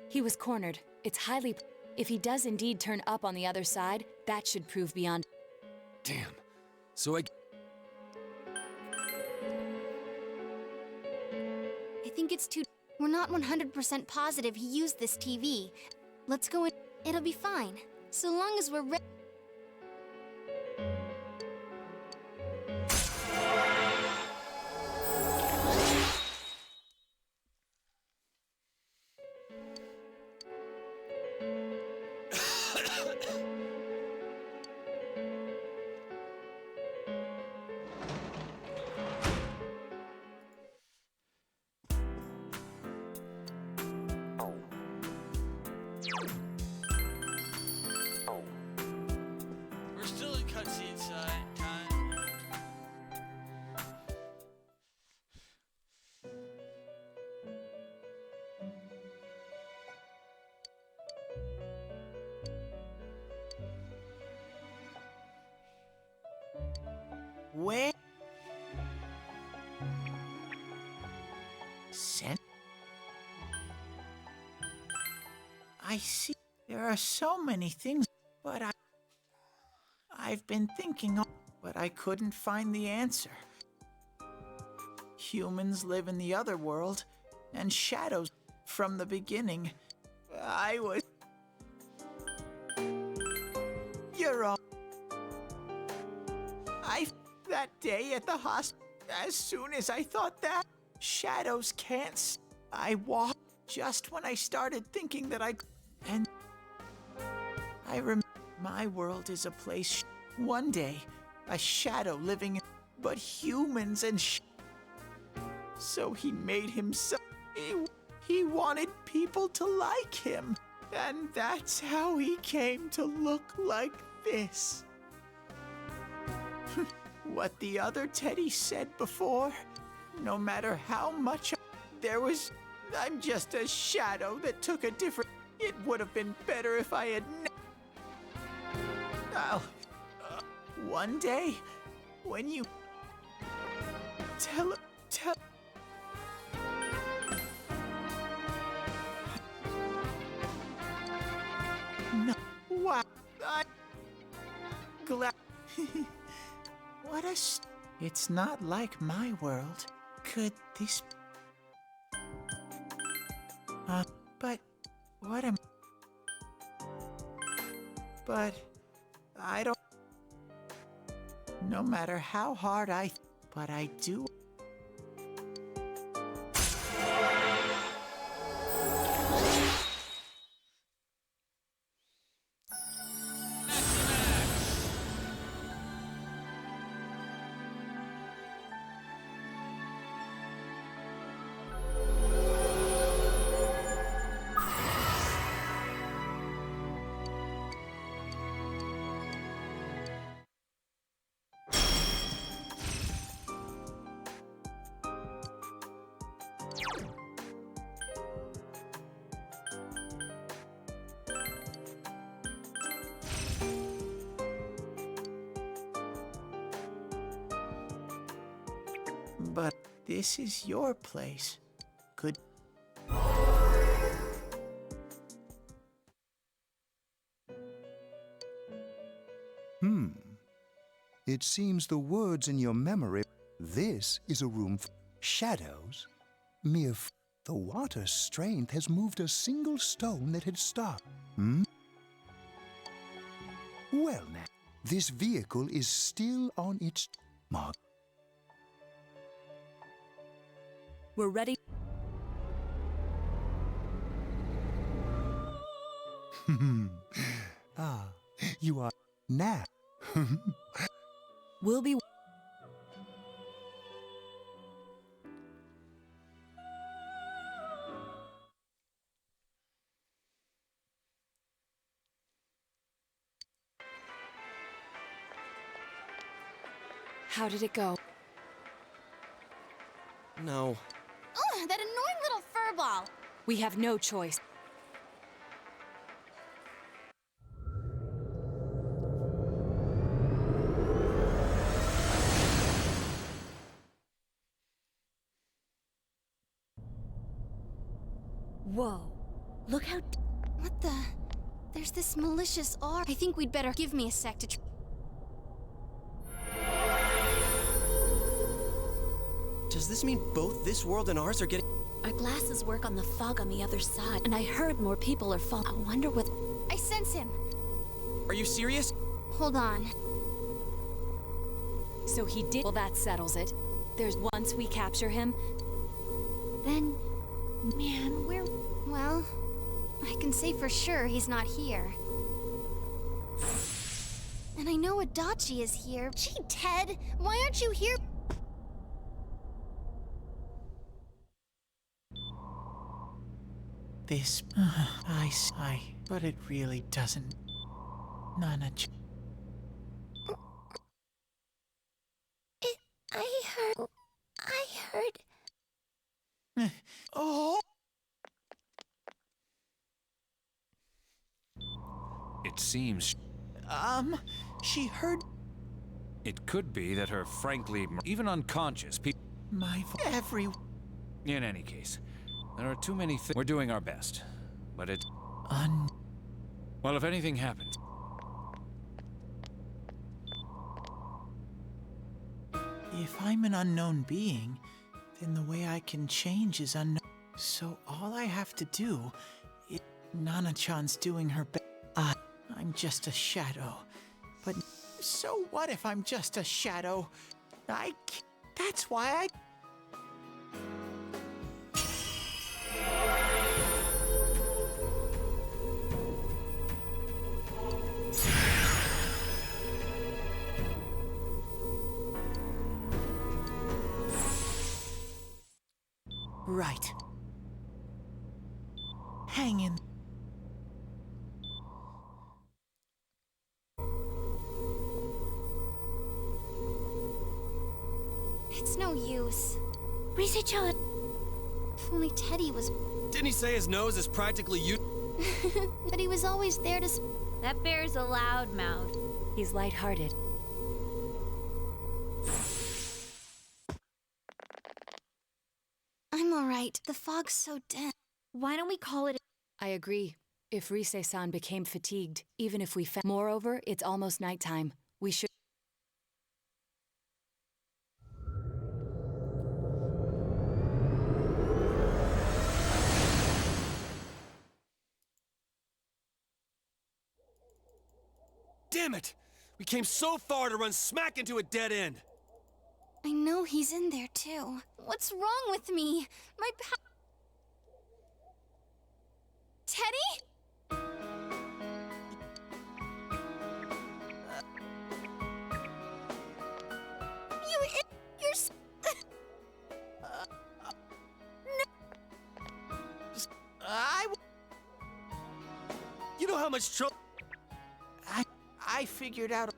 He was cornered. It's highly... If he does indeed turn up on the other side, that should prove beyond... Damn. So I think it's too... We're not 100% positive he used this TV. Let's go in. It'll be fine. So long as we're ready. We're still in cutscene time. Where? Sent? I see. There are so many things, but I've been thinking, but I couldn't find the answer. Humans live in the other world, and shadows from the beginning. I was... You're all... That day at the hospital, as soon as I thought that, shadows can't... I walked just when I started thinking that and I remember my world is a place... One day, a shadow living in... But humans and So he made himself... He wanted people to like him. And that's how he came to look like this. what the other Teddy said before? No matter how much there was, I'm just a shadow that took a different. It would have been better if I had. I'll. One day, when you tell. No, wow, I'm glad. What a. It's not like my world. Could this? But what am? But I don't. No matter how hard but I do. But this is your place. Could. It seems the words in your memory. This is a room for shadows. The water's strength has moved a single stone that had stopped. Well now, this vehicle is still on its mark. We're ready. You are now. We'll be. How did it go? No. Ugh, that annoying little furball. We have no choice. Whoa. Look how. What the? There's this malicious aura. I think we'd better give me a sec to. Does this mean both this world and ours are getting... Our glasses work on the fog on the other side, and I heard more people are falling. I wonder what... I sense him. Are you serious? Hold on. So he did. Well, that settles it. There's once we capture him, then, man, we're. Well, I can say for sure he's not here. And I know Adachi is here. Gee, Ted, why aren't you here? This. But it really doesn't. Nana. I heard. Oh! It seems. She heard. It could be that her frankly, even unconscious people. Every. In any case, there are too many things. We're doing our best, but it. Well, if anything happens. If I'm an unknown being, then the way I can change is unknown. So all I have to do is. Nana-chan's doing her best. I'm just a shadow. But so what if I'm just a shadow? That's why I. Right. Hang in. It's no use. Rise-chan! If only Teddy was... Didn't he say his nose is practically you? But he was always there to... That bear's a loud mouth. He's lighthearted. I'm alright. The fog's so dense. Why don't we call it... I agree. If Rise-san became fatigued, even if we found... Moreover, it's almost nighttime. We should... Damn it! We came so far to run smack into a dead end! I know he's in there, too. What's wrong with me? My Teddy? You're... You know how much trouble... I figured out...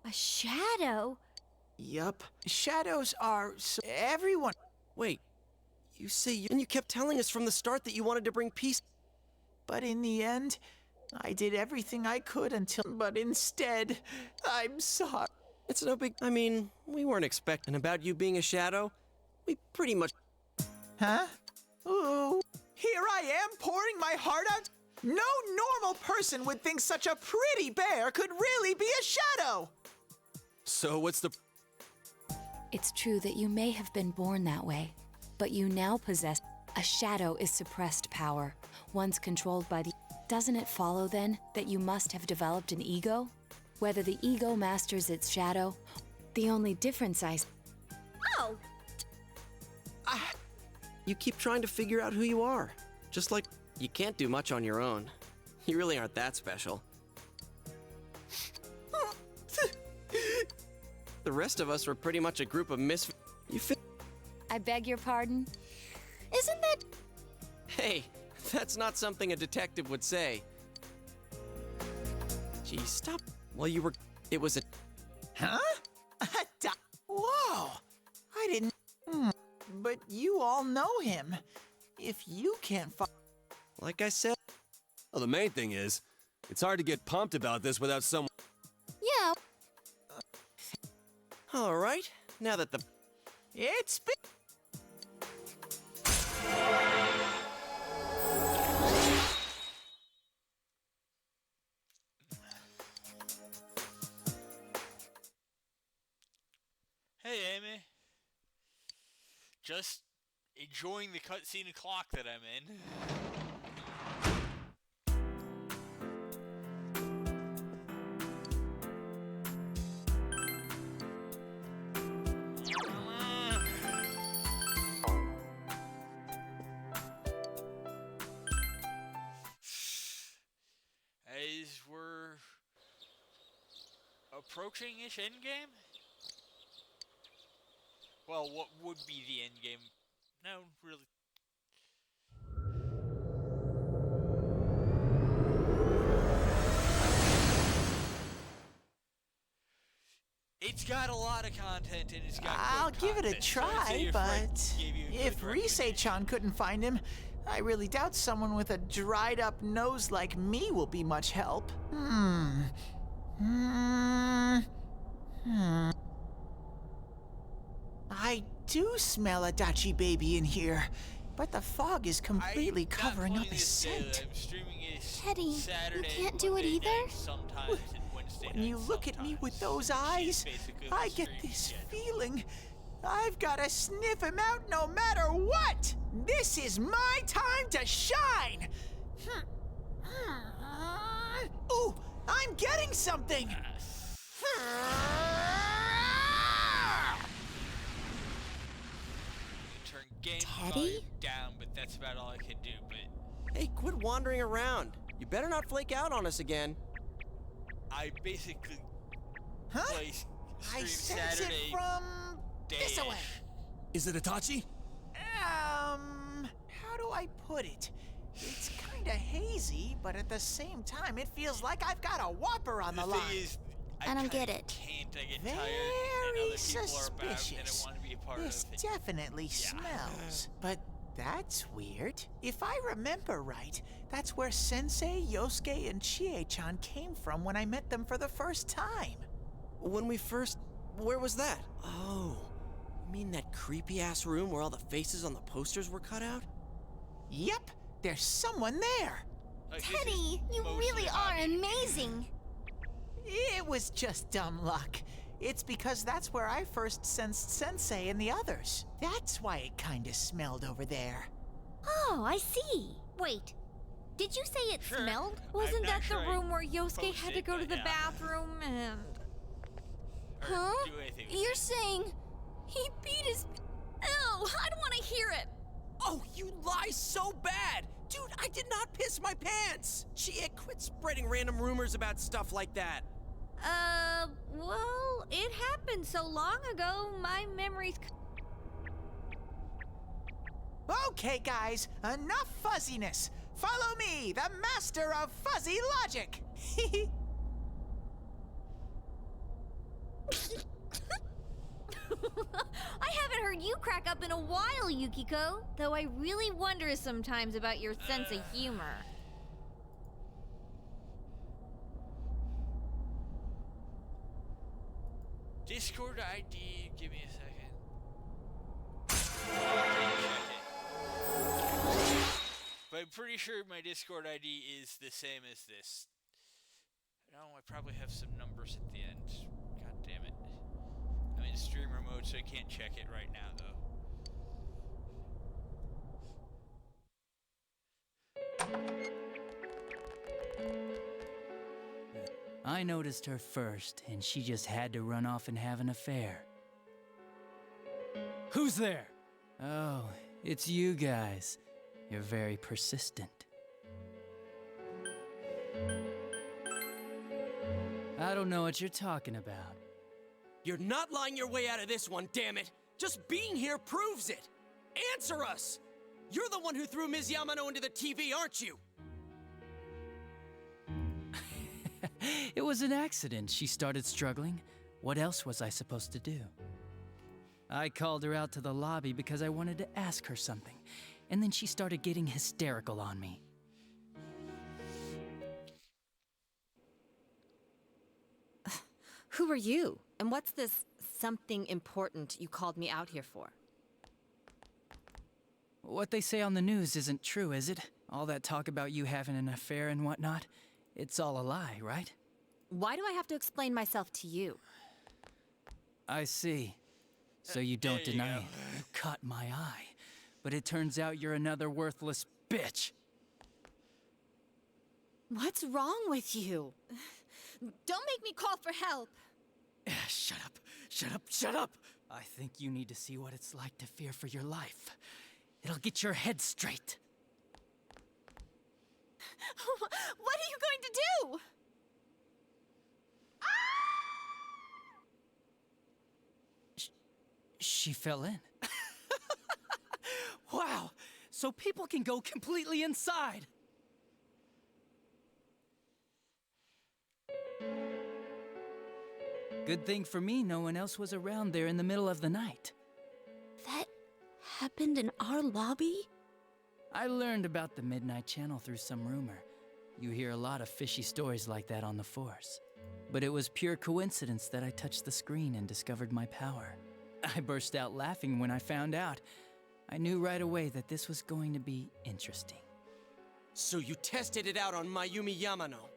A shadow? Yup. Shadows are so... Everyone... Wait, you say you... And you kept telling us from the start that you wanted to bring peace. But in the end, I did everything I could until... But instead, I'm sorry. It's no big... I mean, we weren't expecting about you being a shadow. We pretty much... Huh? Ooh. Here I am pouring my heart out. No normal person would think such a pretty bear could really be a shadow. So what's the... It's true that you may have been born that way, but you now possess... A shadow is suppressed power, once controlled by the... Doesn't it follow, then, that you must have developed an ego? Whether the ego masters its shadow, the only difference Oh! You keep trying to figure out who you are. Just like you can't do much on your own. You really aren't that special. The rest of us were pretty much a group of misfits. I beg your pardon? Isn't that... Hey, that's not something a detective would say. Gee, stop. Well, you were... It was a... Huh? Whoa! I didn't... But you all know him. If you can't find... Like I said... Well, the main thing is, it's hard to get pumped about this without someone... Yeah. All right, now that the... It's been... Hey, Amy. Just enjoying the cutscene clock that I'm in. As we're approaching-ish endgame? Well, what would be the endgame? No, really. It's got a lot of content and it's got I'll good give it a content, so I'd say try, your friend but gave you a if good recommendation. Rise-chan couldn't find him, I really doubt someone with a dried-up nose like me will be much help. I do smell a Dachi baby in here, but the fog is completely covering up his scent. I'm streaming it Teddy, Saturday, you can't do it Monday either? night, sometimes, and Wednesday When you night look at me with those sometimes. eyes, She's basically I the get streaming this schedule. feeling I've got to sniff him out no matter what! This is my time to shine! Ooh, I'm getting something! Turn game Teddy? volume down, but that's about all I can do. But Hey, quit wandering around. You better not flake out on us again. I basically play I stream sense Saturday it from this day-ish. away. Is it Itachi? How do I put it? It's kind kinda hazy, but at the same time, it feels like I've got a whopper on the thing line. is, I don't get it. I get Very tired, and other people are back, and I suspicious. want to be a part This of it. definitely smells. But that's weird. If I remember right, that's where Sensei, Yosuke, and Chie-chan came from when I met them for the first time. When we first... Where was that? Oh, you mean that creepy-ass room where all the faces on the posters were cut out? Yep, there's someone there. Teddy, you really are amazing. It was just dumb luck. It's because that's where I first sensed Sensei and the others. That's why it kinda smelled over there. Oh, I see. Wait, did you say it smelled? Wasn't that the room where Yosuke had to go to the bathroom and... Huh? You're saying he beat his... Ew, I don't want to hear it. Oh, you lie so bad! Dude, I did not piss my pants! Chie, quit spreading random rumors about stuff like that. Well, it happened so long ago, my memories... Okay, guys, enough fuzziness. Follow me, the master of fuzzy logic. I haven't heard you crack up in a while, Yukiko. Though I really wonder sometimes about your sense of humor. Discord ID, give me a second. But I'm pretty sure my Discord ID is the same as this. No, I probably have some numbers at the end. God damn it. I'm in streamer mode, so I can't check it right now, though. I noticed her first, and she just had to run off and have an affair. Who's there? Oh, it's you guys. You're very persistent. I don't know what you're talking about. You're not lying your way out of this one, damn it! Just being here proves it! Answer us! You're the one who threw Ms. Yamano into the TV, aren't you? It was an accident. She started struggling. What else was I supposed to do? I called her out to the lobby because I wanted to ask her something, and then she started getting hysterical on me. Who are you? And what's this something important you called me out here for? What they say on the news isn't true, is it? All that talk about you having an affair and whatnot? It's all a lie, right? Why do I have to explain myself to you? I see. So you don't deny it. You caught my eye. But it turns out you're another worthless bitch. What's wrong with you? Don't make me call for help. Shut up. Shut up. Shut up. I think you need to see what it's like to fear for your life. It'll get your head straight. What are you going to do? She fell in. Wow, so people can go completely inside. Good thing for me, no one else was around there in the middle of the night. That happened in our lobby? I learned about the Midnight Channel through some rumor. You hear a lot of fishy stories like that on the Force. But it was pure coincidence that I touched the screen and discovered my power. I burst out laughing when I found out. I knew right away that this was going to be interesting. So you tested it out on Mayumi Yamano?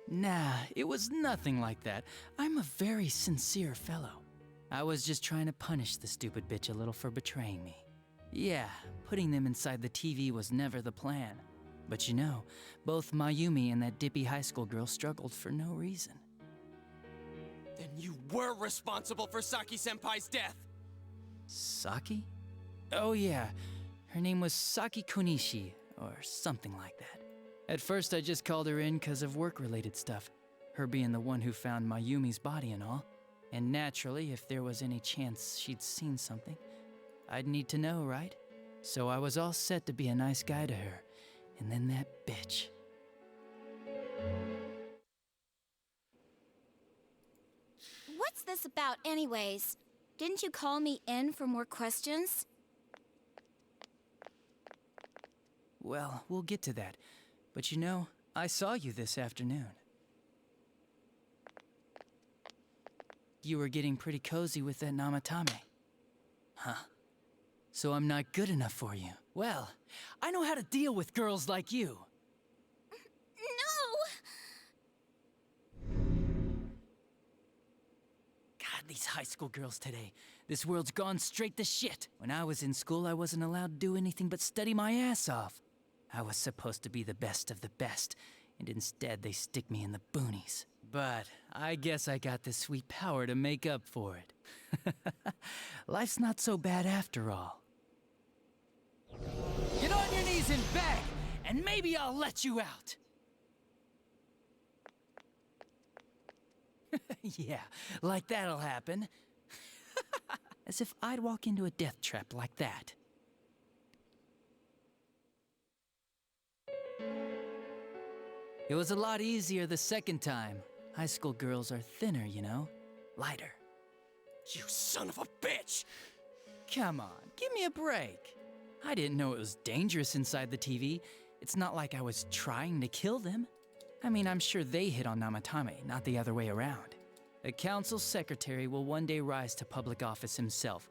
Nah, it was nothing like that. I'm a very sincere fellow. I was just trying to punish the stupid bitch a little for betraying me. Yeah, putting them inside the TV was never the plan. But you know, both Mayumi and that dippy high school girl struggled for no reason. Then you were responsible for Saki-senpai's death! Saki? Oh yeah, her name was Saki Konishi, or something like that. At first I just called her in because of work-related stuff, her being the one who found Mayumi's body and all. And naturally, if there was any chance she'd seen something, I'd need to know, right? So I was all set to be a nice guy to her, And then that bitch. What's this about, anyways? Didn't you call me in for more questions? Well, we'll get to that. But you know, I saw you this afternoon. You were getting pretty cozy with that Namatame. Huh? So I'm not good enough for you. Well, I know how to deal with girls like you. No! God, these high school girls today. This world's gone straight to shit. When I was in school, I wasn't allowed to do anything but study my ass off. I was supposed to be the best of the best, and instead they stick me in the boonies. But I guess I got the sweet power to make up for it. Life's not so bad after all. Get on your knees and beg, and maybe I'll let you out. Yeah, like that'll happen. As if I'd walk into a death trap like that. It was a lot easier the second time. High school girls are thinner, you know? Lighter. You son of a bitch! Come on, give me a break. I didn't know it was dangerous inside the TV. It's not like I was trying to kill them. I mean, I'm sure they hit on Namatame, not the other way around. A council secretary will one day rise to public office himself.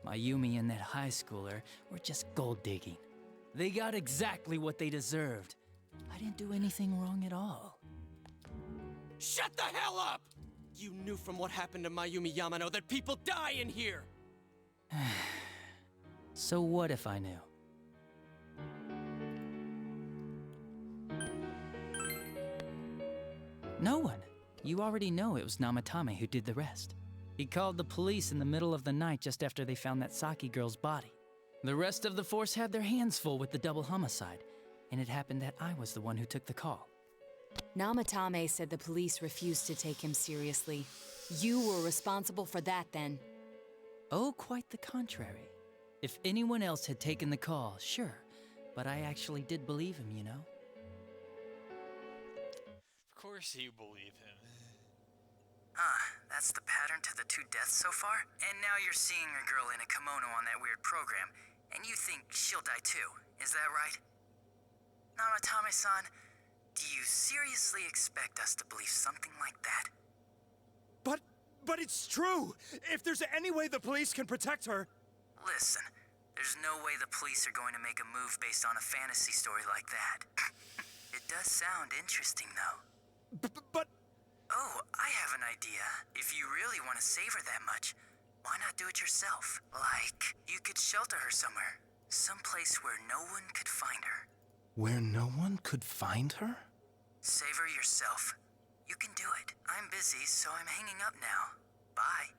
Mayumi and that high schooler were just gold digging. They got exactly what they deserved. I didn't do anything wrong at all. Shut the hell up! You knew from what happened to Mayumi Yamano that people die in here! So what if I knew? No one. You already know it was Namatame who did the rest. He called the police in the middle of the night just after they found that Saki girl's body. The rest of the force had their hands full with the double homicide, and it happened that I was the one who took the call. Namatame said the police refused to take him seriously. You were responsible for that then. Oh, quite the contrary. If anyone else had taken the call, sure, but I actually did believe him, you know? Of course you believe him. That's the pattern to the 2 deaths so far? And now you're seeing a girl in a kimono on that weird program, and you think she'll die too, is that right? Namatame-san, do you seriously expect us to believe something like that? But it's true! If there's any way the police can protect her... Listen, there's no way the police are going to make a move based on a fantasy story like that. It does sound interesting, though. But... Oh, I have an idea. If you really want to save her that much, why not do it yourself? Like, you could shelter her somewhere. Someplace where no one could find her. Where no one could find her? Save her yourself. You can do it. I'm busy, so I'm hanging up now. Bye.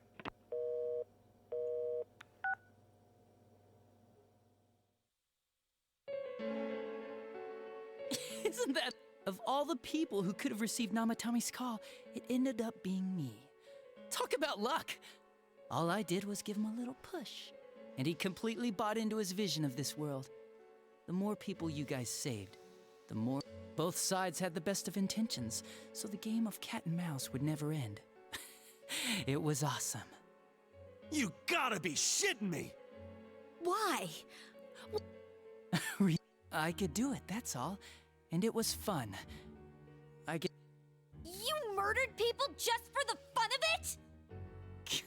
Isn't that... Of all the people who could have received Namatame's call, it ended up being me. Talk about luck! All I did was give him a little push, and he completely bought into his vision of this world. The more people you guys saved, the more... Both sides had the best of intentions, so the game of cat and mouse would never end. It was awesome. You gotta be shitting me! Why? I could do it, that's all. And it was fun. You murdered people just for the fun of it?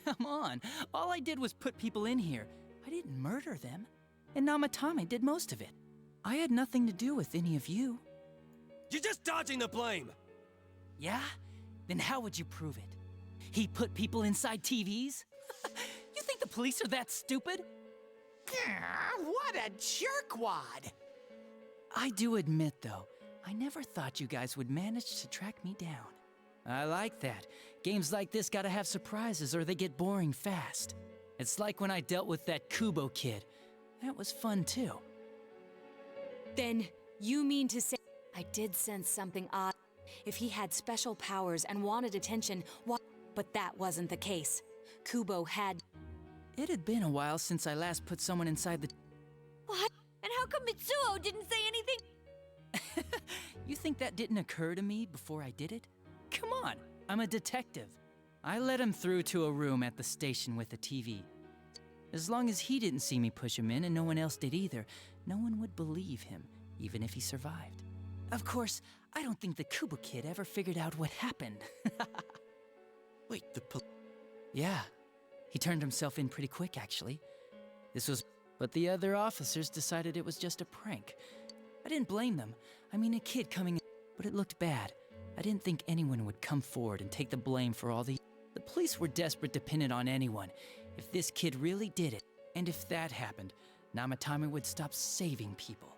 Come on. All I did was put people in here. I didn't murder them. And Namatame did most of it. I had nothing to do with any of you. You're just dodging the blame! Yeah? Then how would you prove it? He put people inside TVs? You think the police are that stupid? What a jerkwad! I do admit, though, I never thought you guys would manage to track me down. I like that. Games like this gotta have surprises or they get boring fast. It's like when I dealt with that Kubo kid. That was fun, too. Then, you mean to say... I did sense something odd. If he had special powers and wanted attention, why... But that wasn't the case. Kubo had... It had been a while since I last put someone inside the... What? And how come Mitsuo didn't say anything? You think that didn't occur to me before I did it? Come on, I'm a detective. I led him through to a room at the station with a TV. As long as he didn't see me push him in and no one else did either, no one would believe him, even if he survived. Of course, I don't think the Kubo kid ever figured out what happened. Wait, Yeah, he turned himself in pretty quick, actually. But the other officers decided it was just a prank. I didn't blame them. I mean, a kid coming in, but it looked bad. I didn't think anyone would come forward and take the blame for all the... The police were desperate to pin it on anyone. If this kid really did it, and if that happened, Namatame would stop saving people.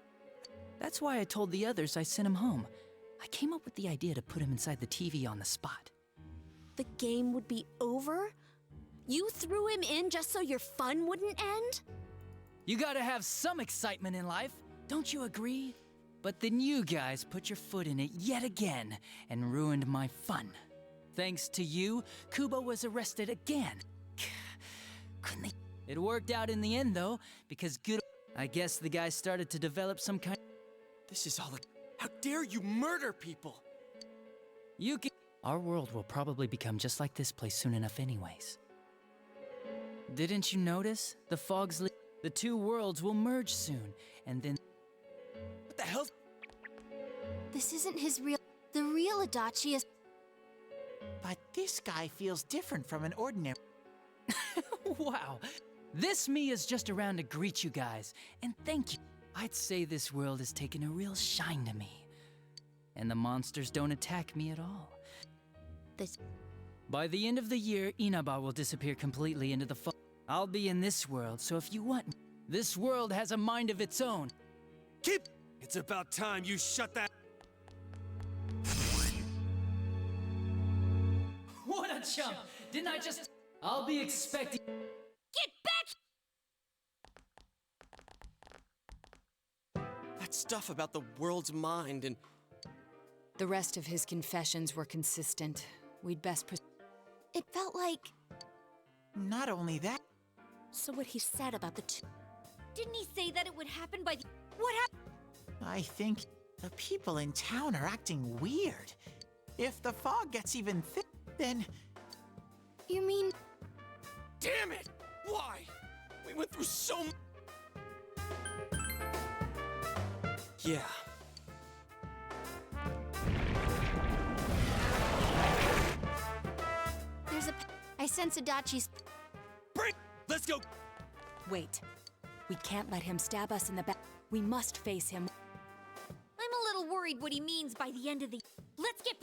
That's why I told the others I sent him home. I came up with the idea to put him inside the TV on the spot. The game would be over? You threw him in just so your fun wouldn't end? You gotta have some excitement in life, don't you agree? But then you guys put your foot in it yet again and ruined my fun. Thanks to you, Kubo was arrested again. Couldn't they? It worked out in the end, though, because I guess the guy started to develop some kind... This is all How dare you murder people? Our world will probably become just like this place soon enough anyways. Didn't you notice? The fog's the two worlds will merge soon, and then... What the hell? This isn't his real... The real Adachi is... But this guy feels different from an ordinary... Wow. This me is just around to greet you guys, and thank you. I'd say this world has taken a real shine to me. And the monsters don't attack me at all. By the end of the year, Inaba will disappear completely into the fog. I'll be in this world, so if you want me, this world has a mind of its own. It's about time you shut that... What a chump! Didn't I just... I'll be expecting... Get back! That stuff about the world's mind and... The rest of his confessions were consistent. We'd best It felt like... Not only that... So what he said about the two... Didn't he say that it would happen by the... What happened? I think the people in town are acting weird. If the fog gets even thick, then... You mean... Damn it! Why? We went through so much... Yeah. There's a... I sense Adachi's... Break! Let's go! Wait. We can't let him stab us in the back. We must face him. I'm a little worried what he means by the end of the... Let's get...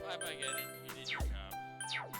Bye-bye, get it. You did your job.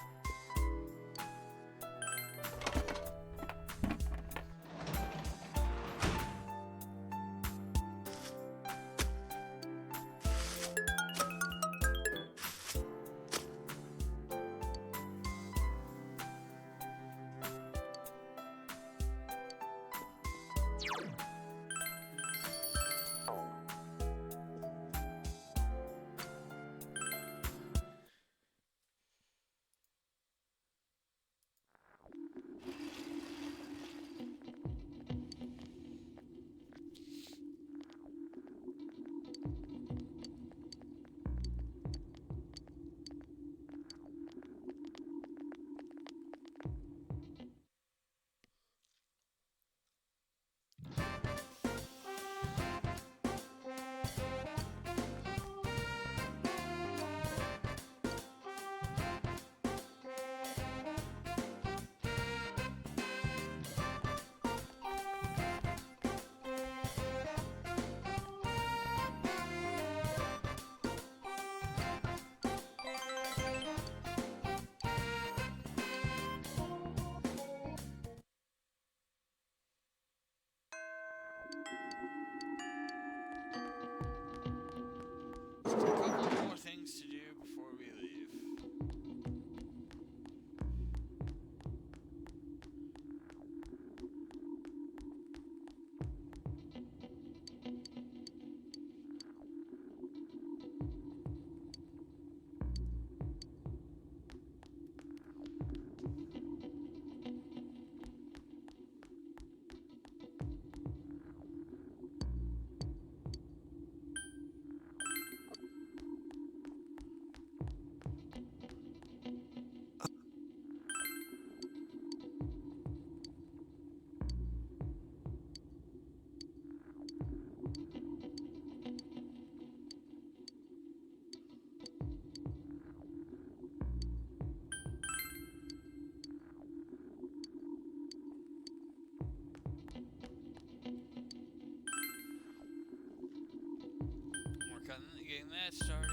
getting that started.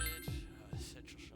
Central Show.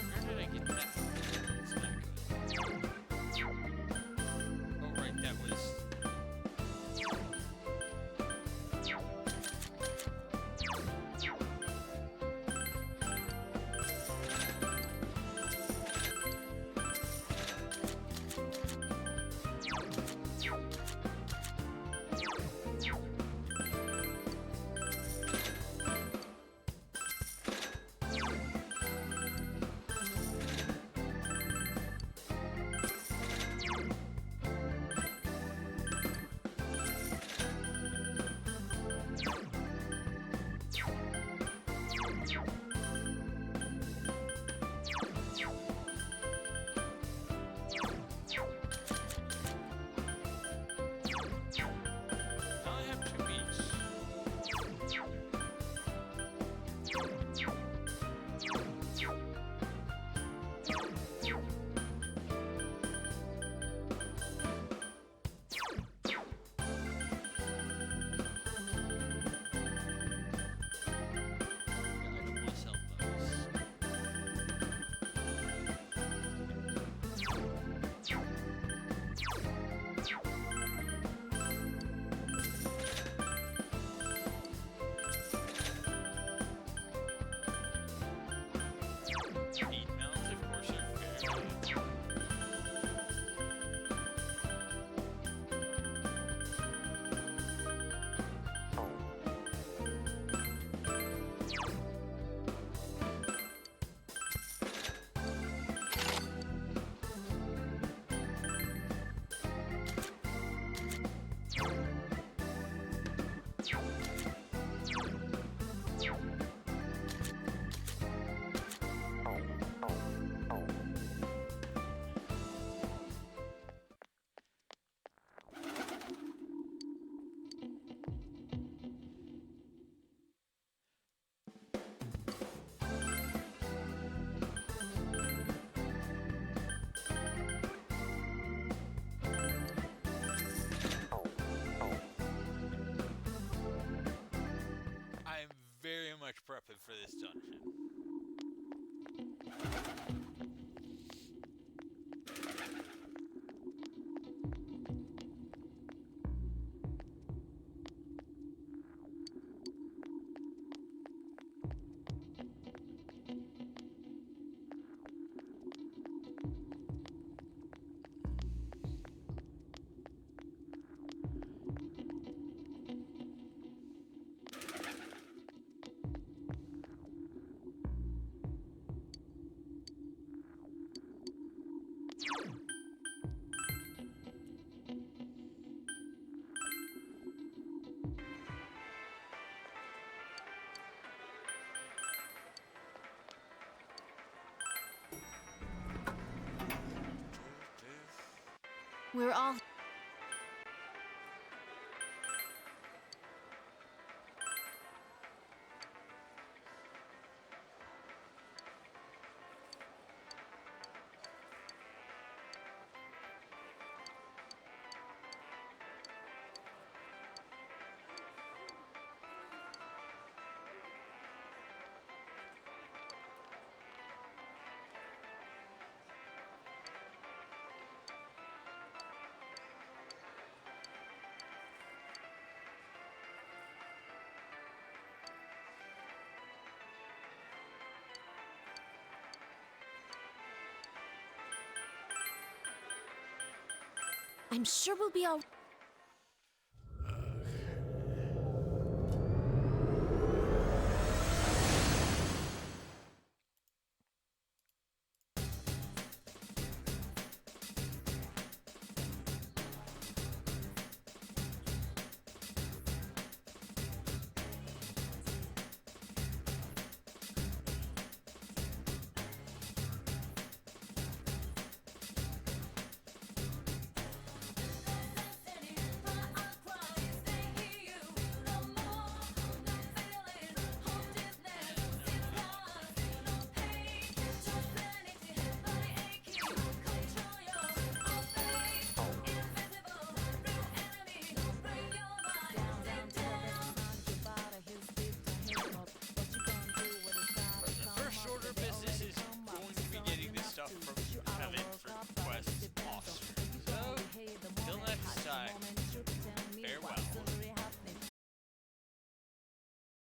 Where did I get that? It's not good. Oh, right, that was. Now I have two beats. I don't want to sell those. Heat mounts, of course, are very good. I'm very much prepping for this dungeon. We're all. I'm sure we'll be all